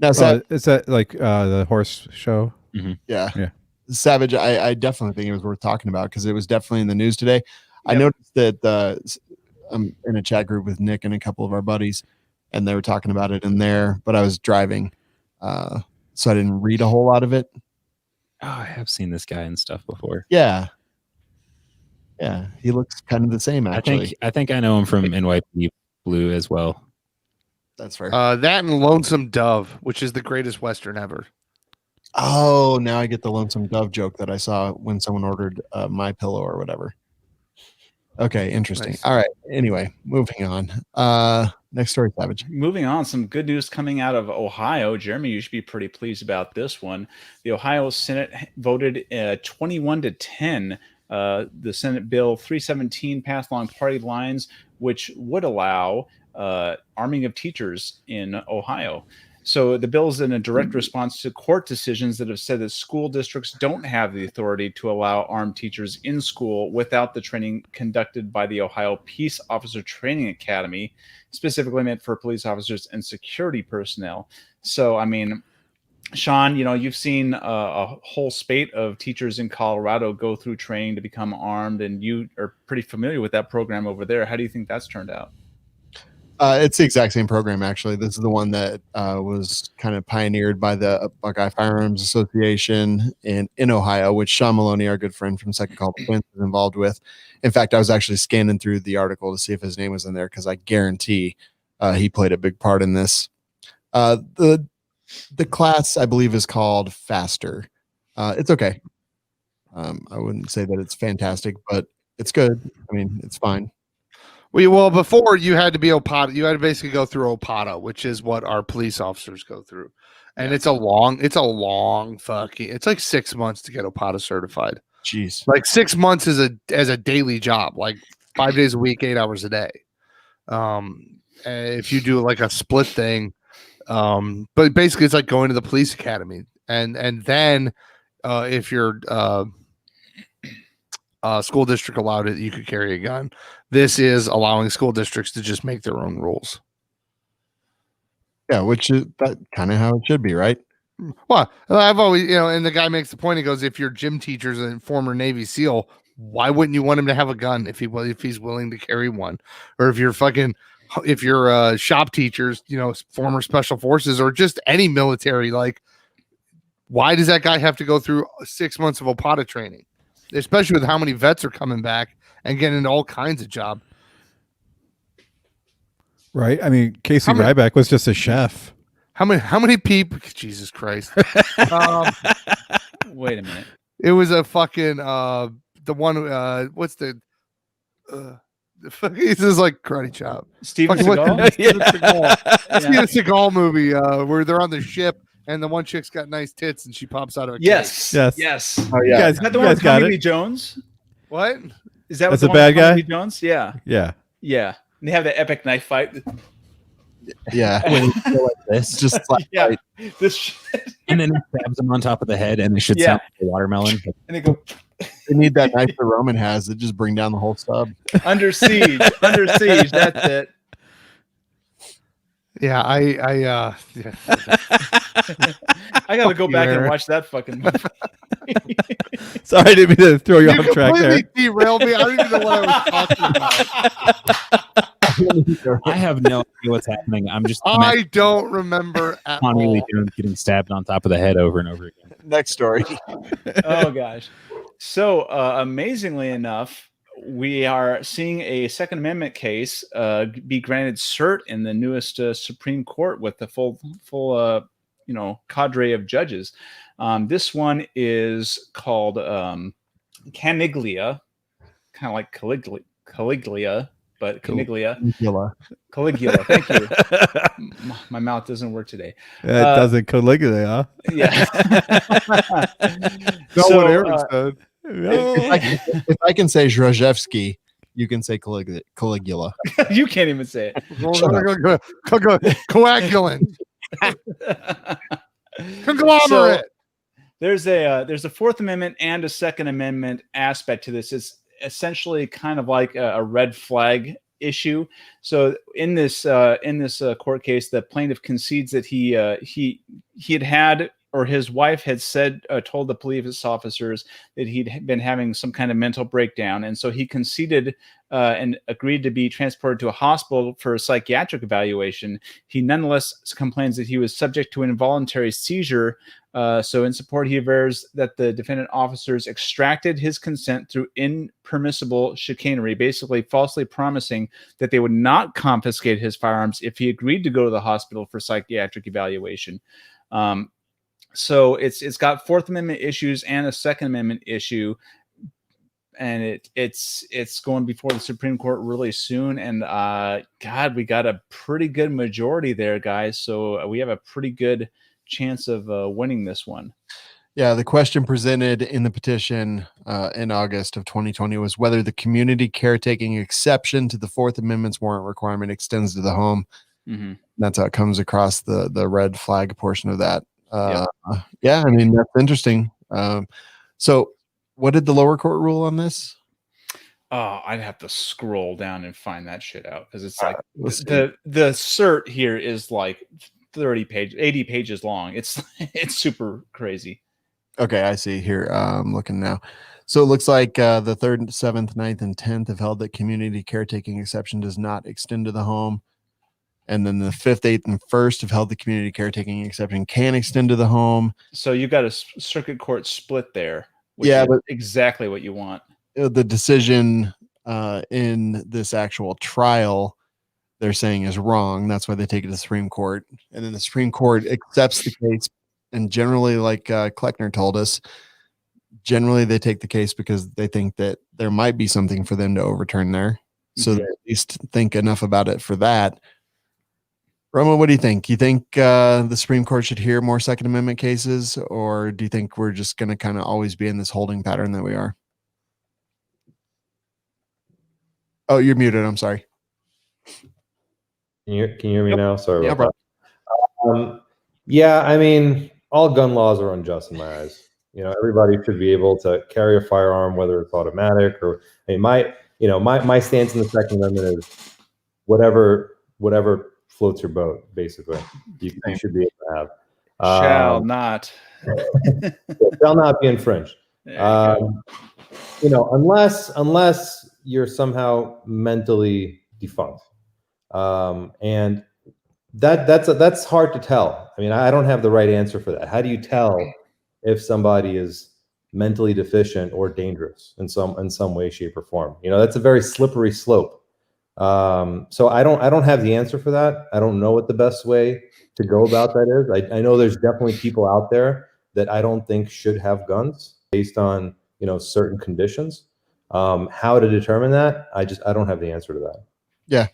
No, Is that like the horse show? yeah. Yeah. Savage. I definitely think it was worth talking about because it was definitely in the news today. I Yep. noticed that I'm in a chat group with Nick and a couple of our buddies, and they were talking about it in there, but I was driving, so I didn't read a whole lot of it. Oh, I have seen this guy and stuff before. Yeah. Yeah. He looks kind of the same, actually. I think I know him from NYPD Blue as well. That's fair. That and Lonesome Dove, which is the greatest Western ever. Oh, now I get the Lonesome Dove joke that I saw when someone ordered My Pillow or whatever. Okay, interesting. Nice. All right. Anyway, moving on. Next story, Savage. Moving on, some good news coming out of Ohio. Jeremy, you should be pretty pleased about this one. The Ohio Senate voted 21-10. The Senate Bill 317 passed along party lines, which would allow arming of teachers in Ohio. So the bill is in a direct response to court decisions that have said that school districts don't have the authority to allow armed teachers in school without the training conducted by the Ohio Peace Officer Training Academy, specifically meant for police officers and security personnel. So, I mean, Shawn, you've seen a whole spate of teachers in Colorado go through training to become armed, and you are pretty familiar with that program over there. How do you think that's turned out? It's the exact same program, actually. This is the one that was kind of pioneered by the Buckeye Firearms Association in Ohio, which Shawn Maloney, our good friend from Second Call Defense, is involved with. In fact, I was actually scanning through the article to see if his name was in there because I guarantee he played a big part in this. The class, I believe, is called Faster. It's okay. I wouldn't say that it's fantastic, but it's good. I mean, it's fine. Well, before you had to be OPATA, you had to basically go through OPATA, which is what our police officers go through. And it's a long fucking, it's like 6 months to get OPATA certified. Jeez. Like 6 months as a daily job, like 5 days a week, 8 hours a day. If you do like a split thing, but basically it's like going to the police academy. And then if your school district allowed it, you could carry a gun. This is allowing school districts to just make their own rules. Yeah, which is that kind of how it should be, right? Well, I've always, and the guy makes the point. He goes, if your gym teacher's a former Navy SEAL, why wouldn't you want him to have a gun if he's willing to carry one? Or if you're shop teachers, former special forces or just any military, like, why does that guy have to go through 6 months of OPATA training? Especially with how many vets are coming back and getting into all kinds of jobs. Right. I mean, Casey Ryback was just a chef. How many people? Jesus Christ. Wait a minute. It was a fucking the one. What's the? This is like Karate Chop. Steven Fucking Seagal. Steven Seagal. Yeah. Steven Seagal movie where they're on the ship and the one chick's got nice tits and she pops out of a Yes. Yes. Yes. Oh You yeah. guys, Is that the you one guys with got Tommy Lee it. Jones? What? Is that That's the a one bad with Tommy guy? Lee Jones? Yeah. Yeah. Yeah. And they have the epic knife fight. Yeah. When you go like this, It's just like Yeah. This shit. and then he stabs him on top of the head, and it should Yeah. sound like a watermelon. And they go they need that knife that Roman has that just bring down the whole sub. under siege. Under siege. That's it. Yeah, yeah. I gotta go you, back and Eric. watch that fucking movie. Sorry, I didn't mean to throw you You off track completely there. derailed me. I don't even know what I was talking about. I have no idea what's happening. I'm just I don't remember at Tommy Lee all. Jones getting stabbed on top of the head over and over again. Next story. Oh gosh. So amazingly enough, we are seeing a Second Amendment case be granted cert in the newest Supreme Court with the full cadre of judges. This one is called Caniglia, kind of like Caligula, but Caniglia. Caligula. Thank you. My mouth doesn't work today. It doesn't Caligula, huh? Yeah. Not So, what Aaron said. No. If I can say Zhrozhevsky, you can say Caligula. You can't even say Coagulant. Conglomerate. There's a Fourth Amendment and a Second Amendment aspect to this. It's essentially kind of like a red flag issue. So in this court case, the plaintiff concedes that he had or his wife had told the police officers that he'd been having some kind of mental breakdown, and so he conceded and agreed to be transported to a hospital for a psychiatric evaluation. He nonetheless complains that he was subject to an involuntary seizure. So in support, he avers that the defendant officers extracted his consent through impermissible chicanery, basically falsely promising that they would not confiscate his firearms if he agreed to go to the hospital for psychiatric evaluation. So it's got Fourth Amendment issues and a Second Amendment issue, and it's going before the Supreme Court really soon. And God, we got a pretty good majority there, guys. So we have a pretty good chance of winning this one. Yeah, the question presented in the petition in August of 2020 was whether the community caretaking exception to the Fourth Amendment's warrant requirement extends to the home. Mm-hmm. That's how it comes across the red flag portion of that. Yeah, I mean, that's interesting. So what did the lower court rule on this? Oh, I'd have to scroll down and find that shit out because it's like let's see. the cert here is like 80 pages long. It's super crazy. Okay, I see here. I'm looking now. So it looks like the 3rd, 7th, 9th, and 10th have held that community caretaking exception does not extend to the home. And then the 5th, 8th, and 1st have held the community caretaking exception can extend to the home. So you've got a circuit court split there. Which Yeah, is but exactly what you want. the decision in this actual trial, they're saying is wrong. That's why they take it to the Supreme Court. And then the Supreme Court accepts the case. And generally, like Kleckner told us, generally they take the case because they think that there might be something for them to overturn there. So they at least think enough about it for that. Roman, what do you think? You think the Supreme Court should hear more Second Amendment cases, or do you think we're just going to kind of always be in this holding pattern that we are? Oh, you're muted. I'm sorry. Can you hear me now? Sorry Yeah, about that. Yeah, I mean, all gun laws are unjust in my eyes. You know, everybody should be able to carry a firearm, whether it's automatic or my stance in the Second Amendment is whatever floats your boat, basically. You should be able to have. Shall not. Shall not be infringed. Unless you're somehow mentally defunct, and that's hard to tell. I mean, I don't have the right answer for that. How do you tell if somebody is mentally deficient or dangerous in some way, shape, or form? You know, that's a very slippery slope. So I don't have the answer for that. I don't know what the best way to go about that is. I know there's definitely people out there that I don't think should have guns. based on, certain conditions. How to determine that, I don't have the answer to that. Yeah.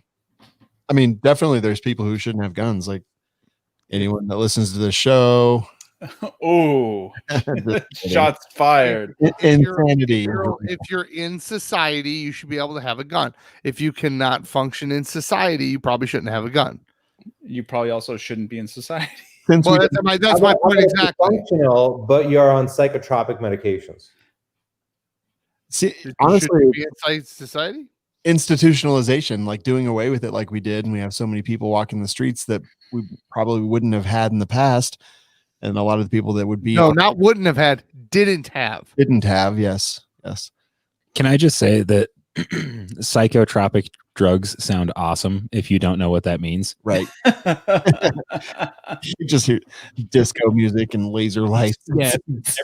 I mean, definitely there's people who shouldn't have guns. Like anyone that listens to the show. Oh, shots fired. Insanity. If you're in society, you should be able to have a gun. If you cannot function in society, you probably shouldn't have a gun. You probably also shouldn't be in society. Well, that's my point exactly. Functional, but you're on psychotropic medications. See, honestly, be inside society. Institutionalization, like doing away with it like we did, and we have so many people walking the streets that we probably wouldn't have had in the past, and a lot of the people that would be not wouldn't have had, didn't have. Yes. Can I just say that psychotropic drugs sound awesome if you don't know what that means? Right. You just hear disco music and laser lights. Yeah.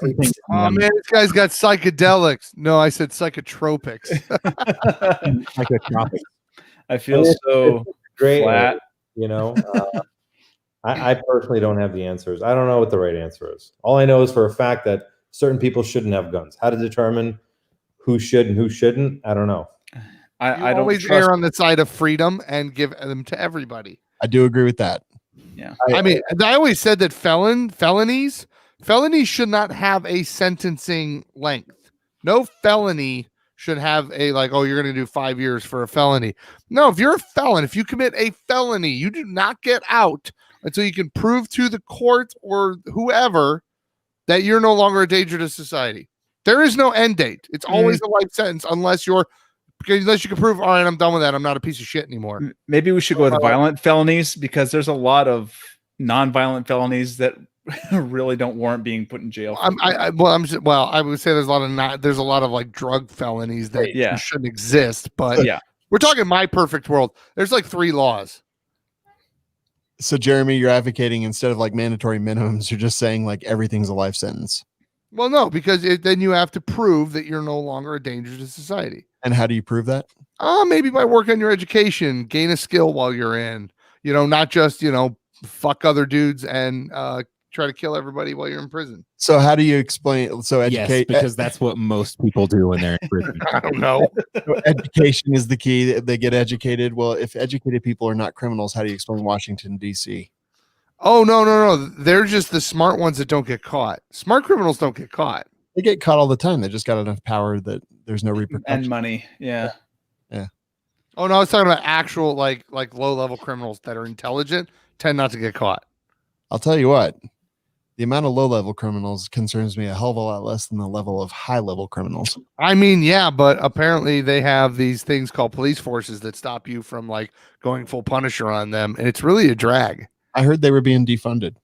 Everything. Oh man, this guy's got psychedelics. No, I said psychotropics. Psychotropic. I feel so great. flat. I personally don't have the answers. I don't know what the right answer is. All I know is for a fact that certain people shouldn't have guns. How to determine who should and who shouldn't, I don't know. I don't always err on the side of freedom and give them to everybody. I do agree with that. Yeah. I always said that felonies should not have a sentencing length. No felony should have a you're going to do 5 years for a felony. No, if you're a felon, if you commit a felony, you do not get out until you can prove to the court or whoever that you're no longer a danger to society. There is no end date. It's always a life sentence unless you can prove, all right, I'm done with that. I'm not a piece of shit anymore. Maybe we should go with violent felonies, because there's a lot of non-violent felonies that really don't warrant being put in jail. I would say there's a lot of like drug felonies that shouldn't exist, but we're talking my perfect world. There's like 3 laws. So Jeremy, you're advocating instead of like mandatory minimums, you're just saying like everything's a life sentence. Well, no, because then you have to prove that you're no longer a danger to society. And how do you prove that? Maybe by working on your education, gain a skill while you're in, not just, fuck other dudes and try to kill everybody while you're in prison. So how do you explain? So educate, because that's what most people do when they're in prison. I don't know. So education is the key. They get educated. Well, if educated people are not criminals, how do you explain Washington, D.C.? Oh, no. They're just the smart ones that don't get caught. Smart criminals don't get caught. They get caught all the time. They just got enough power that there's no repercussion. And money. Yeah. Oh, no, I was talking about actual like low-level criminals that are intelligent tend not to get caught. I'll tell you what. The amount of low-level criminals concerns me a hell of a lot less than the level of high-level criminals. I mean, yeah, but apparently they have these things called police forces that stop you from like going full Punisher on them, and it's really a drag. I heard they were being defunded.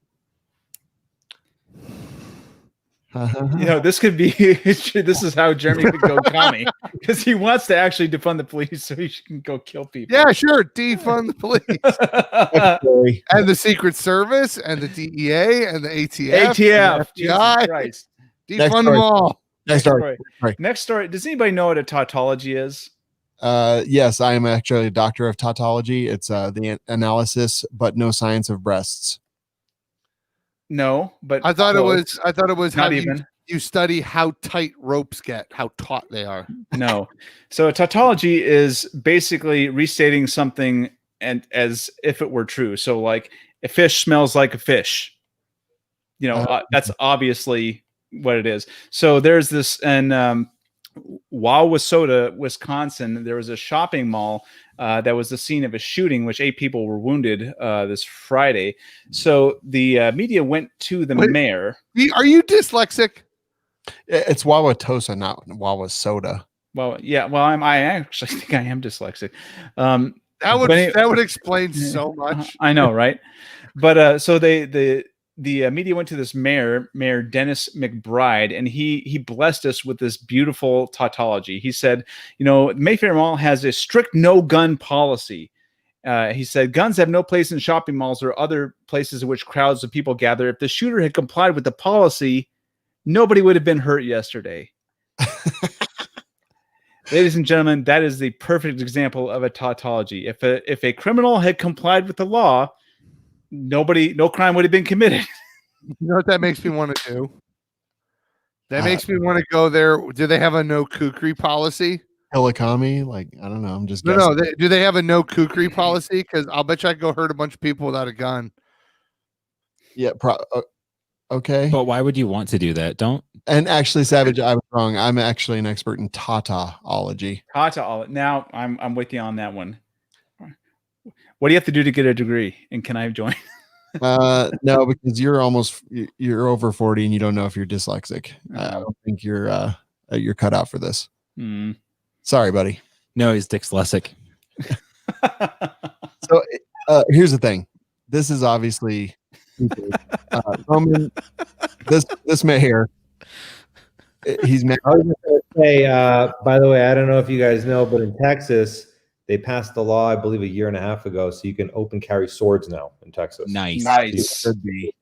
This could be. This is how Jeremy could go commie, because he wants to actually defund the police so he can go kill people. Yeah, sure. Defund the police and the Secret Service and the DEA and the ATF. Jesus Christ. Defund them all. Next story. Next story. Does anybody know what a tautology is? Yes, I am actually a doctor of tautology. It's the analysis, but no science of breasts. No, but I thought it was not how even. You study how tight ropes get, how taut they are. No. So a tautology is basically restating something and as if it were true. So like a fish smells like a fish. That's obviously what it is. So there's this, and Wauwatosa, Wisconsin, there was a shopping mall that was the scene of a shooting, which 8 people were wounded this Friday. So the media went to the mayor. Are you dyslexic? It's Wauwatosa, not Wauwatosa. Well, yeah. Well, I actually think I am dyslexic. That would explain so much. I know, right? But so the media went to this mayor Dennis McBride, and he blessed us with this beautiful tautology. He said, Mayfair Mall has a strict no gun policy. He said, guns have no place in shopping malls or other places in which crowds of people gather. If the shooter had complied with the policy, nobody would have been hurt yesterday. Ladies and gentlemen, that is the perfect example of a tautology. If a criminal had complied with the law, no crime would have been committed. You know what that makes me want to do? That makes me want to go there. Do they have a no kukri policy? Helikami, like I don't know. I'm just No, guessing. no. Do they have a no kukri policy? Because I'll bet you I could go hurt a bunch of people without a gun. Yeah. Okay. But why would you want to do that? Don't. And actually, Savage, I was wrong. I'm actually an expert in Tataology. Now I'm with you on that one. What do you have to do to get a degree? And can I join? No, because you're over 40 and you don't know if you're dyslexic. I don't think you're cut out for this. Sorry, buddy. No, he's dyslexic. So here's the thing. This is obviously Roman. This mayor. He's mad. I was just going to say, by the way, I don't know if you guys know, but in Texas, they passed the law, I believe, a year and a half ago, so you can open carry swords now in Texas. Nice. Should be.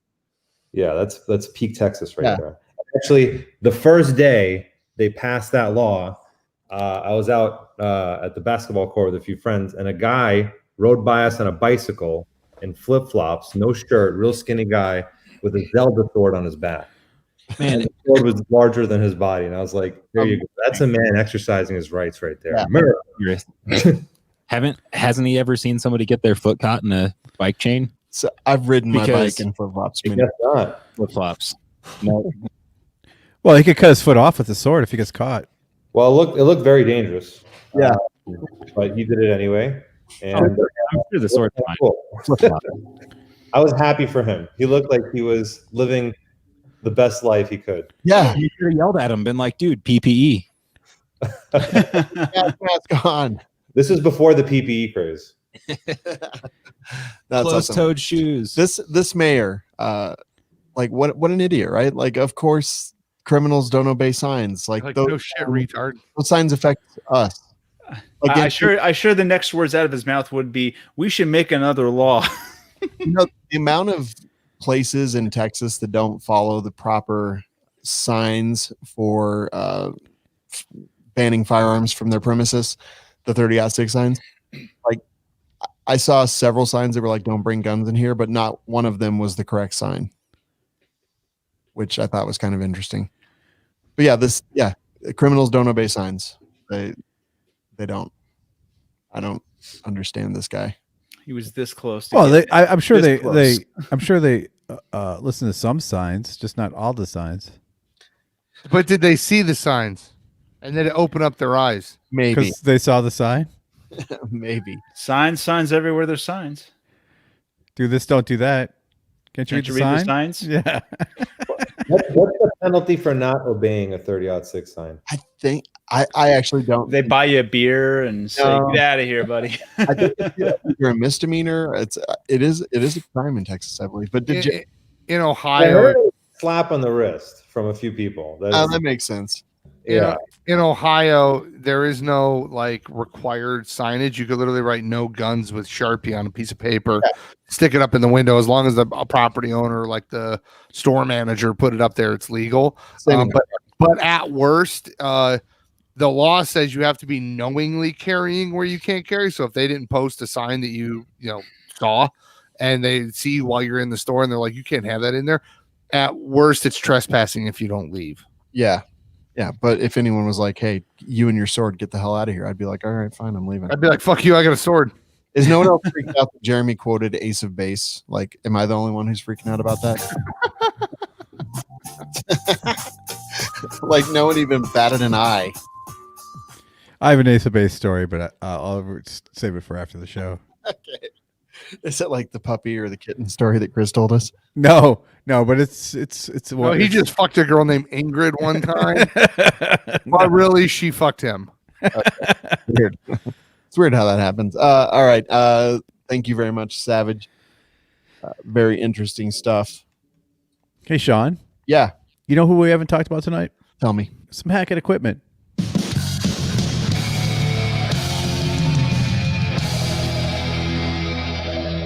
Yeah, that's peak Texas right there. Actually, the first day they passed that law, I was out at the basketball court with a few friends, and a guy rode by us on a bicycle in flip-flops, no shirt, real skinny guy with a Zelda sword on his back. Man, the sword was larger than his body, and I was like, "There you go. That's a man exercising his rights right there." Yeah. Hasn't he ever seen somebody get their foot caught in a bike chain? So I've ridden my bike in flip-flops. Flip flops. No. Well, he could cut his foot off with the sword if he gets caught. Well, it looked very dangerous. Yeah, but he did it anyway. And I'm sure the sword. cool. I was happy for him. He looked like he was living the best life he could. Yeah, You should have yelled at him, been like, "Dude, PPE." that's gone. This is before the PPE craze. That's Closed-toed awesome. shoes. This mayor, like what an idiot, right? Like, of course, criminals don't obey signs. Like those, no shit, retard. those signs affect us. I sure the next words out of his mouth would be, "We should make another law." The amount of places in Texas that don't follow the proper signs for banning firearms from their premises, the 30-06 signs. Like, I saw several signs that were like, "Don't bring guns in here," but not one of them was the correct sign, which I thought was kind of interesting. But yeah, criminals don't obey signs. They don't. I don't understand this guy. He was this close. To Well, I'm sure this they close. listen to some signs, just not all the signs. But did they see the signs? And then it opened up their eyes? Maybe. Because they saw the sign. Maybe. Signs everywhere. There's signs. Do this, don't do that. Can't you Can't you read read the the sign? signs? Yeah. What's the penalty for not obeying a 30-06 sign? I think I actually don't. They buy you a beer and say, No. "Get out of here, buddy." I think if you're a misdemeanor. It is a crime in Texas, I believe. But did you? In I Ohio, heard a slap on the wrist from a few people. That makes sense. Yeah. in Ohio, there is no like required signage. You could literally write "no guns" with Sharpie on a piece of paper, stick it up in the window. As long as the property owner, like the store manager, put it up there, it's legal. But at worst, the law says you have to be knowingly carrying where you can't carry. So if they didn't post a sign that you saw, and they see you while you're in the store, and they're like, "You can't have that in there," at worst, it's trespassing if you don't leave. Yeah. Yeah, but if anyone was like, "Hey, you and your sword, get the hell out of here," I'd be like, "All right, fine, I'm leaving." I'd be like, "Fuck you, I got a sword." Is no one else freaked out that Jeremy quoted Ace of Base? Like, am I the only one who's freaking out about that? Like, no one even batted an eye. I have an Ace of Base story, but I'll save it for after the show. Okay. Is it like the puppy or the kitten story that Chris told us? No, but it's No, he just fucked a girl named Ingrid one time. But really, she fucked him. Weird. It's weird how that happens. All right. Thank you very much, Savage. Very interesting stuff. Hey, Shawn. Yeah. You know who we haven't talked about tonight? Tell me. Some Hackett equipment.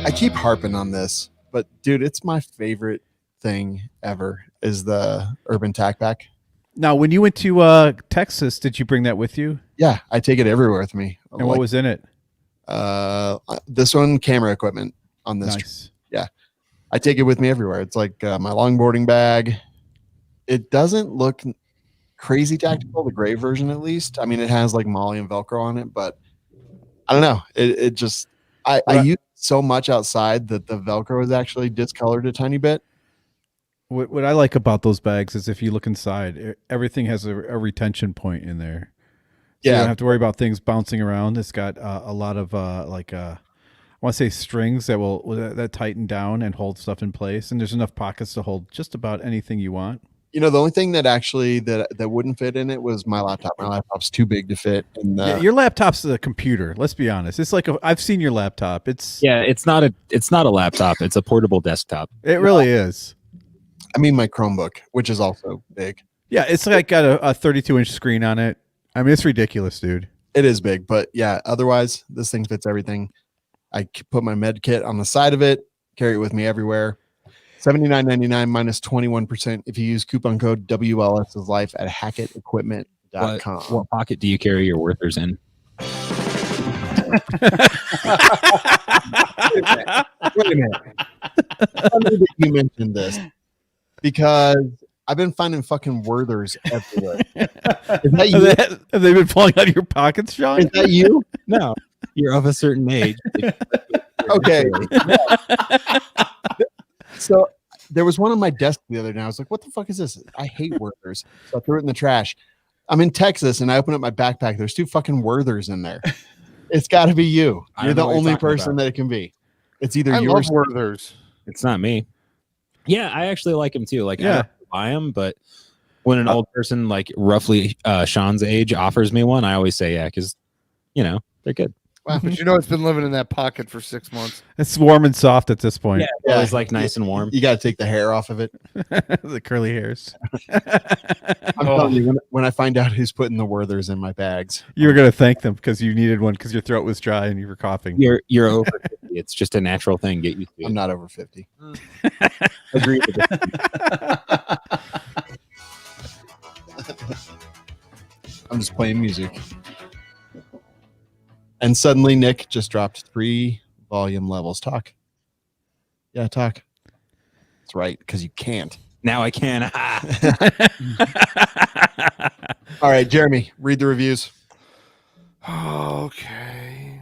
I keep harping on this, but dude, it's my favorite thing ever is the Urban Tac Pack. Now, when you went to Texas, did you bring that with you? Yeah, I take it everywhere with me. And what was in it? This one, camera equipment on this. Nice. Yeah, I take it with me everywhere. It's like my longboarding bag. It doesn't look crazy tactical, the gray version at least. I mean, it has like Molly and Velcro on it, but I don't know. It just I use it so much outside that the Velcro is actually discolored a tiny bit. What I like about those bags is if you look inside, everything has a retention point in there. So you don't have to worry about things bouncing around. It's got a lot of I want to say strings that tighten down and hold stuff in place, and there's enough pockets to hold just about anything you want. You know, the only thing that actually that wouldn't fit in it was my laptop. My laptop's too big to fit. And your laptop's a computer. Let's be honest. It's like I've seen your laptop. It's not a laptop. It's a portable desktop. It really is. I mean, my Chromebook, which is also big. Yeah, it's like got a 32-inch screen on it. I mean, it's ridiculous, dude. It is big, but yeah. Otherwise, this thing fits everything. I put my med kit on the side of it. Carry it with me everywhere. $79.99 minus 21% if you use coupon code WLS's life at HackettEquipment.com. What pocket do you carry your Werthers in? Wait a minute. Funny that you mentioned this because I've been finding fucking Werthers everywhere. Is that you? Have they been falling out of your pockets, Shawn? Is that you? No, you're of a certain age. Okay. So there was one on my desk the other day. I was like, what the fuck is this? I hate Werthers. So I threw it in the trash. I'm in Texas and I open up my backpack. There's 2 fucking Werthers in there. It's got to be you. You're the only person that it can be. It's either yours or Werthers. It's not me. Yeah, I actually like them too. Like, I don't buy them, but when an old person like roughly Shawn's age offers me one, I always say yeah, because they're good. Wow, but it's been living in that pocket for 6 months. It's warm and soft at this point. Yeah, it's like nice and warm. You got to take the hair off of it. The curly hairs. I'm telling you, when I find out who's putting the Werthers in my bags, you were gonna thank them because you needed one because your throat was dry and you were coughing. You're over 50. It's just a natural thing. Get used to it. I'm not over 50. Agree with it. I'm just playing music. And suddenly Nick just dropped 3 volume levels. Talk. Yeah, talk. That's right, because you can't. Now I can. All right, Jeremy, read the reviews. Okay.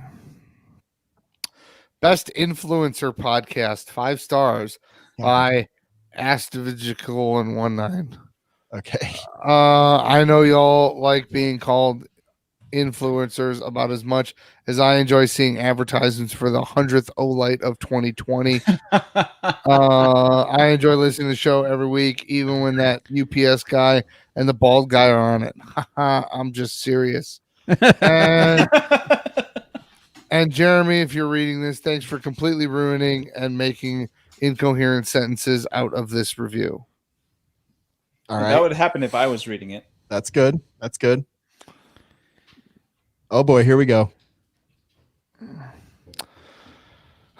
Best Influencer Podcast, 5 stars by Astavigical and 19. Okay. I know y'all like being called influencers about as much as I enjoy seeing advertisements for the 100th Olight of 2020. I enjoy listening to the show every week, even when that UPS guy and the bald guy are on it. I'm just serious. And Jeremy, if you're reading this, thanks for completely ruining and making incoherent sentences out of this review. All right. That would happen if I was reading it. That's good. That's good. Oh boy, here we go.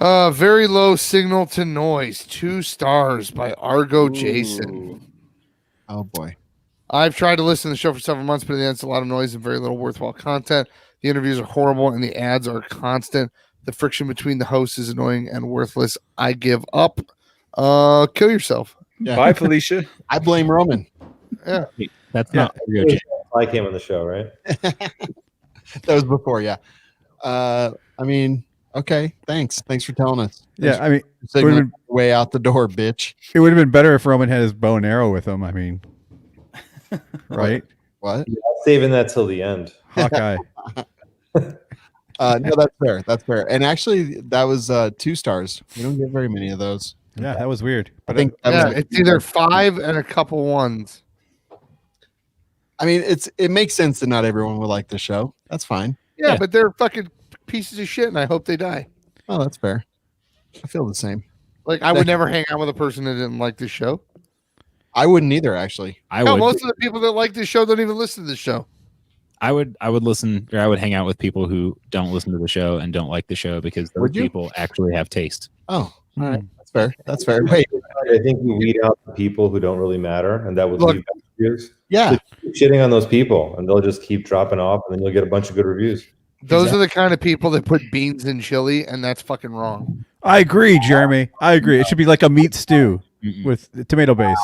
Very low signal to noise, 2 stars by Argo Jason. Oh boy. I've tried to listen to the show for several months, but in the end, it's a lot of noise and very little worthwhile content. The interviews are horrible and the ads are constant. The friction between the hosts is annoying and worthless. I give up. Kill yourself. Yeah. Bye, Felicia. I blame Roman. Yeah. That's not Argo Jason. I came on the show, right? That was before, yeah. I mean, okay, thanks. Thanks for telling us. Yeah, I mean, Signaling way out the door, bitch. it would have been better if Roman had his bow and arrow with him. I mean, right? What? Yeah, saving that till the end. Hawkeye. No, that's fair. That's fair. And actually, that was 2 stars. We don't get very many of those. Yeah, that was weird. I think that Yeah, was it's either 5 and a couple 1s. I mean, it makes sense that not everyone would like the show. That's fine. Yeah, but they're fucking pieces of shit, and I hope they die. Oh, that's fair. I feel the same. Like, I would never hang out with a person that didn't like this show. I wouldn't either, actually. Hell, most of the people that like this show don't even listen to the show. I would listen, or I would hang out with people who don't listen to the show and don't like the show because those people actually have taste. Oh, all right. That's fair. That's fair. Wait. I think you weed out the people who don't really matter, and that would leave reviews. Yeah. Just keep shitting on those people, and they'll just keep dropping off, and then you'll get a bunch of good reviews. Those are the kind of people that put beans in chili, and that's fucking wrong. I agree, Jeremy. I agree. It should be like a meat stew with tomato based.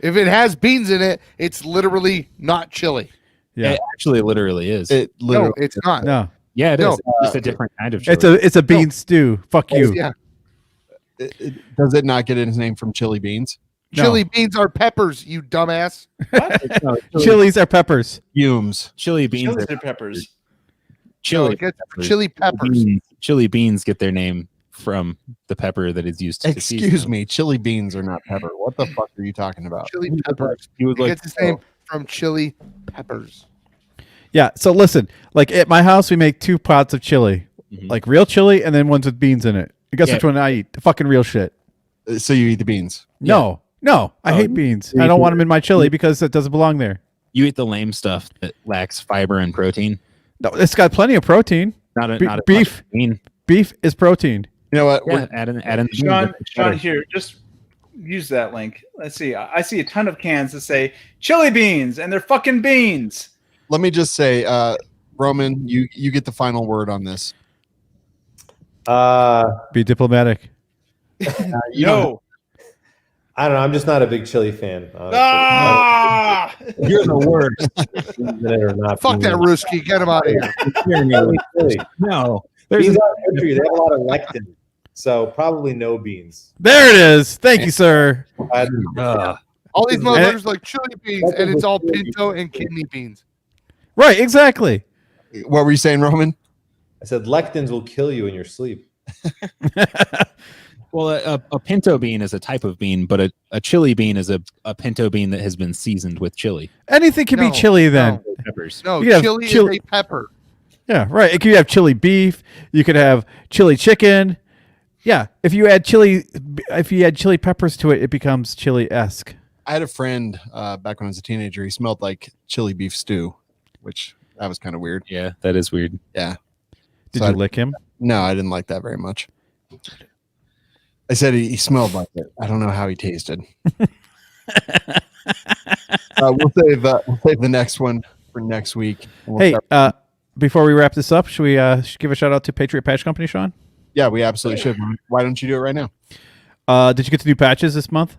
If it has beans in it, it's literally not chili. Yeah. It actually literally is. It literally. No, it's not. No. Yeah, it is. No. It's just a different kind of chili. It's a bean stew. Fuck you. Yeah. Does it not get its name from chili beans? No. Chili beans are peppers, you dumbass. No, Chilies are peppers. Fumes. chili beans. Chilies Are and peppers. No, chili. it gets chili peppers. Chili beans get their name from the pepper that is used to season Excuse them. me, chili beans are not pepper. What the fuck are you talking about? Chili peppers. You would It like gets its name from chili peppers. Yeah. So listen, like at my house, we make 2 pots of chili, Mhm. like real chili, and then ones with beans in it. And guess Yeah. which one I eat? The fucking real shit. So you eat the beans? No, I hate beans. I don't want them in my chili because it doesn't belong there. you eat the lame stuff that lacks fiber and protein. No, it's got plenty of protein. Not a Be- not as beef. much bean. Beef is protein. You know what? Yeah, add in the Shawn, beans. Shawn, here, just use that link. Let's see. I see a ton of cans that say chili beans, and they're fucking beans. Let me just say, Roman, you get the final word on this. Be diplomatic. You No. I don't know. I'm just not a big chili fan. honestly. Ah! You're the worst. Beans in it or not Fuck that beans Ruski. Get him out of here. in it. Chili. No, there's Beans aren't good for you. They have a lot of lectin, so probably no beans. There it is. Thank you, sir. All these motherfuckers like chili beans, and it's all pinto and kidney beans. Right, exactly. What were you saying, Roman? I said lectins will kill you in your sleep. well, a pinto bean is a type of bean, but a chili bean is a pinto bean that has been seasoned with chili Anything can be No, chili then. peppers. No, You have chili chili- is a pepper. Yeah, right. It could have chili beef. You could have chili chicken. Yeah, if you add chili peppers to it, it becomes chili-esque. I had a friend back when I was a teenager. He smelled like chili beef stew, which that was kind of weird. Yeah, that is weird. Yeah. Did So you lick him? No, I didn't like that very much. I said he smelled like it. I don't know how he tasted. We'll save the next one for next week. And we'll Hey, start- before we wrap this up, should we give a shout out to Patriot Patch Company, Shawn? yeah, we absolutely should. Why don't you do it right now? Did you get the new patches this month?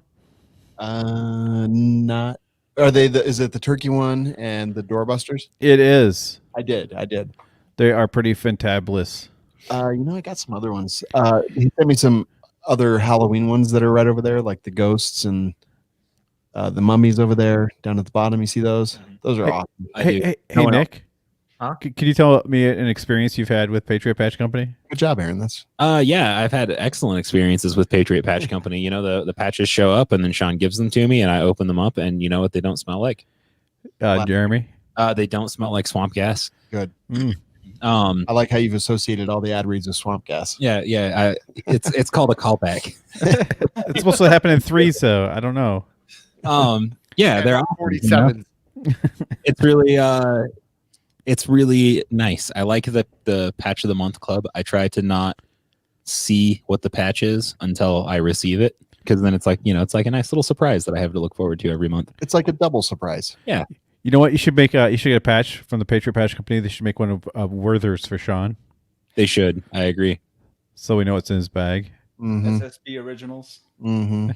Not. Are they is it the turkey one and the doorbusters? It is. I did. They are pretty fantabulous. I got some other ones. He sent me some other Halloween ones that are right over there, like the ghosts and the mummies over there down at the bottom. You see those? Those are Hey, awesome. Hey, No one Nick. Huh? Can you tell me an experience you've had with Patriot Patch Company? Good job, Aaron. That's Yeah, I've had excellent experiences with Patriot Patch Company. You know, the patches show up, and then Shawn gives them to me, and I open them up, and you know what? They don't smell like. Jeremy? They don't smell like swamp gas. good. I like how you've associated all the ad reads with swamp gas. Yeah. It's called a callback. It's supposed to happen in 3, so I don't know. Yeah, they're awesome, 47. you know? It's really nice. I like the patch of the month club. I try to not see what the patch is until I receive it, because then it's like a nice little surprise that I have to look forward to every month. It's like a double surprise. Yeah. You know what? You should make. You should get a patch from the Patriot Patch Company. They should make one of Werther's for Shawn, They should. I agree. so we know what's in his bag. Mm-hmm. SSB originals. Mm-hmm.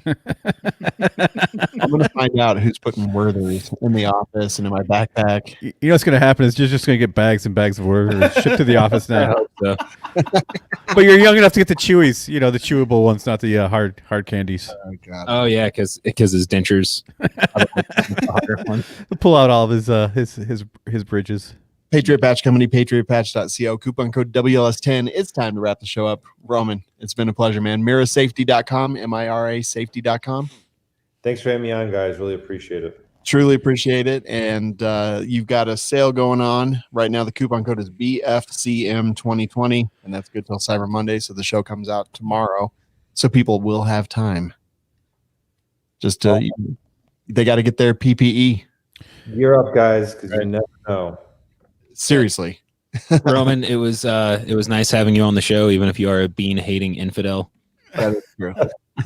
I'm gonna find out who's putting Werther's in the office and in my backpack. You know what's going to happen is you're just going to get bags and bags of Werther's shipped to the office I now. hope so. But you're young enough to get the chewies. You know, the chewable ones, not the hard candies. Oh god. Oh yeah, because his dentures. Pull out all of his bridges. Patriot Patch Company, patriotpatch.co, coupon code WLS10. It's time to wrap the show up. Roman, it's been a pleasure, man. Mirasafety.com, MIRA safety.com. Thanks for having me on, guys. Really appreciate it. Truly appreciate it. And you've got a sale going on right now. The coupon code is BFCM2020, and that's good till Cyber Monday. So the show comes out tomorrow. So people will have time. Just they got to get their PPE. Gear up, guys, because you never know. Seriously. Roman, it was nice having you on the show, even if you are a bean hating infidel. That is true.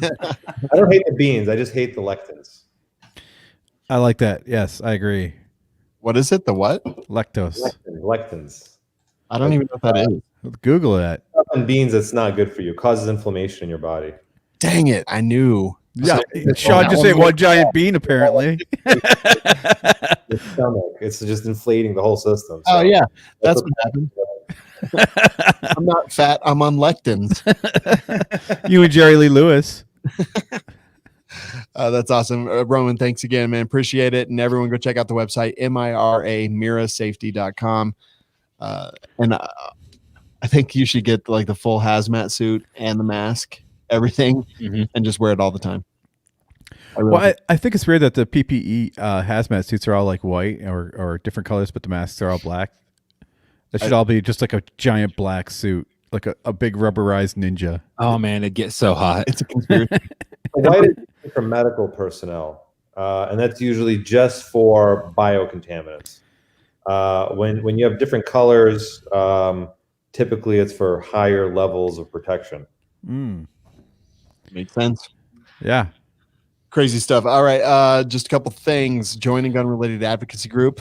I don't hate the beans. I just hate the lectins. I like that. Yes, I agree. What is it? The what? Lactose. Lectins. I don't even know what that is. Google that. Stuff in beans that's not good for you. Causes inflammation in your body. Dang it. I knew. Yeah, Shawn just ate one giant bean apparently. Your stomach. It's just inflating the whole system. Oh So yeah, that's what happened. I'm not fat. I'm on lectins. You and Jerry Lee Lewis. That's awesome. Roman, thanks again, man. Appreciate it. And everyone go check out the website, mirasafety.com. And I think you should get like the full hazmat suit and the mask, everything, and just wear it all the time. I think it's weird that the PPE hazmat suits are all like white or different colors, but the masks are all black. That should all be just like a giant black suit, like a big rubberized ninja. Oh man, it gets so hot. It's a conspiracy. white is for medical personnel, and that's usually just for biocontaminants. When you have different colors, typically it's for higher levels of protection. Makes sense. Yeah. Crazy stuff. All right. Just a couple things. Join a gun related advocacy group.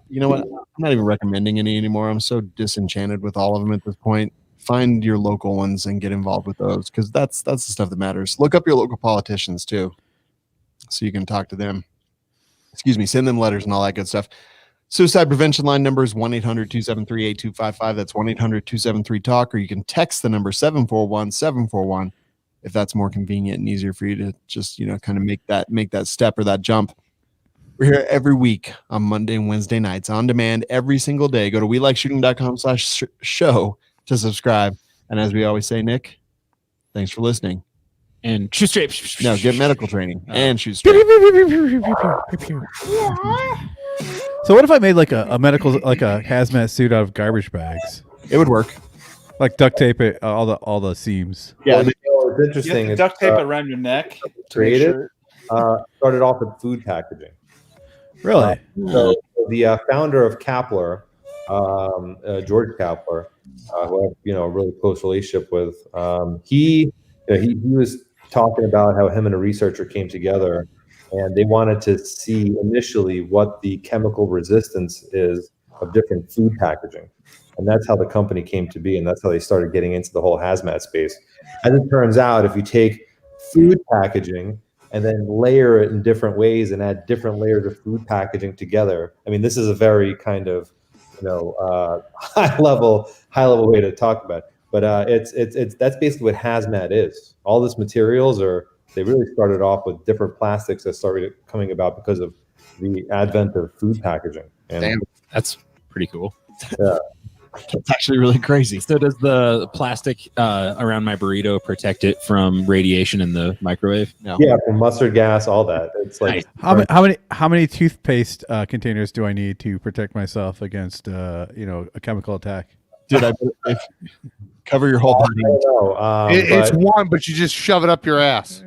You know what? I'm not even recommending any anymore. I'm so disenchanted with all of them at this point. Find your local ones and get involved with those, because that's the stuff that matters. Look up your local politicians too, so you can talk to them. Excuse me. Send them letters and all that good stuff. Suicide prevention line number is 1-800-273-8255. That's 1-800-273-TALK, or you can text the number 741-741 if that's more convenient and easier for you to just, kind of make that step or that jump. We're here every week on Monday and Wednesday nights on demand every single day. Go to welikeshooting.com/show to subscribe. And as we always say, Nick, thanks for listening. And shoot straight. No, get medical training and shoot straight. So what if I made like a medical, like a hazmat suit out of garbage bags? It would work. Like duct tape it all the seams. Yeah, Well, it's interesting. You have to duct tape it around your neck. Created started off with food packaging. Really? So the founder of Kapler, George Kapler, who I have a really close relationship with, he was talking about how him and a researcher came together, and they wanted to see initially what the chemical resistance is of different food packaging. And that's how the company came to be, and that's how they started getting into the whole hazmat space. As it turns out, if you take food packaging and then layer it in different ways and add different layers of food packaging together, I mean, this is a very kind of high level way to talk about it. But it's that's basically what hazmat is. All these materials they really started off with different plastics that started coming about because of the advent of food packaging. And Damn. That's pretty cool. Yeah. It's actually really crazy. So does the plastic around my burrito protect it from radiation in the microwave? No. Yeah, from mustard gas, all that. It's like How many toothpaste containers do I need to protect myself against a chemical attack? Dude, cover your whole body. It's one, but you just shove it up your ass.